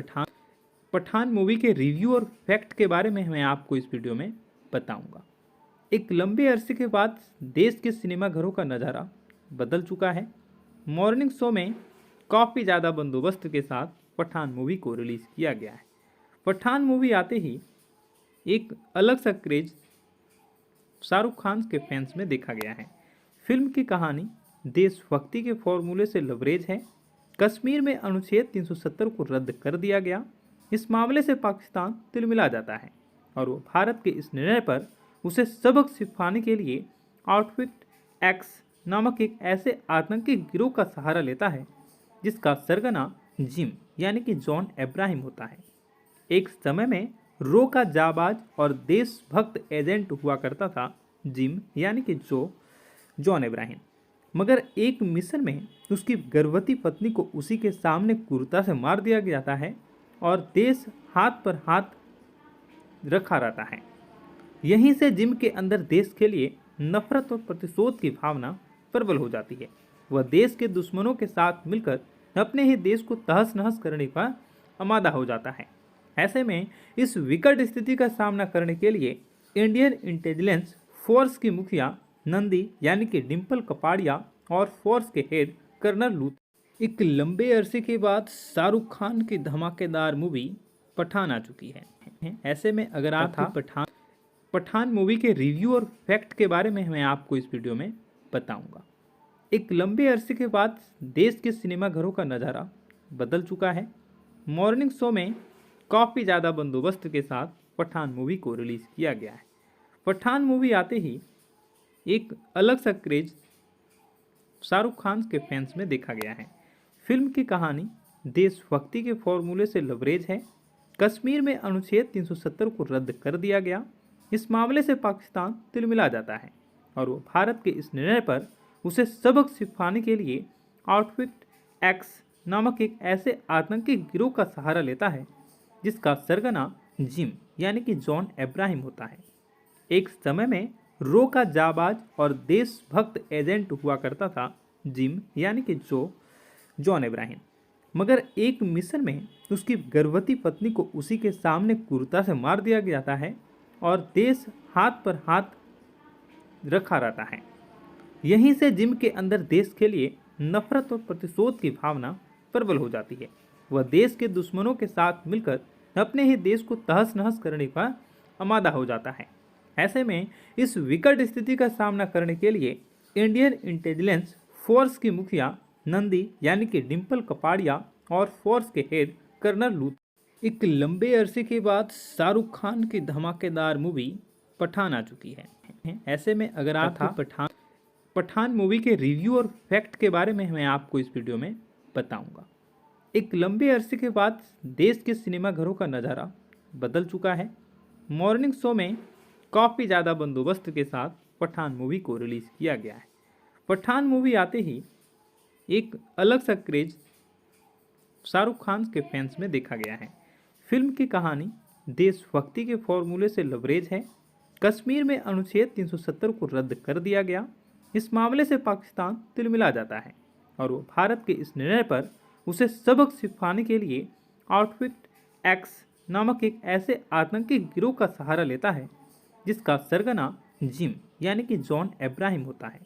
पठान मूवी के रिव्यू और फैक्ट के बारे में मैं आपको इस वीडियो में बताऊंगा। एक लंबे अरसे के बाद देश के सिनेमाघरों का नज़ारा बदल चुका है। मॉर्निंग शो में काफ़ी ज़्यादा बंदोबस्त के साथ पठान मूवी को रिलीज़ किया गया है। पठान मूवी आते ही एक अलग सा क्रेज शाहरुख खान के फैंस में देखा गया है। फिल्म की कहानी देशभक्ति के फॉर्मूले से लबरेज है। कश्मीर में अनुच्छेद 370 को रद्द कर दिया गया। इस मामले से पाकिस्तान तिलमिला जाता है और वो भारत के इस निर्णय पर उसे सबक सिखाने के लिए आउटफिट एक्स नामक एक ऐसे आतंकी गिरोह का सहारा लेता है जिसका सरगना जिम यानी कि जॉन अब्राहम होता है। एक समय में रो का जाबाज और देशभक्त एजेंट हुआ करता था जिम यानी कि जॉन अब्राहम, मगर एक मिशन में उसकी गर्भवती पत्नी को उसी के सामने क्रूरता से मार दिया जाता है और देश हाथ पर हाथ रखा रहता है। यहीं से जिम के अंदर देश के लिए नफरत और प्रतिशोध की भावना प्रबल हो जाती है। वह देश के दुश्मनों के साथ मिलकर अपने ही देश को तहस नहस करने का आमादा हो जाता है। ऐसे में इस विकट स्थिति का सामना करने के लिए इंडियन इंटेलिजेंस फोर्स की मुखिया नंदी यानी कि डिम्पल कपाड़िया और फोर्स के हेड कर्नल लूथ। एक लंबे अरसे के बाद शाहरुख खान की धमाकेदार मूवी पठान आ चुकी है। ऐसे में अगर आप पठान मूवी के रिव्यू और फैक्ट के बारे में मैं आपको इस वीडियो में बताऊंगा। एक लंबे अरसे के बाद देश के सिनेमाघरों का नज़ारा बदल चुका है। मॉर्निंग शो में काफ़ी ज़्यादा बंदोबस्त के साथ पठान मूवी को रिलीज़ किया गया है। पठान मूवी आते ही एक अलग सा क्रेज शाहरुख खान के फैंस में देखा गया है। फिल्म की कहानी देशभक्ति के फॉर्मूले से लबरेज है। कश्मीर में अनुच्छेद 370 को रद्द कर दिया गया। इस मामले से पाकिस्तान तिलमिला जाता है और वो भारत के इस निर्णय पर उसे सबक सिखाने के लिए आउटफिट एक्स नामक एक ऐसे आतंकी गिरोह का सहारा लेता है जिसका सरगना जिम यानी कि जॉन अब्राहम होता है। एक समय में रो का जाबाज और देशभक्त एजेंट हुआ करता था जिम यानी कि जॉन अब्राहम, मगर एक मिशन में उसकी गर्भवती पत्नी को उसी के सामने क्रूरता से मार दिया जाता है और देश हाथ पर हाथ रखा रहता है। यहीं से जिम के अंदर देश के लिए नफरत और प्रतिशोध की भावना प्रबल हो जाती है। वह देश के दुश्मनों के साथ मिलकर अपने ही देश को तहस नहस करने का आमादा हो जाता है। ऐसे में इस विकट स्थिति का सामना करने के लिए इंडियन इंटेलिजेंस फोर्स की मुखिया नंदी यानी कि डिम्पल कपाड़िया और फोर्स के हेड कर्नल लूथ। एक लंबे अरसे के बाद शाहरुख खान की धमाकेदार मूवी पठान आ चुकी है। ऐसे में अगर आप पठान मूवी के रिव्यू और फैक्ट के बारे में मैं आपको इस वीडियो में बताऊंगा। एक लंबे अरसे के बाद देश के सिनेमाघरों का नज़ारा बदल चुका है। मॉर्निंग शो में काफ़ी ज़्यादा बंदोबस्त के साथ पठान मूवी को रिलीज़ किया गया है। पठान मूवी आते ही एक अलग सा क्रेज शाहरुख खान के फैंस में देखा गया है। फिल्म की कहानी देशभक्ति के फॉर्मूले से लबरेज है। कश्मीर में अनुच्छेद 370 को रद्द कर दिया गया। इस मामले से पाकिस्तान तिलमिला जाता है और वो भारत के इस निर्णय पर उसे सबक सिखाने के लिए आउटफिट एक्स नामक एक ऐसे आतंकी गिरोह का सहारा लेता है जिसका सरगना जिम यानी कि जॉन अब्राहम होता है।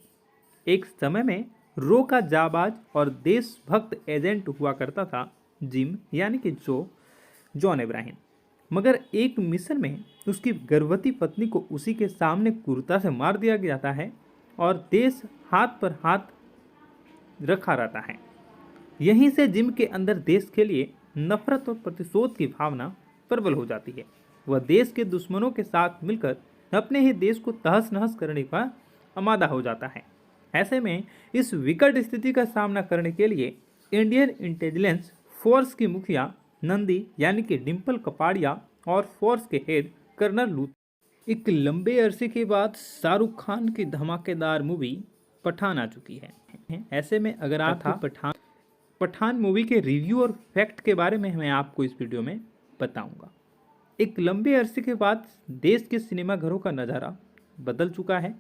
एक समय में रो का जाबाज और देशभक्त एजेंट हुआ करता था जिम यानी कि जॉन अब्राहम, मगर एक मिशन में उसकी गर्भवती पत्नी को उसी के सामने क्रूरता से मार दिया जाता है और देश हाथ पर हाथ रखा रहता है। यहीं से जिम के अंदर देश के लिए नफरत और प्रतिशोध की भावना प्रबल हो जाती है। वह देश के दुश्मनों के साथ मिलकर अपने ही देश को तहस नहस करने का आमादा हो जाता है। ऐसे में इस विकट स्थिति का सामना करने के लिए इंडियन इंटेलिजेंस फोर्स की मुखिया नंदी यानी कि डिम्पल कपाड़िया और फोर्स के हेड कर्नल लूथ। एक लंबे अरसे के बाद शाहरुख खान की धमाकेदार मूवी पठान आ चुकी है। ऐसे में अगर आपको पठान मूवी के रिव्यू और फैक्ट के बारे में मैं आपको इस वीडियो में बताऊंगा। एक लंबे अरसे के बाद देश के सिनेमाघरों का नज़ारा बदल चुका है।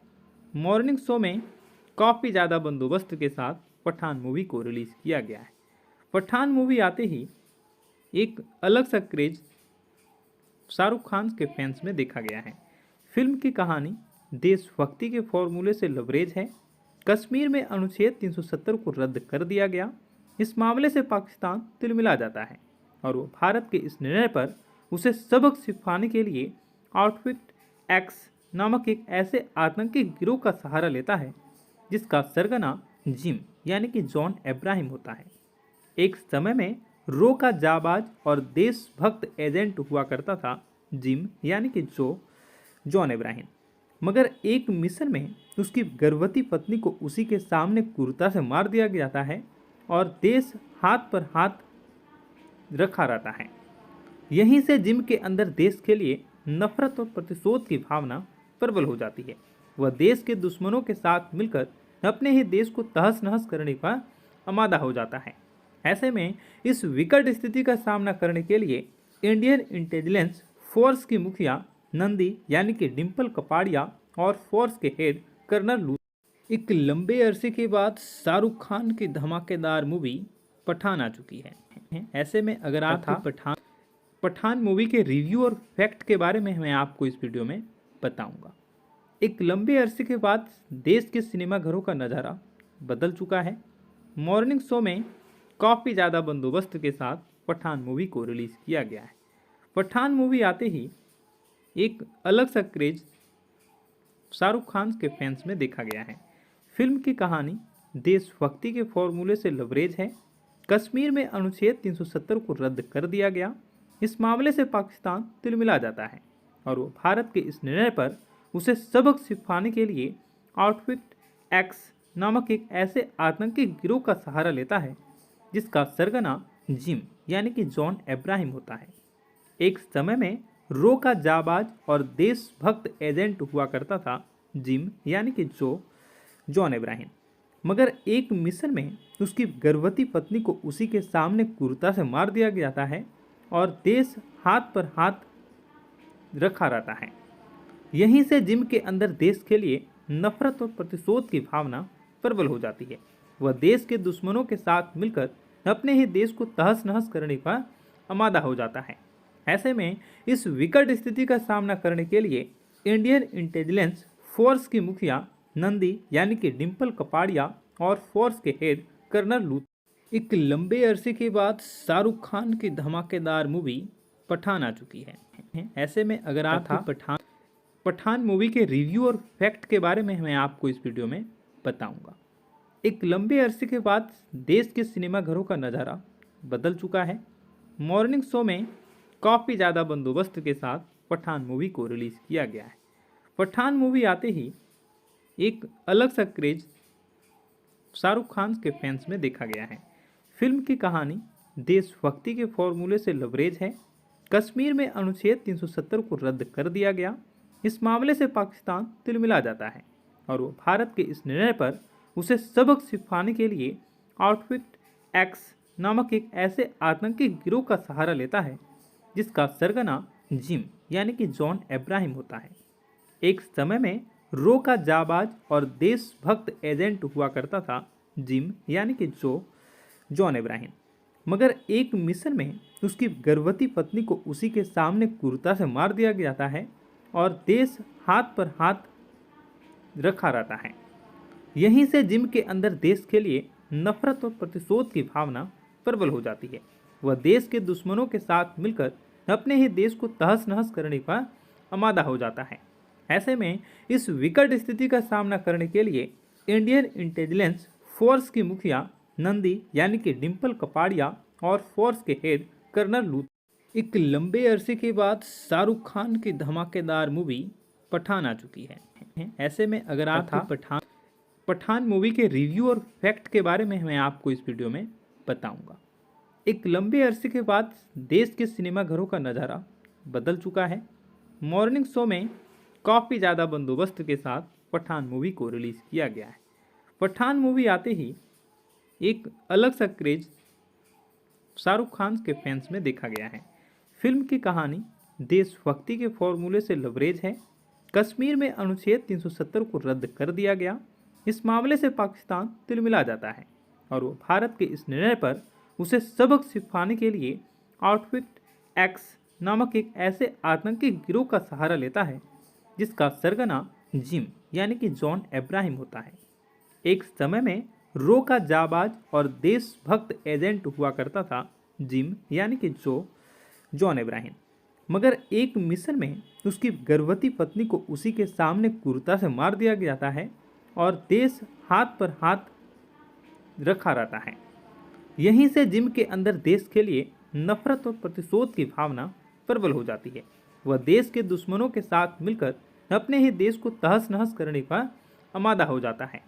मॉर्निंग शो में काफ़ी ज़्यादा बंदोबस्त के साथ पठान मूवी को रिलीज़ किया गया है। पठान मूवी आते ही एक अलग सा क्रेज शाहरुख खान के फैंस में देखा गया है। फिल्म की कहानी देशभक्ति के फॉर्मूले से लबरेज है। कश्मीर में अनुच्छेद 370 को रद्द कर दिया गया। इस मामले से पाकिस्तान तिलमिला जाता है और वो भारत के इस निर्णय पर उसे सबक सिखाने के लिए आउटफिट एक्स नामक एक ऐसे आतंकी गिरोह का सहारा लेता है जिसका सरगना जिम यानी कि जॉन अब्राहम होता है। एक समय में रो का जाबाज और देशभक्त एजेंट हुआ करता था जिम यानी कि जॉन अब्राहम, मगर एक मिशन में उसकी गर्भवती पत्नी को उसी के सामने क्रूरता से मार दिया जाता है और देश हाथ पर हाथ रखा रहता है। यहीं से जिम के अंदर देश के लिए नफरत और प्रतिशोध की भावना प्रबल हो जाती है। वह देश के दुश्मनों के साथ मिलकर अपने ही देश को तहस नहस करने का आमादा हो जाता है। ऐसे में इस विकट स्थिति का सामना करने के लिए इंडियन इंटेलिजेंस फोर्स की मुखिया नंदी यानी कि डिम्पल कपाड़िया और फोर्स के हेड कर्नल लूथ। एक लंबे अरसे के बाद शाहरुख खान की धमाकेदार मूवी पठान आ चुकी है। ऐसे में अगर आपको पठान मूवी के रिव्यू और फैक्ट के बारे में मैं आपको इस वीडियो में बताऊंगा। एक लंबे अरसे के बाद देश के सिनेमाघरों का नज़ारा बदल चुका है। मॉर्निंग शो में काफ़ी ज़्यादा बंदोबस्त के साथ पठान मूवी को रिलीज़ किया गया है। पठान मूवी आते ही एक अलग सा क्रेज शाहरुख खान के फैंस में देखा गया है। फिल्म की कहानी देशभक्ति के फॉर्मूले से लबरेज है। कश्मीर में अनुच्छेद 370 को रद्द कर दिया गया। इस मामले से पाकिस्तान तिलमिला जाता है और वो भारत के इस निर्णय पर उसे सबक सिखाने के लिए आउटफिट एक्स नामक एक ऐसे आतंकी गिरोह का सहारा लेता है जिसका सरगना जिम यानी कि जॉन अब्राहम होता है। एक समय में रो का जाबाज और देशभक्त एजेंट हुआ करता था जिम यानी कि जॉन अब्राहम, मगर एक मिशन में उसकी गर्भवती पत्नी को उसी के सामने क्रूरता से मार दिया जाता है और देश हाथ पर हाथ रखा रहता है। यहीं से जिम के अंदर देश के लिए नफरत और प्रतिशोध की भावना प्रबल हो जाती है। वह देश के दुश्मनों के साथ मिलकर अपने ही देश को तहस नहस करने का आमादा हो जाता है। ऐसे में इस विकट स्थिति का सामना करने के लिए इंडियन इंटेलिजेंस फोर्स की मुखिया नंदी यानी कि डिम्पल कपाड़िया और फोर्स के हेड कर्नल लूथ। एक लंबे अरसे के बाद शाहरुख खान की धमाकेदार मूवी पठान आ चुकी है। ऐसे में अगर आपको पठान मूवी के रिव्यू और फैक्ट के बारे में मैं आपको इस वीडियो में बताऊंगा। एक लंबे अरसे के बाद देश के सिनेमाघरों का नज़ारा बदल चुका है। मॉर्निंग शो में काफ़ी ज़्यादा बंदोबस्त के साथ पठान मूवी को रिलीज़ किया गया है। पठान मूवी आते ही एक अलग सा क्रेज शाहरुख खान के फैंस में देखा गया है। फिल्म की कहानी देशभक्ति के फॉर्मूले से लबरेज है। कश्मीर में अनुच्छेद 370 को रद्द कर दिया गया। इस मामले से पाकिस्तान तिलमिला जाता है और वो भारत के इस निर्णय पर उसे सबक सिखाने के लिए आउटफिट एक्स नामक एक ऐसे आतंकी गिरोह का सहारा लेता है जिसका सरगना जिम यानी कि जॉन अब्राहम होता है। एक समय में रो का जाबाज और देशभक्त एजेंट हुआ करता था जिम यानी कि जॉन अब्राहम। मगर एक मिशन में उसकी गर्भवती पत्नी को उसी के सामने क्रूरता से मार दिया जाता है और देश हाथ पर हाथ रखा रहता है। यहीं से जिम के अंदर देश के लिए नफरत और प्रतिशोध की भावना प्रबल हो जाती है। वह देश के दुश्मनों के साथ मिलकर अपने ही देश को तहस नहस करने का आमादा हो जाता है। ऐसे में इस विकट स्थिति का सामना करने के लिए इंडियन इंटेलिजेंस फोर्स की मुखिया नंदी यानी कि डिम्पल कपाड़िया और फोर्स के हेड कर्नल लूथ। एक लंबे अरसे के बाद शाहरुख खान की धमाकेदार मूवी पठान आ चुकी है। ऐसे में अगर आप पठान मूवी के रिव्यू और फैक्ट के बारे में मैं आपको इस वीडियो में बताऊंगा। एक लंबे अरसे के बाद देश के सिनेमाघरों का नज़ारा बदल चुका है। मॉर्निंग शो में काफ़ी ज़्यादा बंदोबस्त के साथ पठान मूवी को रिलीज़ किया गया है। पठान मूवी आते ही एक अलग सा क्रेज शाहरुख खान के फैंस में देखा गया है। फिल्म की कहानी देशभक्ति के फॉर्मूले से लबरेज है। कश्मीर में अनुच्छेद 370 को रद्द कर दिया गया। इस मामले से पाकिस्तान तिलमिला जाता है और वो भारत के इस निर्णय पर उसे सबक सिखाने के लिए आउटफिट एक्स नामक एक ऐसे आतंकी गिरोह का सहारा लेता है जिसका सरगना जिम यानी कि जॉन अब्राहम होता है। एक समय में रो का जाबाज और देशभक्त एजेंट हुआ करता था जिम यानी कि जॉन अब्राहम। मगर एक मिशन में उसकी गर्भवती पत्नी को उसी के सामने क्रूरता से मार दिया जाता है और देश हाथ पर हाथ रखा रहता है। यहीं से जिम के अंदर देश के लिए नफरत और प्रतिशोध की भावना प्रबल हो जाती है। वह देश के दुश्मनों के साथ मिलकर अपने ही देश को तहस नहस करने का आमादा हो जाता है।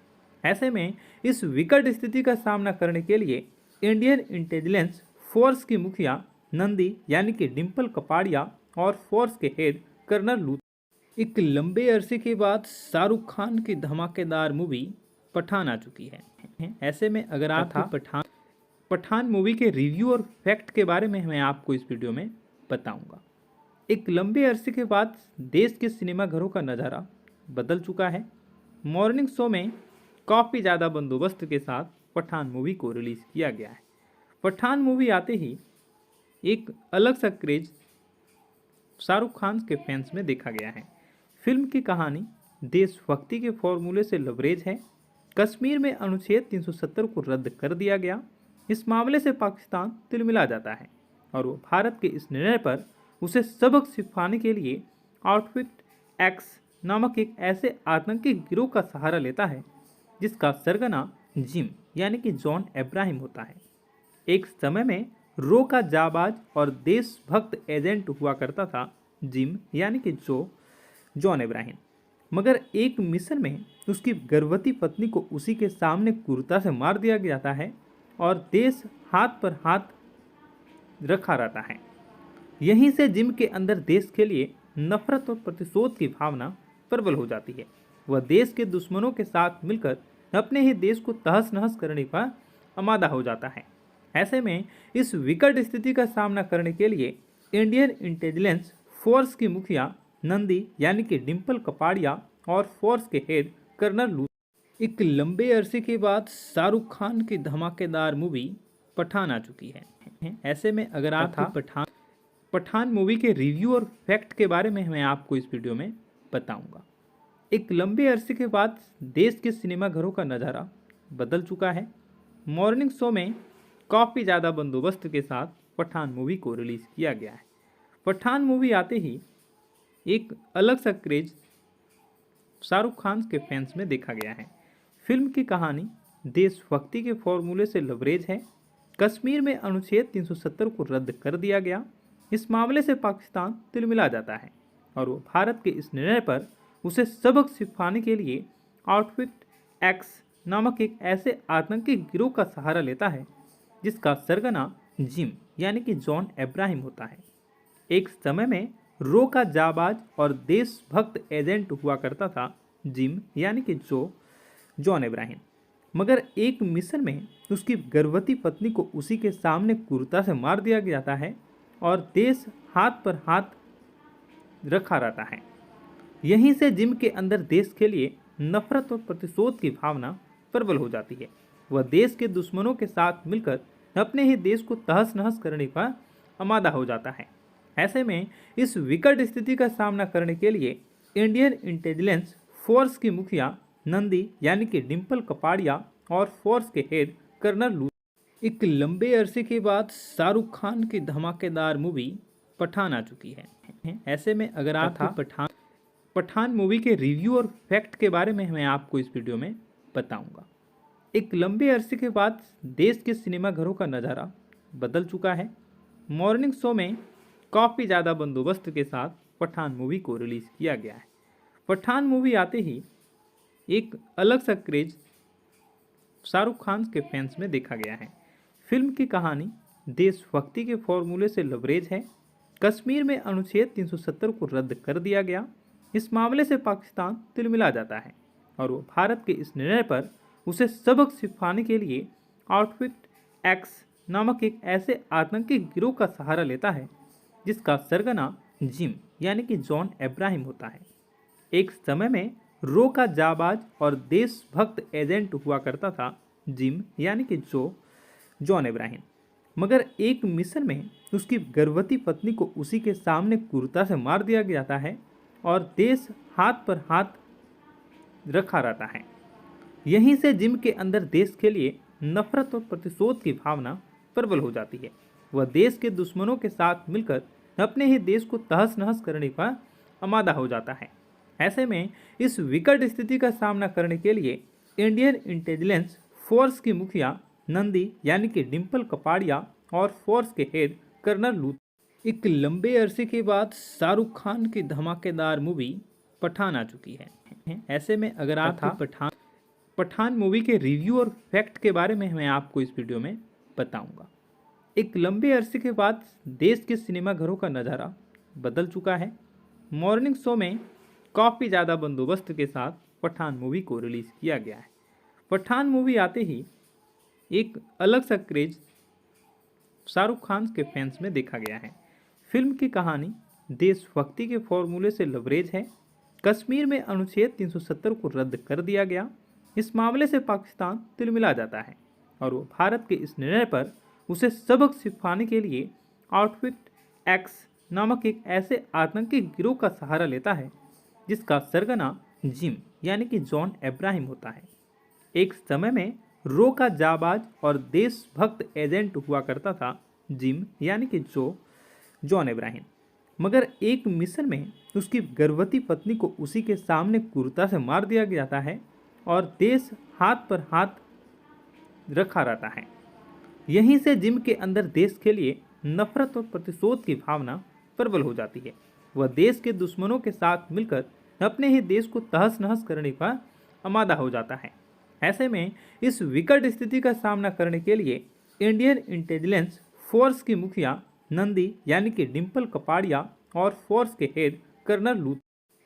ऐसे में इस विकट स्थिति का सामना करने के लिए इंडियन इंटेलिजेंस फोर्स की मुखिया नंदी यानी कि डिम्पल कपाड़िया और फोर्स के हेड कर्नल लूथ। एक लंबे अरसे के बाद शाहरुख खान की धमाकेदार मूवी पठान आ चुकी है। ऐसे में अगर आप पठान मूवी के रिव्यू और फैक्ट के बारे में मैं आपको इस वीडियो में बताऊंगा। एक लंबे अरसे के बाद देश के सिनेमाघरों का नज़ारा बदल चुका है। मॉर्निंग शो में काफ़ी ज़्यादा बंदोबस्त के साथ पठान मूवी को रिलीज़ किया गया है। पठान मूवी आते ही एक अलग सा क्रेज शाहरुख खान के फैंस में देखा गया है। फिल्म की कहानी देशभक्ति के फॉर्मूले से लबरेज है। कश्मीर में अनुच्छेद 370 को रद्द कर दिया गया। इस मामले से पाकिस्तान तिलमिला जाता है और वो भारत के इस निर्णय पर उसे सबक सिखाने के लिए आउटफिट एक्स नामक एक ऐसे आतंकी गिरोह का सहारा लेता है जिसका सरगना जिम यानी कि जॉन अब्राहम होता है। एक समय में रो का जाबाज और देशभक्त एजेंट हुआ करता था जिम यानी कि जॉन अब्राहम। मगर एक मिशन में उसकी गर्भवती पत्नी को उसी के सामने क्रूरता से मार दिया जाता है और देश हाथ पर हाथ रखा रहता है। यहीं से जिम के अंदर देश के लिए नफरत और प्रतिशोध की भावना प्रबल हो जाती है। वह देश के दुश्मनों के साथ मिलकर अपने ही देश को तहस नहस करने का आमादा हो जाता है। ऐसे में इस विकट स्थिति का सामना करने के लिए इंडियन इंटेलिजेंस फोर्स की मुखिया नंदी यानी कि डिम्पल कपाड़िया और फोर्स के हेड कर्नल लूथ। एक लंबे अरसे के बाद शाहरुख खान की धमाकेदार मूवी पठान आ चुकी है। ऐसे में अगर आप पठान मूवी के रिव्यू और फैक्ट के बारे में मैं आपको इस वीडियो में बताऊंगा। एक लंबे अरसे के बाद देश के सिनेमाघरों का नज़ारा बदल चुका है। मॉर्निंग शो में काफ़ी ज़्यादा बंदोबस्त के साथ पठान मूवी को रिलीज़ किया गया है। पठान मूवी आते ही एक अलग सा क्रेज शाहरुख खान के फैंस में देखा गया है। फिल्म की कहानी देशभक्ति के फॉर्मूले से लबरेज है। कश्मीर में अनुच्छेद 370 को रद्द कर दिया गया। इस मामले से पाकिस्तान तिलमिला जाता है और वो भारत के इस निर्णय पर उसे सबक सिखाने के लिए आउटफिट एक्स नामक एक ऐसे आतंकी गिरोह का सहारा लेता है जिसका सरगना जिम यानी कि जॉन अब्राहम होता है। एक समय में रो का जाबाज और देशभक्त एजेंट हुआ करता था जिम यानी कि जॉन अब्राहम। मगर एक मिशन में उसकी गर्भवती पत्नी को उसी के सामने क्रूरता से मार दिया जाता है और देश हाथ पर हाथ रखा रहता है। यहीं से जिम के अंदर देश के लिए नफरत और प्रतिशोध की भावना प्रबल हो जाती है। वह देश के दुश्मनों के साथ मिलकर अपने ही देश को तहस नहस करने का आमादा हो जाता है। ऐसे में इस विकट स्थिति का सामना करने के लिए इंडियन इंटेलिजेंस फोर्स की मुखिया नंदी यानी कि डिम्पल कपाड़िया और फोर्स के हेड कर्नल लू एक लंबे अरसे के बाद शाहरुख खान की धमाकेदार मूवी पठान आ चुकी है। ऐसे में अगर आप पठान मूवी के रिव्यू और फैक्ट के बारे में मैं आपको इस वीडियो में बताऊंगा। एक लंबे अरसे के बाद देश के सिनेमा घरों का नज़ारा बदल चुका है। मॉर्निंग शो में काफ़ी ज़्यादा बंदोबस्त के साथ पठान मूवी को रिलीज़ किया गया है। पठान मूवी आते ही एक अलग सा क्रेज शाहरुख खान के फैंस में देखा गया है। फिल्म की कहानी देशभक्ति के फॉर्मूले से लबरेज है। कश्मीर में अनुच्छेद 370 को रद्द कर दिया गया। इस मामले से पाकिस्तान तिलमिला जाता है और वो भारत के इस निर्णय पर उसे सबक सिखाने के लिए आउटफिट एक्स नामक एक ऐसे आतंकी गिरोह का सहारा लेता है जिसका सरगना जिम यानी कि जॉन अब्राहम होता है। एक समय में रो का जाबाज और देशभक्त एजेंट हुआ करता था जिम यानी कि जॉन अब्राहम, मगर एक मिशन में उसकी गर्भवती पत्नी को उसी के सामने क्रूरता से मार दिया जाता है और देश हाथ पर हाथ रखा रहता है। यहीं से जिम के अंदर देश के लिए नफरत और प्रतिशोध की भावना प्रबल हो जाती है। वह देश के दुश्मनों के साथ मिलकर अपने ही देश को तहस नहस करने का आमादा हो जाता है। ऐसे में इस विकट स्थिति का सामना करने के लिए इंडियन इंटेलिजेंस फोर्स की मुखिया नंदी यानी कि डिम्पल कपाड़िया और फोर्स के हेड कर्नल लू एक लंबे अरसे के बाद शाहरुख खान की धमाकेदार मूवी पठान आ चुकी है। ऐसे में अगर आप पठान मूवी के रिव्यू और फैक्ट के बारे में मैं आपको इस वीडियो में बताऊंगा। एक लंबे अरसे के बाद देश के सिनेमा घरों का नज़ारा बदल चुका है। मॉर्निंग शो में काफ़ी ज़्यादा बंदोबस्त के साथ पठान मूवी को रिलीज़ किया गया है। पठान मूवी आते ही एक अलग सा क्रेज शाहरुख खान के फैंस में देखा गया है। फिल्म की कहानी देशभक्ति के फॉर्मूले से लबरेज है। कश्मीर में अनुच्छेद 370 को रद्द कर दिया गया। इस मामले से पाकिस्तान तिलमिला जाता है और वो भारत के इस निर्णय पर उसे सबक सिखाने के लिए आउटफिट एक्स नामक एक ऐसे आतंकी गिरोह का सहारा लेता है जिसका सरगना जिम यानी कि जॉन अब्राहम होता है। एक समय में रो का जाबाज और देशभक्त एजेंट हुआ करता था जिम यानी कि जॉन अब्राहम, मगर एक मिशन में उसकी गर्भवती पत्नी को उसी के सामने क्रूरता से मार दिया जाता है और देश हाथ पर हाथ रखा रहता है। यहीं से जिम के अंदर देश के लिए नफरत और प्रतिशोध की भावना प्रबल हो जाती है। वह देश के दुश्मनों के साथ मिलकर अपने ही देश को तहस नहस करने का आमादा हो जाता है। ऐसे में इस विकट स्थिति का सामना करने के लिए इंडियन इंटेलिजेंस फोर्स की मुखिया नंदी यानी कि डिम्पल कपाड़िया और फोर्स के हेड कर्नल लू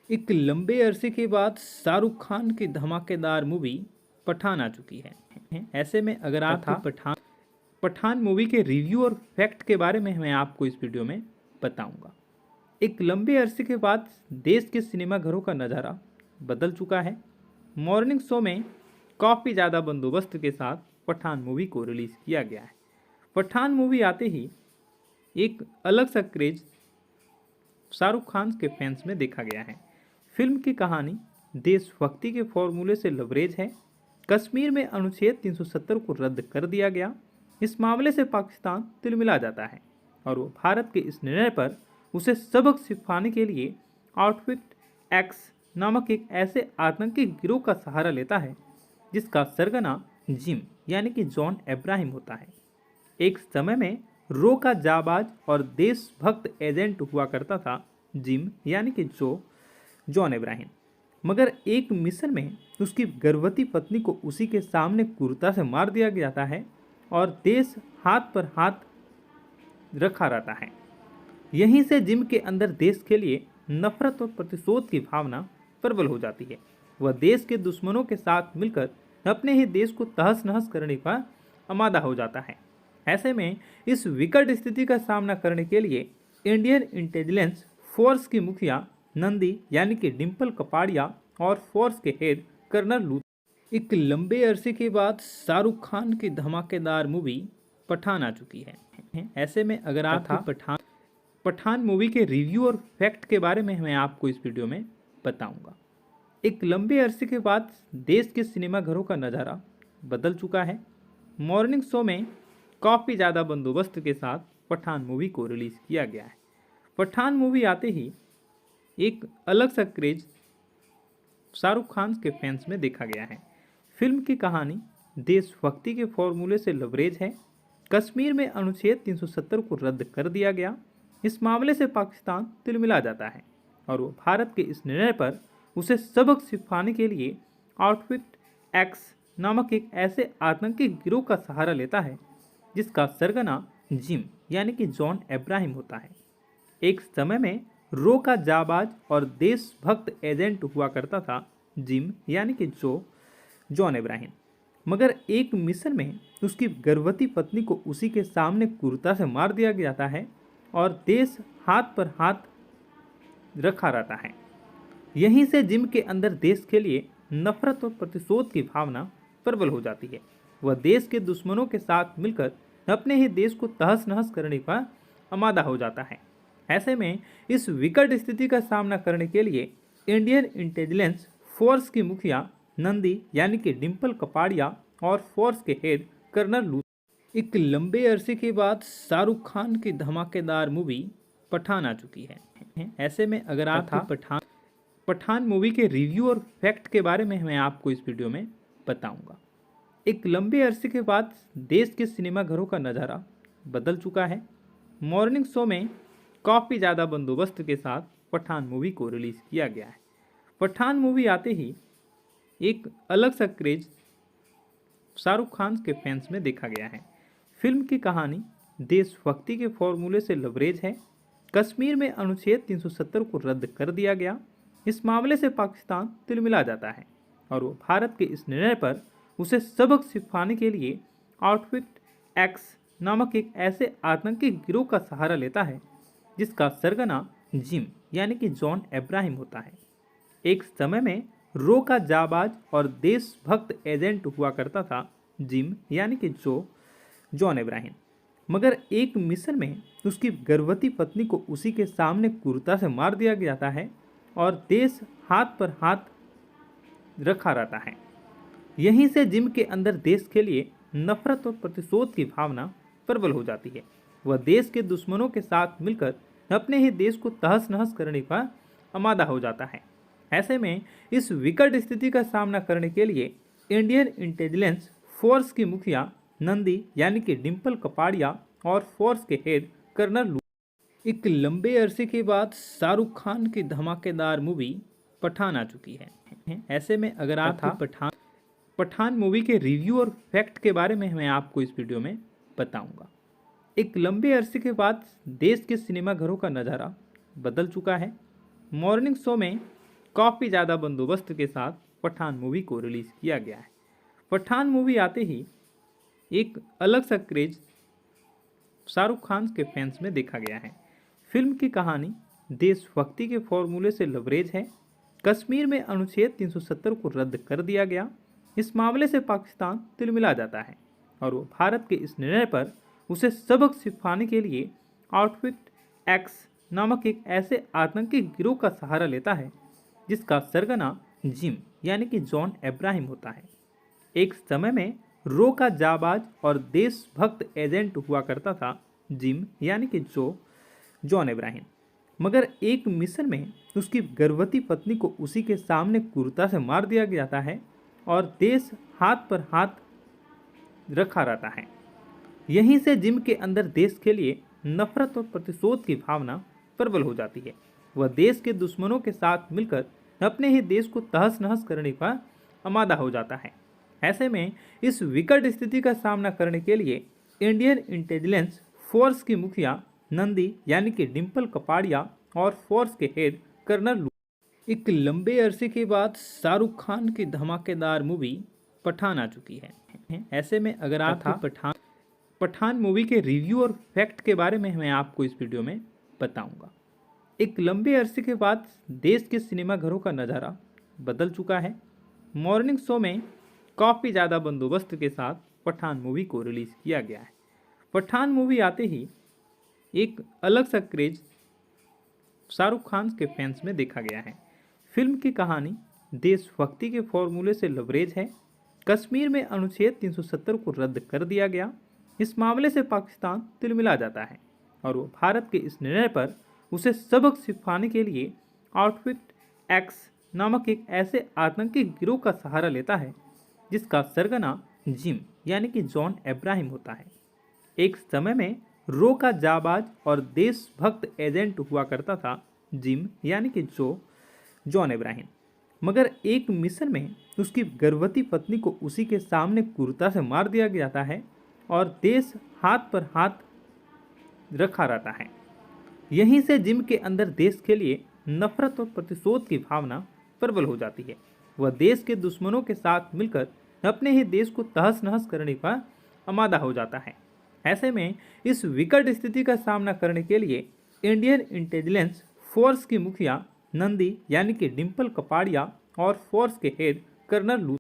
एक लंबे अरसे के बाद शाहरुख खान की धमाकेदार मूवी पठान आ चुकी है। ऐसे में अगर आप पठान मूवी के रिव्यू और फैक्ट के बारे में मैं आपको इस वीडियो में बताऊंगा। एक लंबे अरसे के बाद देश के सिनेमा घरों का नज़ारा बदल चुका है। मॉर्निंग शो में काफ़ी ज़्यादा बंदोबस्त के साथ पठान मूवी को रिलीज़ किया गया है। पठान मूवी आते ही एक अलग सा क्रेज शाहरुख खान के फैंस में देखा गया है। फिल्म की कहानी देशभक्ति के फॉर्मूले से लबरेज है। कश्मीर में अनुच्छेद 370 को रद्द कर दिया गया। इस मामले से पाकिस्तान तिलमिला जाता है और वो भारत के इस निर्णय पर उसे सबक सिखाने के लिए आउटफिट एक्स नामक एक ऐसे आतंकी गिरोह का सहारा लेता है जिसका सरगना जिम यानी कि जॉन अब्राहम होता है। एक समय में रो का जाबाज और देशभक्त एजेंट हुआ करता था जिम यानी कि जॉन अब्राहम, मगर एक मिशन में उसकी गर्भवती पत्नी को उसी के सामने क्रूरता से मार दिया जाता है और देश हाथ पर हाथ रखा रहता है। यहीं से जिम के अंदर देश के लिए नफरत और प्रतिशोध की भावना प्रबल हो जाती है। वह देश के दुश्मनों के साथ मिलकर अपने ही देश को तहस नहस करने का आमादा हो जाता है। ऐसे में इस विकट स्थिति का सामना करने के लिए इंडियन इंटेलिजेंस फोर्स की मुखिया नंदी यानी कि डिम्पल कपाड़िया और फोर्स के हेड कर्नल लू। एक लंबे अरसे के बाद शाहरुख खान की धमाकेदार मूवी पठान आ चुकी है। ऐसे में अगर आप पठान मूवी के रिव्यू और फैक्ट के बारे में मैं आपको इस वीडियो में बताऊंगा। एक लंबे अरसे के बाद देश के सिनेमाघरों का नज़ारा बदल चुका है। मॉर्निंग शो में काफ़ी ज़्यादा बंदोबस्त के साथ पठान मूवी को रिलीज़ किया गया है। पठान मूवी आते ही एक अलग सा क्रेज शाहरुख खान के फैंस में देखा गया है। फिल्म की कहानी देशभक्ति के फॉर्मूले से लबरेज है। कश्मीर में अनुच्छेद 370 को रद्द कर दिया गया। इस मामले से पाकिस्तान तिलमिला जाता है और वो भारत के इस निर्णय पर उसे सबक सिखाने के लिए आउटफिट एक्स नामक एक ऐसे आतंकी गिरोह का सहारा लेता है जिसका सरगना जिम यानी कि जॉन अब्राहम होता है। एक समय में रो का जाबाज और देशभक्त एजेंट हुआ करता था जिम यानी कि जॉन अब्राहम, मगर एक मिशन में उसकी गर्भवती पत्नी को उसी के सामने क्रूरता से मार दिया जाता है और देश हाथ पर हाथ रखा रहता है। यहीं से जिम के अंदर देश के लिए नफरत और प्रतिशोध की भावना प्रबल हो जाती है। वह देश के दुश्मनों के साथ मिलकर अपने ही देश को तहस नहस करने का आमादा हो जाता है। ऐसे में इस विकट स्थिति का सामना करने के लिए इंडियन इंटेलिजेंस फोर्स की मुखिया नंदी यानी कि डिम्पल कपाड़िया और फोर्स के हेड कर्नल लू। एक लंबे अरसे के बाद शाहरुख खान की धमाकेदार मूवी पठान आ चुकी है। ऐसे में अगर आप पठान मूवी के रिव्यू और फैक्ट के बारे में मैं आपको इस वीडियो में बताऊंगा। एक लंबे अरसे के बाद देश के सिनेमाघरों का नज़ारा बदल चुका है। मॉर्निंग शो में काफ़ी ज़्यादा बंदोबस्त के साथ पठान मूवी को रिलीज़ किया गया है। पठान मूवी आते ही एक अलग सा क्रेज शाहरुख खान के फैंस में देखा गया है। फिल्म की कहानी देशभक्ति के फॉर्मूले से लबरेज है। कश्मीर में अनुच्छेद 370 को रद्द कर दिया गया। इस मामले से पाकिस्तान तिलमिला जाता है और वो भारत के इस निर्णय पर उसे सबक सिखाने के लिए आउटफिट एक्स नामक एक ऐसे आतंकी गिरोह का सहारा लेता है जिसका सरगना जिम यानी कि जॉन अब्राहम होता है। एक समय में रो का जाबाज और देशभक्त एजेंट हुआ करता था जिम यानी कि जॉन अब्राहम, मगर एक मिशन में उसकी गर्भवती पत्नी को उसी के सामने क्रूरता से मार दिया जाता है और देश हाथ पर हाथ रखा रहता है। यहीं से जिम के अंदर देश के लिए नफरत और प्रतिशोध की भावना प्रबल हो जाती है। वह देश के दुश्मनों के साथ मिलकर अपने ही देश को तहस नहस करने का आमादा हो जाता है। ऐसे में इस विकट स्थिति का सामना करने के लिए इंडियन इंटेलिजेंस फोर्स की मुखिया नंदी यानी कि डिम्पल कपाड़िया और फोर्स के हेड कर्नल लू। एक लंबे अरसे के बाद शाहरुख खान की धमाकेदार मूवी पठान आ चुकी है। ऐसे में अगर आप पठान मूवी के रिव्यू और फैक्ट के बारे में मैं आपको इस वीडियो में बताऊंगा। एक लंबे अरसे के बाद देश के सिनेमाघरों का नज़ारा बदल चुका है। मॉर्निंग शो में काफ़ी ज़्यादा बंदोबस्त के साथ पठान मूवी को रिलीज़ किया गया है। पठान मूवी आते ही एक अलग सा क्रेज शाहरुख खान के फैंस में देखा गया है। फिल्म की कहानी देशभक्ति के फॉर्मूले से लबरेज है। कश्मीर में अनुच्छेद 370 को रद्द कर दिया गया। इस मामले से पाकिस्तान तिलमिला जाता है और वो भारत के इस निर्णय पर उसे सबक सिखाने के लिए आउटफिट एक्स नामक एक ऐसे आतंकी गिरोह का सहारा लेता है जिसका सरगना जिम यानी कि जॉन अब्राहम होता है। एक समय में रो का जाबाज और देशभक्त एजेंट हुआ करता था जिम यानी कि जॉन अब्राहम, मगर एक मिशन में उसकी गर्भवती पत्नी को उसी के सामने क्रूरता से मार दिया जाता है और देश हाथ पर हाथ रखा रहता है। यहीं से जिम के अंदर देश के लिए नफरत और प्रतिशोध की भावना प्रबल हो जाती है। वह देश के दुश्मनों के साथ मिलकर अपने ही देश को तहस नहस करने का आमादा हो जाता है। ऐसे में इस विकट स्थिति का सामना करने के लिए इंडियन इंटेलिजेंस फोर्स की मुखिया नंदी यानी कि डिम्पल कपाड़िया और फोर्स के हेड कर्नल लू। एक लंबे अरसे के बाद शाहरुख खान की धमाकेदार मूवी पठान आ चुकी है। ऐसे में अगर आप पठान मूवी के रिव्यू और फैक्ट के बारे में मैं आपको इस वीडियो में बताऊंगा। एक लंबे अरसे के बाद देश के सिनेमाघरों का नज़ारा बदल चुका है। मॉर्निंग शो में काफ़ी ज़्यादा बंदोबस्त के साथ पठान मूवी को रिलीज़ किया गया है। पठान मूवी आते ही एक अलग सा क्रेज शाहरुख खान के फैंस में देखा गया है। फिल्म की कहानी देशभक्ति के फॉर्मूले से लबरेज है। कश्मीर में अनुच्छेद 370 को रद्द कर दिया गया। इस मामले से पाकिस्तान तिलमिला जाता है और वो भारत के इस निर्णय पर उसे सबक सिखाने के लिए आउटफिट एक्स नामक एक ऐसे आतंकी गिरोह का सहारा लेता है जिसका सरगना जिम यानी कि जॉन अब्राहम होता है। एक समय में रो का जाबाज और देशभक्त एजेंट हुआ करता था जिम यानी कि जॉन अब्राहम, मगर एक मिशन में उसकी गर्भवती पत्नी को उसी के सामने क्रूरता से मार दिया जाता है और देश हाथ पर हाथ रखा रहता है। यहीं से जिम के अंदर देश के लिए नफरत और प्रतिशोध की भावना प्रबल हो जाती है। वह देश के दुश्मनों के साथ मिलकर अपने ही देश को तहस नहस करने का आमादा हो जाता है। ऐसे में इस विकट स्थिति का सामना करने के लिए इंडियन इंटेलिजेंस फोर्स की मुखिया नंदी यानी कि डिम्पल कपाड़िया और फोर्स के हेड कर्नल लू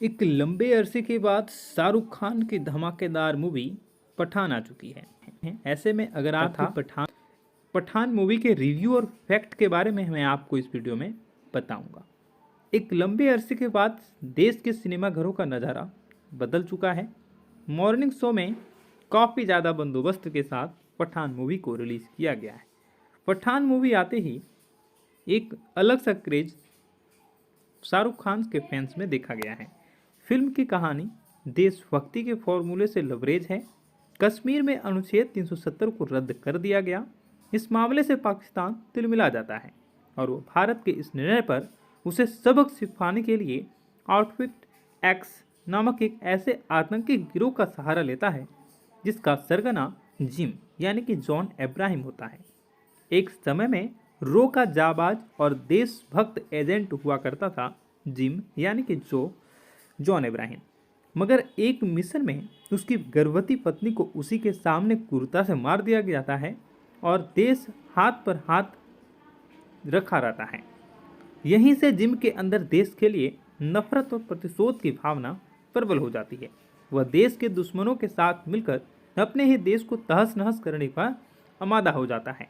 एक लंबे अरसे के बाद शाहरुख खान की धमाकेदार मूवी पठान आ चुकी है। ऐसे में अगर आप पठान मूवी के रिव्यू और फैक्ट के बारे में मैं आपको इस वीडियो में बताऊंगा। एक लंबे अरसे के बाद देश के सिनेमाघरों का नज़ारा बदल चुका है। मॉर्निंग शो में काफ़ी ज़्यादा बंदोबस्त के साथ पठान मूवी को रिलीज़ किया गया है। पठान मूवी आते ही एक अलग सा क्रेज शाहरुख खान के फैंस में देखा गया है। फिल्म की कहानी देशभक्ति के फॉर्मूले से लबरेज है। कश्मीर में अनुच्छेद 370 को रद्द कर दिया गया। इस मामले से पाकिस्तान तिलमिला जाता है और वो भारत के इस निर्णय पर उसे सबक सिखाने के लिए आउटफिट एक्स नामक एक ऐसे आतंकी गिरोह का सहारा लेता है जिसका सरगना जिम यानी कि जॉन अब्राहम होता है। एक समय में रो का जाबाज और देशभक्त एजेंट हुआ करता था जिम यानी कि जॉन अब्राहम, मगर एक मिशन में उसकी गर्भवती पत्नी को उसी के सामने क्रूरता से मार दिया जाता है और देश हाथ पर हाथ रखा रहता है। यहीं से जिम के अंदर देश के लिए नफरत और प्रतिशोध की भावना प्रबल हो जाती है। वह देश के दुश्मनों के साथ मिलकर अपने ही देश को तहस नहस करने का आमादा हो जाता है।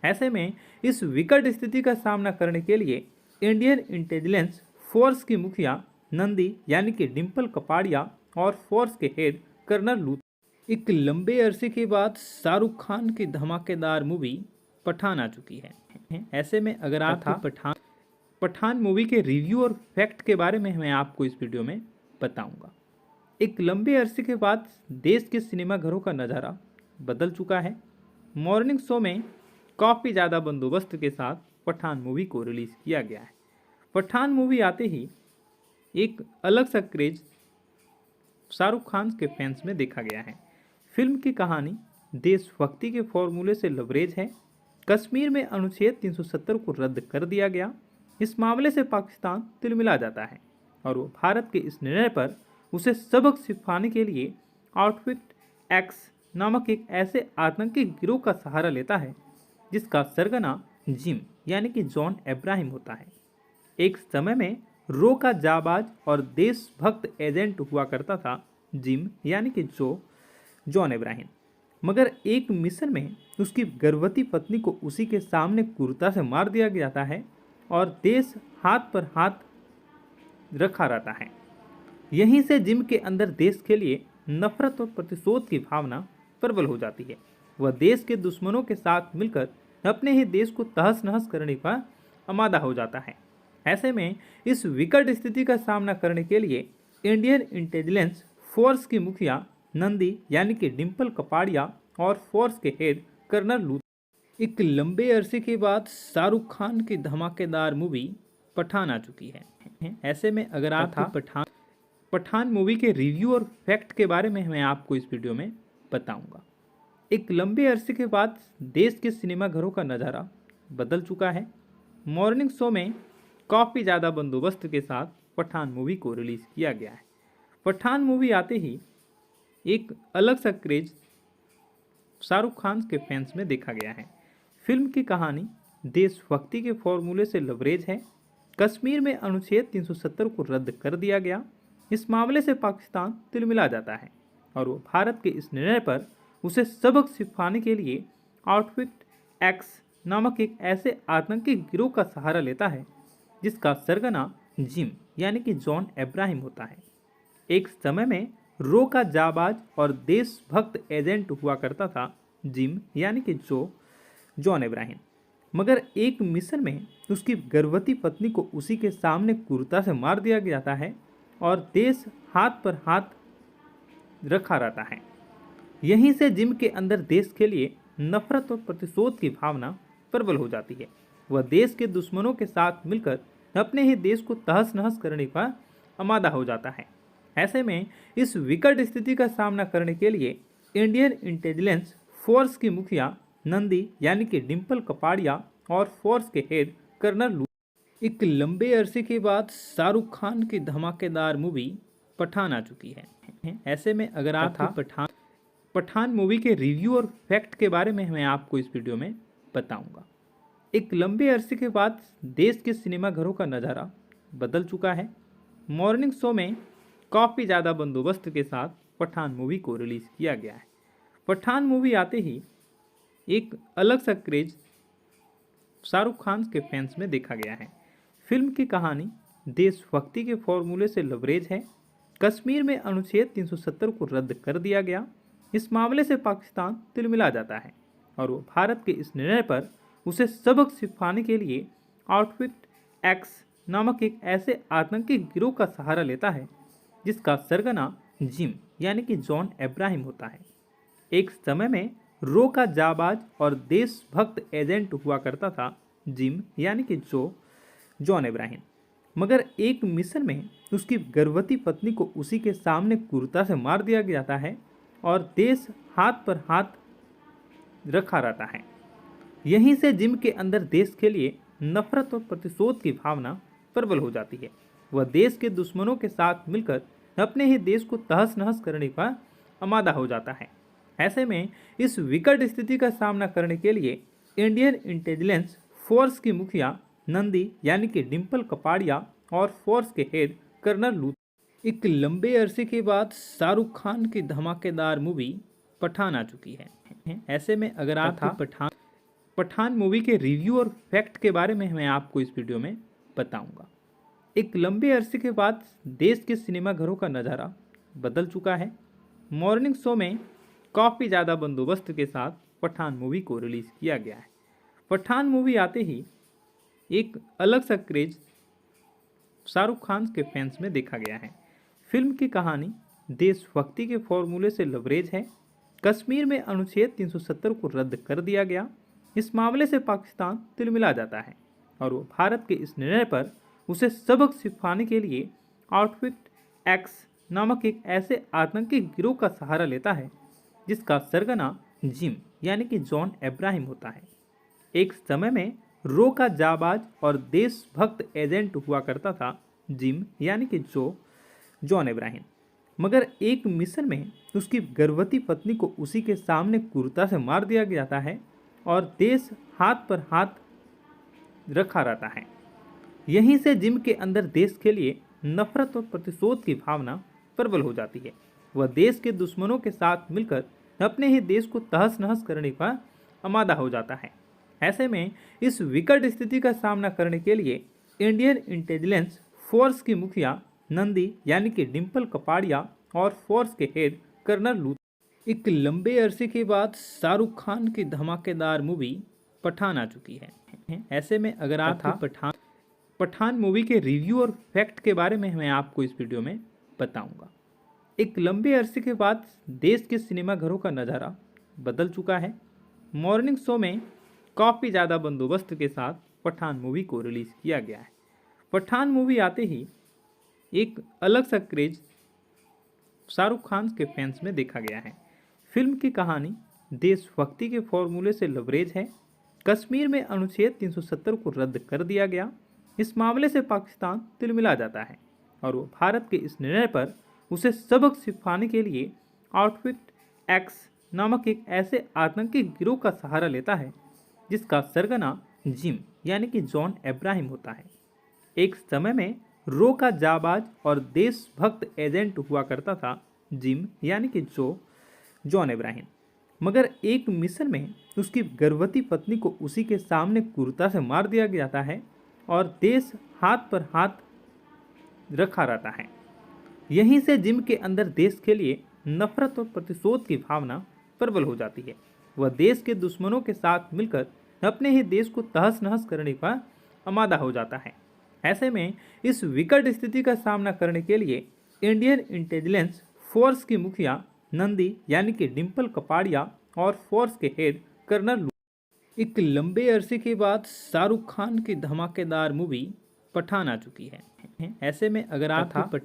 ऐसे में इस विकट स्थिति का सामना करने के लिए इंडियन इंटेलिजेंस फोर्स की मुखिया नंदी यानी कि डिम्पल कपाड़िया और फोर्स के हेड कर्नल लू एक लंबे अरसे के बाद शाहरुख खान की धमाकेदार मूवी पठान आ चुकी है। ऐसे में अगर आप पठान मूवी के रिव्यू और फैक्ट के बारे में मैं आपको इस वीडियो में बताऊंगा। एक लंबे अरसे के बाद देश के सिनेमाघरों का नज़ारा बदल चुका है। मॉर्निंग शो में काफ़ी ज़्यादा बंदोबस्त के साथ पठान मूवी को रिलीज़ किया गया है। पठान मूवी आते ही एक अलग सा क्रेज शाहरुख खान के फैंस में देखा गया है। फिल्म की कहानी देशभक्ति के फॉर्मूले से लबरेज है। कश्मीर में अनुच्छेद 370 को रद्द कर दिया गया। इस मामले से पाकिस्तान तिलमिला जाता है और वो भारत के इस निर्णय पर उसे सबक सिखाने के लिए आउटफिट एक्स नामक एक ऐसे आतंकी गिरोह का सहारा लेता है जिसका सरगना जिम यानी कि जॉन अब्राहम होता है। एक समय में रो का जाबाज और देशभक्त एजेंट हुआ करता था जिम यानी कि जॉन अब्राहम, मगर एक मिशन में उसकी गर्भवती पत्नी को उसी के सामने क्रूरता से मार दिया जाता है और देश हाथ पर हाथ रखा रहता है। यहीं से जिम के अंदर देश के लिए नफरत और प्रतिशोध की भावना प्रबल हो जाती है। वह देश के दुश्मनों के साथ मिलकर अपने ही देश को तहस नहस करने का आमादा हो जाता है। ऐसे में इस विकट स्थिति का सामना करने के लिए इंडियन इंटेलिजेंस फोर्स की मुखिया नंदी यानी कि डिम्पल कपाड़िया और फोर्स के हेड कर्नल लू एक लंबे अरसे के बाद शाहरुख खान की धमाकेदार मूवी पठान आ चुकी है। ऐसे में अगर आप पठान मूवी के रिव्यू और फैक्ट के बारे में मैं आपको इस वीडियो में बताऊंगा। एक लंबे अरसे के बाद देश के सिनेमाघरों का नज़ारा बदल चुका है। मॉर्निंग शो में काफ़ी ज़्यादा बंदोबस्त के साथ पठान मूवी को रिलीज़ किया गया है। पठान मूवी आते ही एक अलग सा क्रेज शाहरुख खान के फैंस में देखा गया है। फिल्म की कहानी देशभक्ति के फॉर्मूले से लबरेज है। कश्मीर में अनुच्छेद 370 को रद्द कर दिया गया। इस मामले से पाकिस्तान तिलमिला जाता है और वो भारत के इस निर्णय पर उसे सबक सिखाने के लिए आउटफिट एक्स नामक एक ऐसे आतंकी गिरोह का सहारा लेता है जिसका सरगना जिम यानी कि जॉन इब्राहिम होता है। एक समय में रो का जाबाज और देशभक्त एजेंट हुआ करता था जिम यानी कि जॉन इब्राहिम, मगर एक मिशन में उसकी गर्भवती पत्नी को उसी के सामने क्रूरता से मार दिया जाता है और देश हाथ पर हाथ रखा रहता है। यहीं से जिम के अंदर देश के लिए नफरत और प्रतिशोध की भावना प्रबल हो जाती है। वह देश के दुश्मनों के साथ मिलकर अपने ही देश को तहस नहस करने का आमादा हो जाता है। ऐसे में इस विकट स्थिति का सामना करने के लिए इंडियन इंटेलिजेंस फोर्स की मुखिया नंदी यानी कि डिम्पल कपाड़िया और फोर्स के हेड कर्नल एक लंबे अरसे के बाद शाहरुख खान की धमाकेदार मूवी पठान आ चुकी है। ऐसे में अगर आप पठान मूवी के रिव्यू और फैक्ट के बारे में मैं आपको इस वीडियो में बताऊंगा। एक लंबे अरसे के बाद देश के सिनेमा घरों का नज़ारा बदल चुका है। मॉर्निंग शो में काफ़ी ज़्यादा बंदोबस्त के साथ पठान मूवी को रिलीज़ किया गया है। पठान मूवी आते ही एक अलग सा क्रेज शाहरुख खान के फैंस में देखा गया है। फिल्म की कहानी देशभक्ति के फॉर्मूले से लबरेज है। कश्मीर में अनुच्छेद 370 को रद्द कर दिया गया। इस मामले से पाकिस्तान तिलमिला जाता है और वो भारत के इस निर्णय पर उसे सबक सिखाने के लिए आउटफिट एक्स नामक एक ऐसे आतंकी गिरोह का सहारा लेता है जिसका सरगना जिम यानी कि जॉन इब्राहिम होता है। एक समय में रो का जाबाज और देशभक्त एजेंट हुआ करता था जिम यानी कि जॉन इब्राहिम, मगर एक मिशन में उसकी गर्भवती पत्नी को उसी के सामने क्रूरता से मार दिया जाता है और देश हाथ पर हाथ रखा रहता है। यहीं से जिम के अंदर देश के लिए नफरत और प्रतिशोध की भावना प्रबल हो जाती है। वह देश के दुश्मनों के साथ मिलकर अपने ही देश को तहस नहस करने का आमादा हो जाता है। ऐसे में इस विकट स्थिति का सामना करने के लिए इंडियन इंटेलिजेंस फोर्स की मुखिया नंदी यानी कि डिम्पल कपाड़िया और फोर्स के हेड कर्नल एक लंबे अरसे के बाद शाहरुख खान की धमाकेदार मूवी पठान आ चुकी है। ऐसे में अगर आप पठान मूवी के रिव्यू और फैक्ट के बारे में मैं आपको इस वीडियो में बताऊंगा। एक लंबे अरसे के बाद देश के सिनेमा घरों का नज़ारा बदल चुका है। मॉर्निंग शो में काफ़ी ज़्यादा बंदोबस्त के साथ पठान मूवी को रिलीज़ किया गया है। पठान मूवी आते ही एक अलग सा क्रेज शाहरुख खान के फैंस में देखा गया है। फिल्म की कहानी देशभक्ति के फॉर्मूले से लबरेज है। कश्मीर में अनुच्छेद 370 को रद्द कर दिया गया। इस मामले से पाकिस्तान तिलमिला जाता है और वो भारत के इस निर्णय पर उसे सबक सिखाने के लिए आउटफिट एक्स नामक एक ऐसे आतंकी गिरोह का सहारा लेता है जिसका सरगना जिम यानी कि जॉन इब्राहिम होता है। एक समय में रो का जाबाज और देशभक्त एजेंट हुआ करता था जिम यानी कि जॉन इब्राहिम, मगर एक मिशन में उसकी गर्भवती पत्नी को उसी के सामने क्रूरता से मार दिया जाता है और देश हाथ पर हाथ रखा रहता है। यहीं से जिम के अंदर देश के लिए नफरत और प्रतिशोध की भावना प्रबल हो जाती है। वह देश के दुश्मनों के साथ मिलकर अपने ही देश को तहस नहस करने का आमादा हो जाता है। ऐसे में इस विकट स्थिति का सामना करने के लिए इंडियन इंटेलिजेंस फोर्स की मुखिया नंदी यानी कि डिम्पल कपाड़िया और फोर्स के हेड कर्नल एक लंबे अरसे के बाद शाहरुख खान की धमाकेदार मूवी पठान आ चुकी है। ऐसे में अगर आप पठान मूवी के रिव्यू और फैक्ट के बारे में मैं आपको इस वीडियो में बताऊंगा। एक लंबे अरसे के बाद देश के सिनेमा घरों का नज़ारा बदल चुका है। मॉर्निंग शो में काफ़ी ज़्यादा बंदोबस्त के साथ पठान मूवी को रिलीज़ किया गया है। पठान मूवी आते ही एक अलग सा क्रेज शाहरुख खान के फैंस में देखा गया है। फिल्म की कहानी देशभक्ति के फॉर्मूले से लबरेज है। कश्मीर में अनुच्छेद 370 को रद्द कर दिया गया। इस मामले से पाकिस्तान तिलमिला जाता है और वो भारत के इस निर्णय पर उसे सबक सिखाने के लिए आउटफिट एक्स नामक एक ऐसे आतंकी गिरोह का सहारा लेता है जिसका सरगना जिम यानी कि जॉन अब्राहम होता है। एक समय में रो का जाबाज और देशभक्त एजेंट हुआ करता था जिम यानी कि जॉन अब्राहम। मगर एक मिशन में उसकी गर्भवती पत्नी को उसी के सामने क्रूरता से मार दिया जाता है और देश हाथ पर हाथ रखा रहता है। यहीं से जिम के अंदर देश के लिए नफरत और प्रतिशोध की भावना प्रबल हो जाती है। वह देश के दुश्मनों के साथ मिलकर अपने ही देश को तहस नहस करने का आमादा हो जाता है। ऐसे में इस विकट स्थिति का सामना करने के लिए इंडियन इंटेलिजेंस फोर्स की मुखिया नंदी यानी कि डिम्पल कपाड़िया और फोर्स के हेड कर्नल एक लंबे अरसे के बाद शाहरुख खान की धमाकेदार मूवी पठान आ चुकी है। ऐसे में अगर आप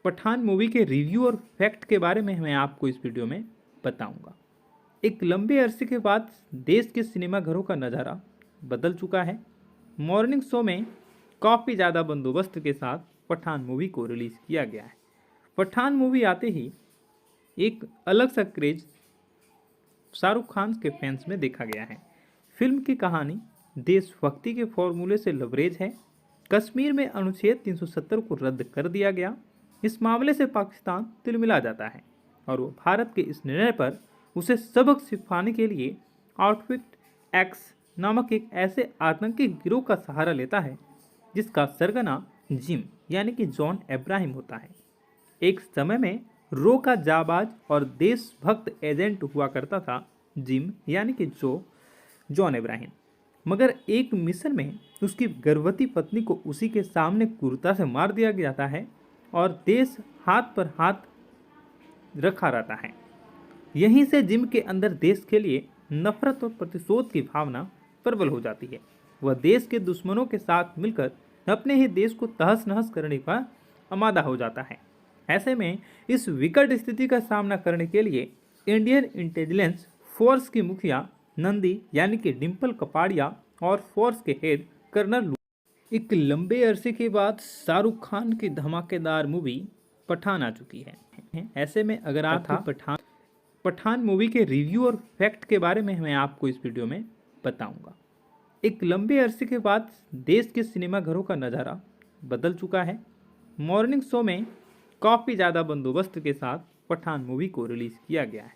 पठान मूवी के रिव्यू और फैक्ट के बारे में मैं आपको इस वीडियो में बताऊंगा। एक लंबे अरसे के बाद देश के सिनेमाघरों का नज़ारा बदल चुका है। मॉर्निंग शो में काफ़ी ज़्यादा बंदोबस्त के साथ पठान मूवी को रिलीज़ किया गया है। पठान मूवी आते ही एक अलग सा क्रेज शाहरुख खान के फैंस में देखा गया है। फिल्म की कहानी देशभक्ति के फॉर्मूले से लबरेज है। कश्मीर में अनुच्छेद 370 को रद्द कर दिया गया। इस मामले से पाकिस्तान तिलमिला जाता है और वो भारत के इस निर्णय पर उसे सबक सिखाने के लिए आउटफिट एक्स नामक एक ऐसे आतंकी गिरोह का सहारा लेता है जिसका सरगना जिम यानी कि जॉन अब्राहम होता है। एक समय में रो का जाबाज और देशभक्त एजेंट हुआ करता था जिम यानी कि जॉन अब्राहम। मगर एक मिशन में उसकी गर्भवती पत्नी को उसी के सामने क्रूरता से मार दिया जाता है और देश हाथ पर हाथ रखा रहता है। यहीं से जिम के अंदर देश के लिए नफरत और प्रतिशोध की भावना प्रबल हो जाती है। वह देश के दुश्मनों के साथ मिलकर अपने ही देश को तहस नहस करने का आमादा हो जाता है। ऐसे में इस विकट स्थिति का सामना करने के लिए इंडियन इंटेलिजेंस फोर्स की मुखिया नंदी यानी कि डिम्पल कपाड़िया और फोर्स के हेड कर्नल एक लंबे अरसे के बाद शाहरुख खान की धमाकेदार मूवी पठान आ चुकी है। ऐसे में अगर आप पठान मूवी के रिव्यू और फैक्ट के बारे में मैं आपको इस वीडियो में बताऊंगा। एक लंबे अरसे के बाद देश के सिनेमाघरों का नज़ारा बदल चुका है। मॉर्निंग शो में काफ़ी ज़्यादा बंदोबस्त के साथ पठान मूवी को रिलीज़ किया गया है।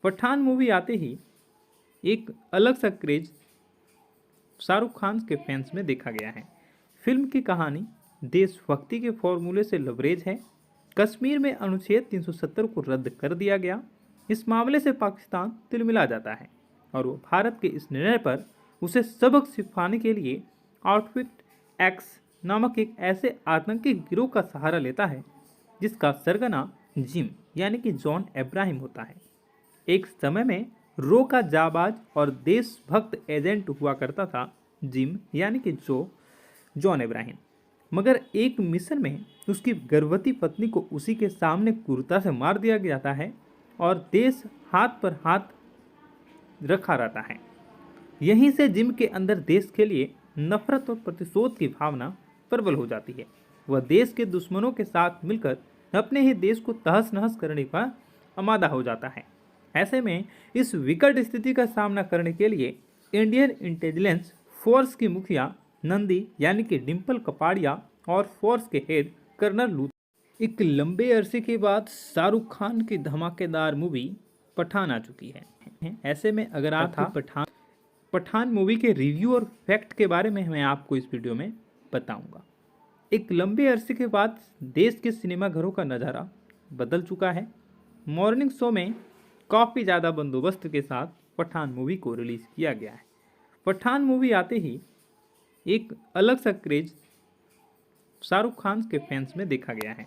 पठान मूवी आते ही एक अलग सा क्रेज शाहरुख खान के फैंस में देखा गया है। फिल्म की कहानी देशभक्ति के फॉर्मूले से लबरेज है। कश्मीर में अनुच्छेद 370 को रद्द कर दिया गया। इस मामले से पाकिस्तान तिलमिला जाता है और वो भारत के इस निर्णय पर उसे सबक सिखाने के लिए आउटफिट एक्स नामक एक ऐसे आतंकी गिरोह का सहारा लेता है जिसका सरगना जिम यानी कि जॉन अब्राहम होता है। एक समय में रो का जाबाज और देशभक्त एजेंट हुआ करता था जिम यानी कि जॉन अब्राहम। मगर एक मिशन में उसकी गर्भवती पत्नी को उसी के सामने क्रूरता से मार दिया जाता है और देश हाथ पर हाथ रखा रहता है। यहीं से जिम के अंदर देश के लिए नफरत और प्रतिशोध की भावना प्रबल हो जाती है। वह देश के दुश्मनों के साथ मिलकर अपने ही देश को तहस नहस करने का आमादा हो जाता है। ऐसे में इस विकट स्थिति का सामना करने के लिए इंडियन इंटेलिजेंस फोर्स की मुखिया नंदी यानी कि डिम्पल कपाड़िया और फोर्स के हेड कर्नल एक लंबे अरसे के बाद शाहरुख खान की धमाकेदार मूवी पठान आ चुकी है। ऐसे में अगर आप पठान मूवी के रिव्यू और फैक्ट के बारे में मैं आपको इस वीडियो में बताऊंगा। एक लंबे अरसे के बाद देश के सिनेमाघरों का नज़ारा बदल चुका है। मॉर्निंग शो में काफ़ी ज़्यादा बंदोबस्त के साथ पठान मूवी को रिलीज़ किया गया है। पठान मूवी आते ही एक अलग सा क्रेज शाहरुख खान के फैंस में देखा गया है।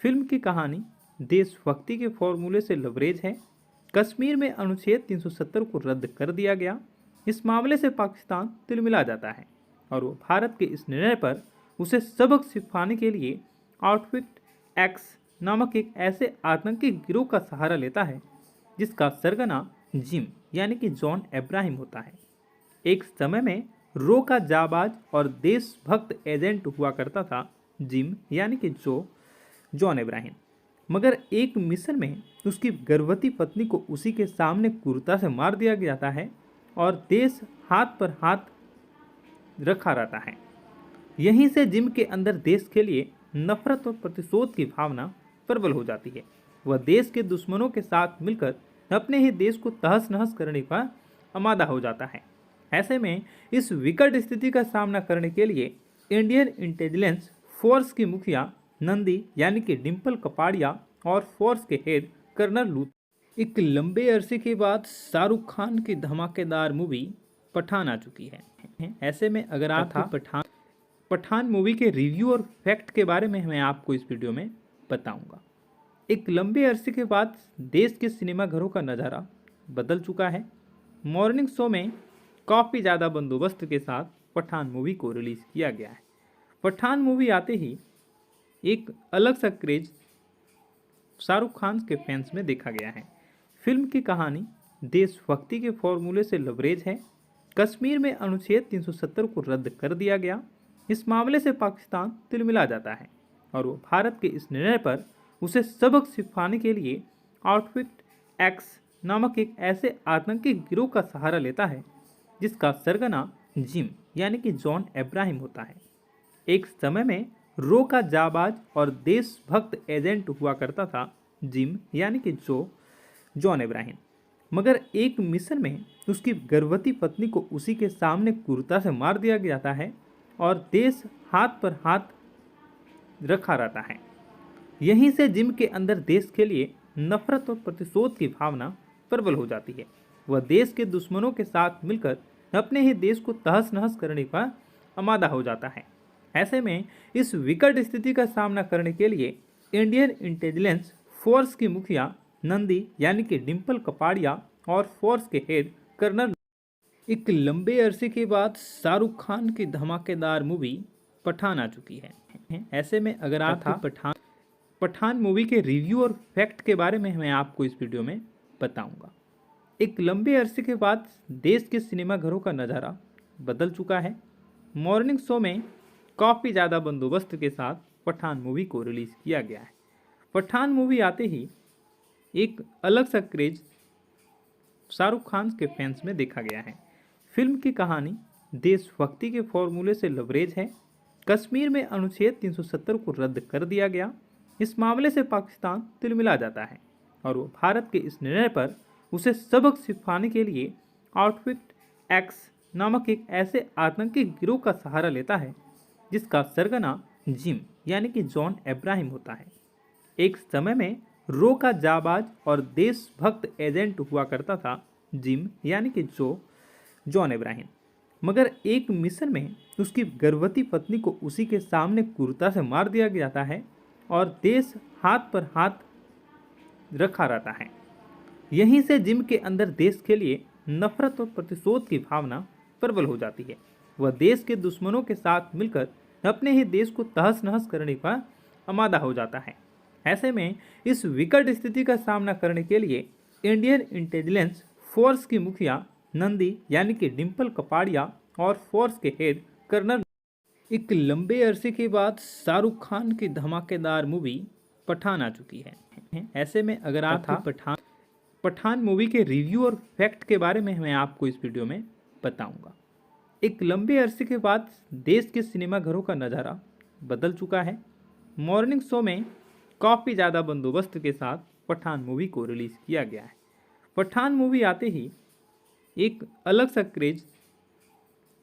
फिल्म की कहानी देशभक्ति के फॉर्मूले से लबरेज है। कश्मीर में अनुच्छेद 370 को रद्द कर दिया गया। इस मामले से पाकिस्तान तिलमिला जाता है और वो भारत के इस निर्णय पर उसे सबक सिखाने के लिए आउटफिट एक्स नामक एक ऐसे आतंकी गिरोह का सहारा लेता है जिसका सरगना जिम यानी कि जॉन अब्राहम होता है। एक समय में रो का जाबाज और देशभक्त एजेंट हुआ करता था जिम यानी कि जॉन अब्राहम। मगर एक मिशन में उसकी गर्भवती पत्नी को उसी के सामने क्रूरता से मार दिया जाता है और देश हाथ पर हाथ रखा रहता है। यहीं से जिम के अंदर देश के लिए नफरत और प्रतिशोध की भावना प्रबल हो जाती है। वह देश के दुश्मनों के साथ मिलकर अपने ही देश को तहस नहस करने का आमादा हो जाता है। ऐसे में इस विकट स्थिति का सामना करने के लिए इंडियन इंटेलिजेंस फोर्स की मुखिया नंदी यानी कि डिम्पल कपाड़िया और फोर्स के हेड कर्नल लूथ एक लंबे अरसे के बाद शाहरुख खान की धमाकेदार मूवी पठान आ चुकी है। ऐसे में अगर आप पठान मूवी के रिव्यू और फैक्ट के बारे में मैं आपको इस वीडियो में बताऊंगा। एक लंबे अरसे के बाद देश के सिनेमा घरों का नज़ारा बदल चुका है। मॉर्निंग शो में काफ़ी ज़्यादा बंदोबस्त के साथ पठान मूवी को रिलीज़ किया गया है। पठान मूवी आते ही एक अलग सा क्रेज शाहरुख खान के फैंस में देखा गया है। फिल्म की कहानी देशभक्ति के फॉर्मूले से लबरेज है। कश्मीर में अनुच्छेद 370 को रद्द कर दिया गया। इस मामले से पाकिस्तान तिलमिला जाता है और वो भारत के इस निर्णय पर उसे सबक सिखाने के लिए आउटफिट एक्स नामक एक ऐसे आतंकी गिरोह का सहारा लेता है जिसका सरगना जिम यानी कि जॉन अब्राहम होता है। एक समय में रो का जाबाज और देशभक्त एजेंट हुआ करता था जिम यानी कि जॉन अब्राहम, मगर एक मिशन में उसकी गर्भवती पत्नी को उसी के सामने क्रूरता से मार दिया जाता है और देश हाथ पर हाथ रखा रहता है। यहीं से जिम के अंदर देश के लिए नफरत और प्रतिशोध की भावना प्रबल हो जाती है। वह देश के दुश्मनों के साथ मिलकर अपने ही देश को तहस नहस करने का आमादा हो जाता है। ऐसे में इस विकट स्थिति का सामना करने के लिए इंडियन इंटेलिजेंस फोर्स की मुखिया नंदी यानी कि डिम्पल कपाड़िया और फोर्स के हेड कर्नल एक लंबे अरसे के बाद शाहरुख खान की धमाकेदार मूवी पठान आ चुकी है। ऐसे में अगर आप पठान मूवी के रिव्यू और फैक्ट के बारे में मैं आपको इस वीडियो में बताऊंगा। एक लंबे अरसे के बाद देश के सिनेमा घरों का नज़ारा बदल चुका है। मॉर्निंग शो में काफ़ी ज़्यादा बंदोबस्त के साथ पठान मूवी को रिलीज़ किया गया है। पठान मूवी आते ही एक अलग सा क्रेज शाहरुख खान के फैंस में देखा गया है। फिल्म की कहानी देशभक्ति के फॉर्मूले से लबरेज है। कश्मीर में अनुच्छेद 370 को रद्द कर दिया गया। इस मामले से पाकिस्तान तिलमिला जाता है और वो भारत के इस निर्णय पर उसे सबक सिखाने के लिए आउटफिट एक्स नामक एक ऐसे आतंकी गिरोह का सहारा लेता है जिसका सरगना जिम यानी कि जॉन अब्राहम होता है। एक समय में रो का जाबाज और देशभक्त एजेंट हुआ करता था जिम यानी कि जॉन अब्राहम, मगर एक मिशन में उसकी गर्भवती पत्नी को उसी के सामने क्रूरता से मार दिया जाता है और देश हाथ पर हाथ रखा रहता है। यहीं से जिम के अंदर देश के लिए नफरत और प्रतिशोध की भावना प्रबल हो जाती है। वह देश के दुश्मनों के साथ मिलकर अपने ही देश को तहस नहस करने का आमादा हो जाता है। ऐसे में इस विकट स्थिति का सामना करने के लिए इंडियन इंटेलिजेंस फोर्स की मुखिया नंदी यानी कि डिम्पल कपाड़िया और फोर्स के हेड कर्नल एक लंबे अरसे के बाद शाहरुख खान की धमाकेदार मूवी पठान आ चुकी है। ऐसे में अगर आप पठान मूवी के रिव्यू और फैक्ट के बारे में मैं आपको इस वीडियो में बताऊंगा। एक लंबे अरसे के बाद देश के सिनेमा घरों का नज़ारा बदल चुका है। मॉर्निंग शो में काफ़ी ज़्यादा बंदोबस्त के साथ पठान मूवी को रिलीज़ किया गया है। पठान मूवी आते ही एक अलग सा क्रेज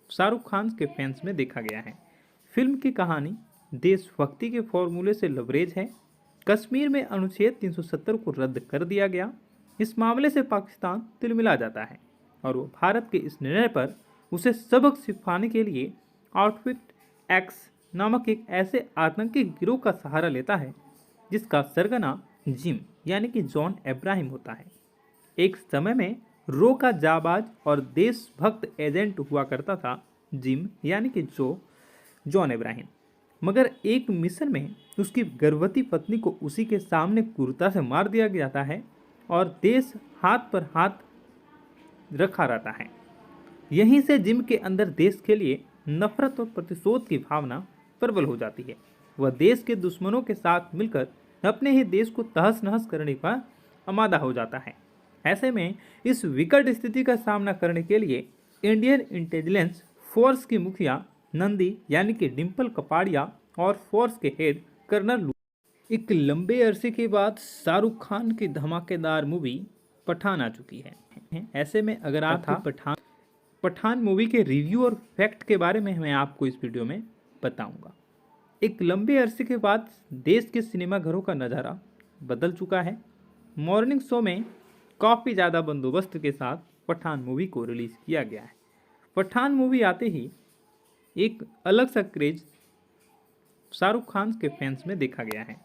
शाहरुख खान के फैंस में देखा गया है। फिल्म की कहानी देशभक्ति के फॉर्मूले से लबरेज है। कश्मीर में अनुच्छेद 370 को रद्द कर दिया गया। इस मामले से पाकिस्तान तिलमिला जाता है और वो भारत के इस निर्णय पर उसे सबक सिखाने के लिए आउटफिट एक्स नामक एक ऐसे आतंकी गिरोह का सहारा लेता है जिसका सरगना जिम यानी कि जॉन अब्राहम होता है। एक समय में रो का जाबाज और देशभक्त एजेंट हुआ करता था जिम यानी कि जॉन अब्राहम, मगर एक मिशन में उसकी गर्भवती पत्नी को उसी के सामने क्रूरता से मार दिया जाता है और देश हाथ पर हाथ रखा रहता है। यहीं से जिम के अंदर देश के लिए नफरत और प्रतिशोध की भावना प्रबल हो जाती है। वह देश के दुश्मनों के साथ मिलकर अपने ही देश को तहस नहस करने का आमादा हो जाता है। ऐसे में इस विकट स्थिति का सामना करने के लिए इंडियन इंटेलिजेंस फोर्स की मुखिया नंदी यानी कि डिम्पल कपाड़िया और फोर्स के हेड कर्नल लू। एक लंबे अरसे के बाद शाहरुख खान की धमाकेदार मूवी पठान आ चुकी है। ऐसे में अगर आप पठान मूवी के रिव्यू और फैक्ट के बारे में मैं आपको इस वीडियो में बताऊंगा। एक लंबे अरसे के बाद देश के सिनेमाघरों का नज़ारा बदल चुका है। मॉर्निंग शो में काफ़ी ज़्यादा बंदोबस्त के साथ पठान मूवी को रिलीज़ किया गया है। पठान मूवी आते ही एक अलग सा क्रेज शाहरुख खान के फैंस में देखा गया है।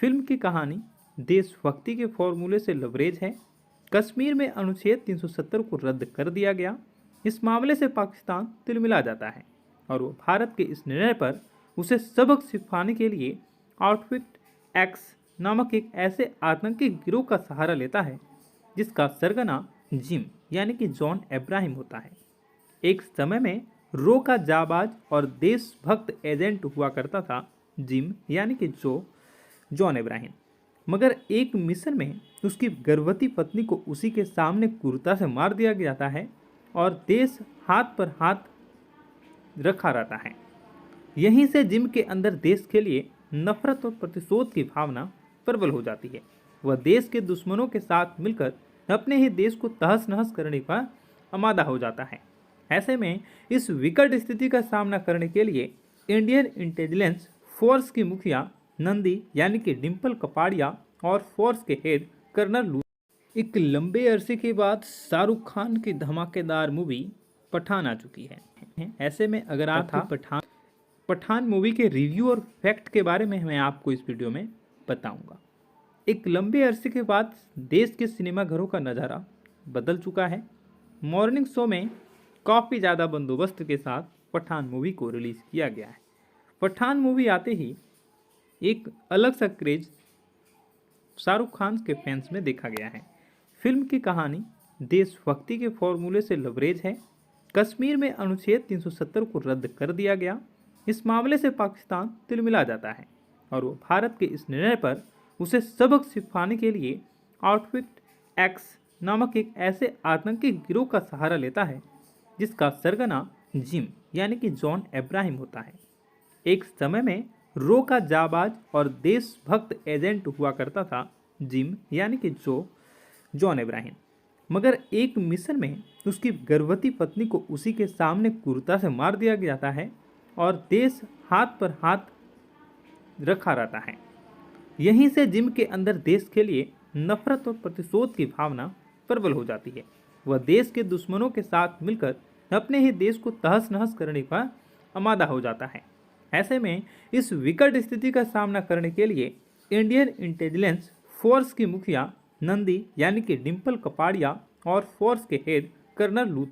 फिल्म की कहानी देशभक्ति के फॉर्मूले से लबरेज है। कश्मीर में अनुच्छेद 370 को रद्द कर दिया गया। इस मामले से पाकिस्तान तिलमिला जाता है और वो भारत के इस निर्णय पर उसे सबक सिखाने के लिए आउटफिट एक्स नामक एक ऐसे आतंकी गिरोह का सहारा लेता है जिसका सरगना जिम यानी कि जॉन इब्राहिम होता है। एक समय में रो का जाबाज और देशभक्त एजेंट हुआ करता था जिम यानी कि जॉन इब्राहिम, मगर एक मिशन में उसकी गर्भवती पत्नी को उसी के सामने क्रूरता से मार दिया जाता है और देश हाथ पर हाथ रखा रहता है। यहीं से जिम के अंदर देश के लिए नफरत और प्रतिशोध की भावना प्रबल हो जाती है। वह देश के दुश्मनों के साथ मिलकर अपने ही देश को तहस नहस करने का आमादा हो जाता है। ऐसे में इस विकट स्थिति का सामना करने के लिए इंडियन इंटेलिजेंस फोर्स की मुखिया नंदी यानी कि डिम्पल कपाड़िया और फोर्स के हेड कर्नल लू। एक लंबे अरसे के बाद शाहरुख खान की धमाकेदार मूवी पठान आ चुकी है। ऐसे में अगर आप पठान मूवी के रिव्यू और फैक्ट के बारे में मैं आपको इस वीडियो में बताऊंगा। एक लंबे अरसे के बाद देश के सिनेमाघरों का नज़ारा बदल चुका है। मॉर्निंग शो में काफ़ी ज़्यादा बंदोबस्त के साथ पठान मूवी को रिलीज़ किया गया है। पठान मूवी आते ही एक अलग सा क्रेज शाहरुख खान के फैंस में देखा गया है। फिल्म की कहानी देशभक्ति के फॉर्मूले से लबरेज है। कश्मीर में अनुच्छेद 370 को रद्द कर दिया गया। इस मामले से पाकिस्तान तिलमिला जाता है और वो भारत के इस निर्णय पर उसे सबक सिखाने के लिए आउटफिट एक्स नामक एक ऐसे आतंकी गिरोह का सहारा लेता है जिसका सरगना जिम यानी कि जॉन इब्राहिम होता है। एक समय में रो का जाबाज और देशभक्त एजेंट हुआ करता था जिम यानी कि जॉन इब्राहिम, मगर एक मिशन में उसकी गर्भवती पत्नी को उसी के सामने क्रूरता से मार दिया जाता है और देश हाथ पर हाथ रखा रहता है। यहीं से जिम के अंदर देश के लिए नफरत और प्रतिशोध की भावना प्रबल हो जाती है। वह देश के दुश्मनों के साथ मिलकर अपने ही देश को तहस नहस करने का आमादा हो जाता है। ऐसे में इस विकट स्थिति का सामना करने के लिए इंडियन इंटेलिजेंस फोर्स की मुखिया नंदी यानी कि डिम्पल कपाड़िया और फोर्स के हेड कर्नल लू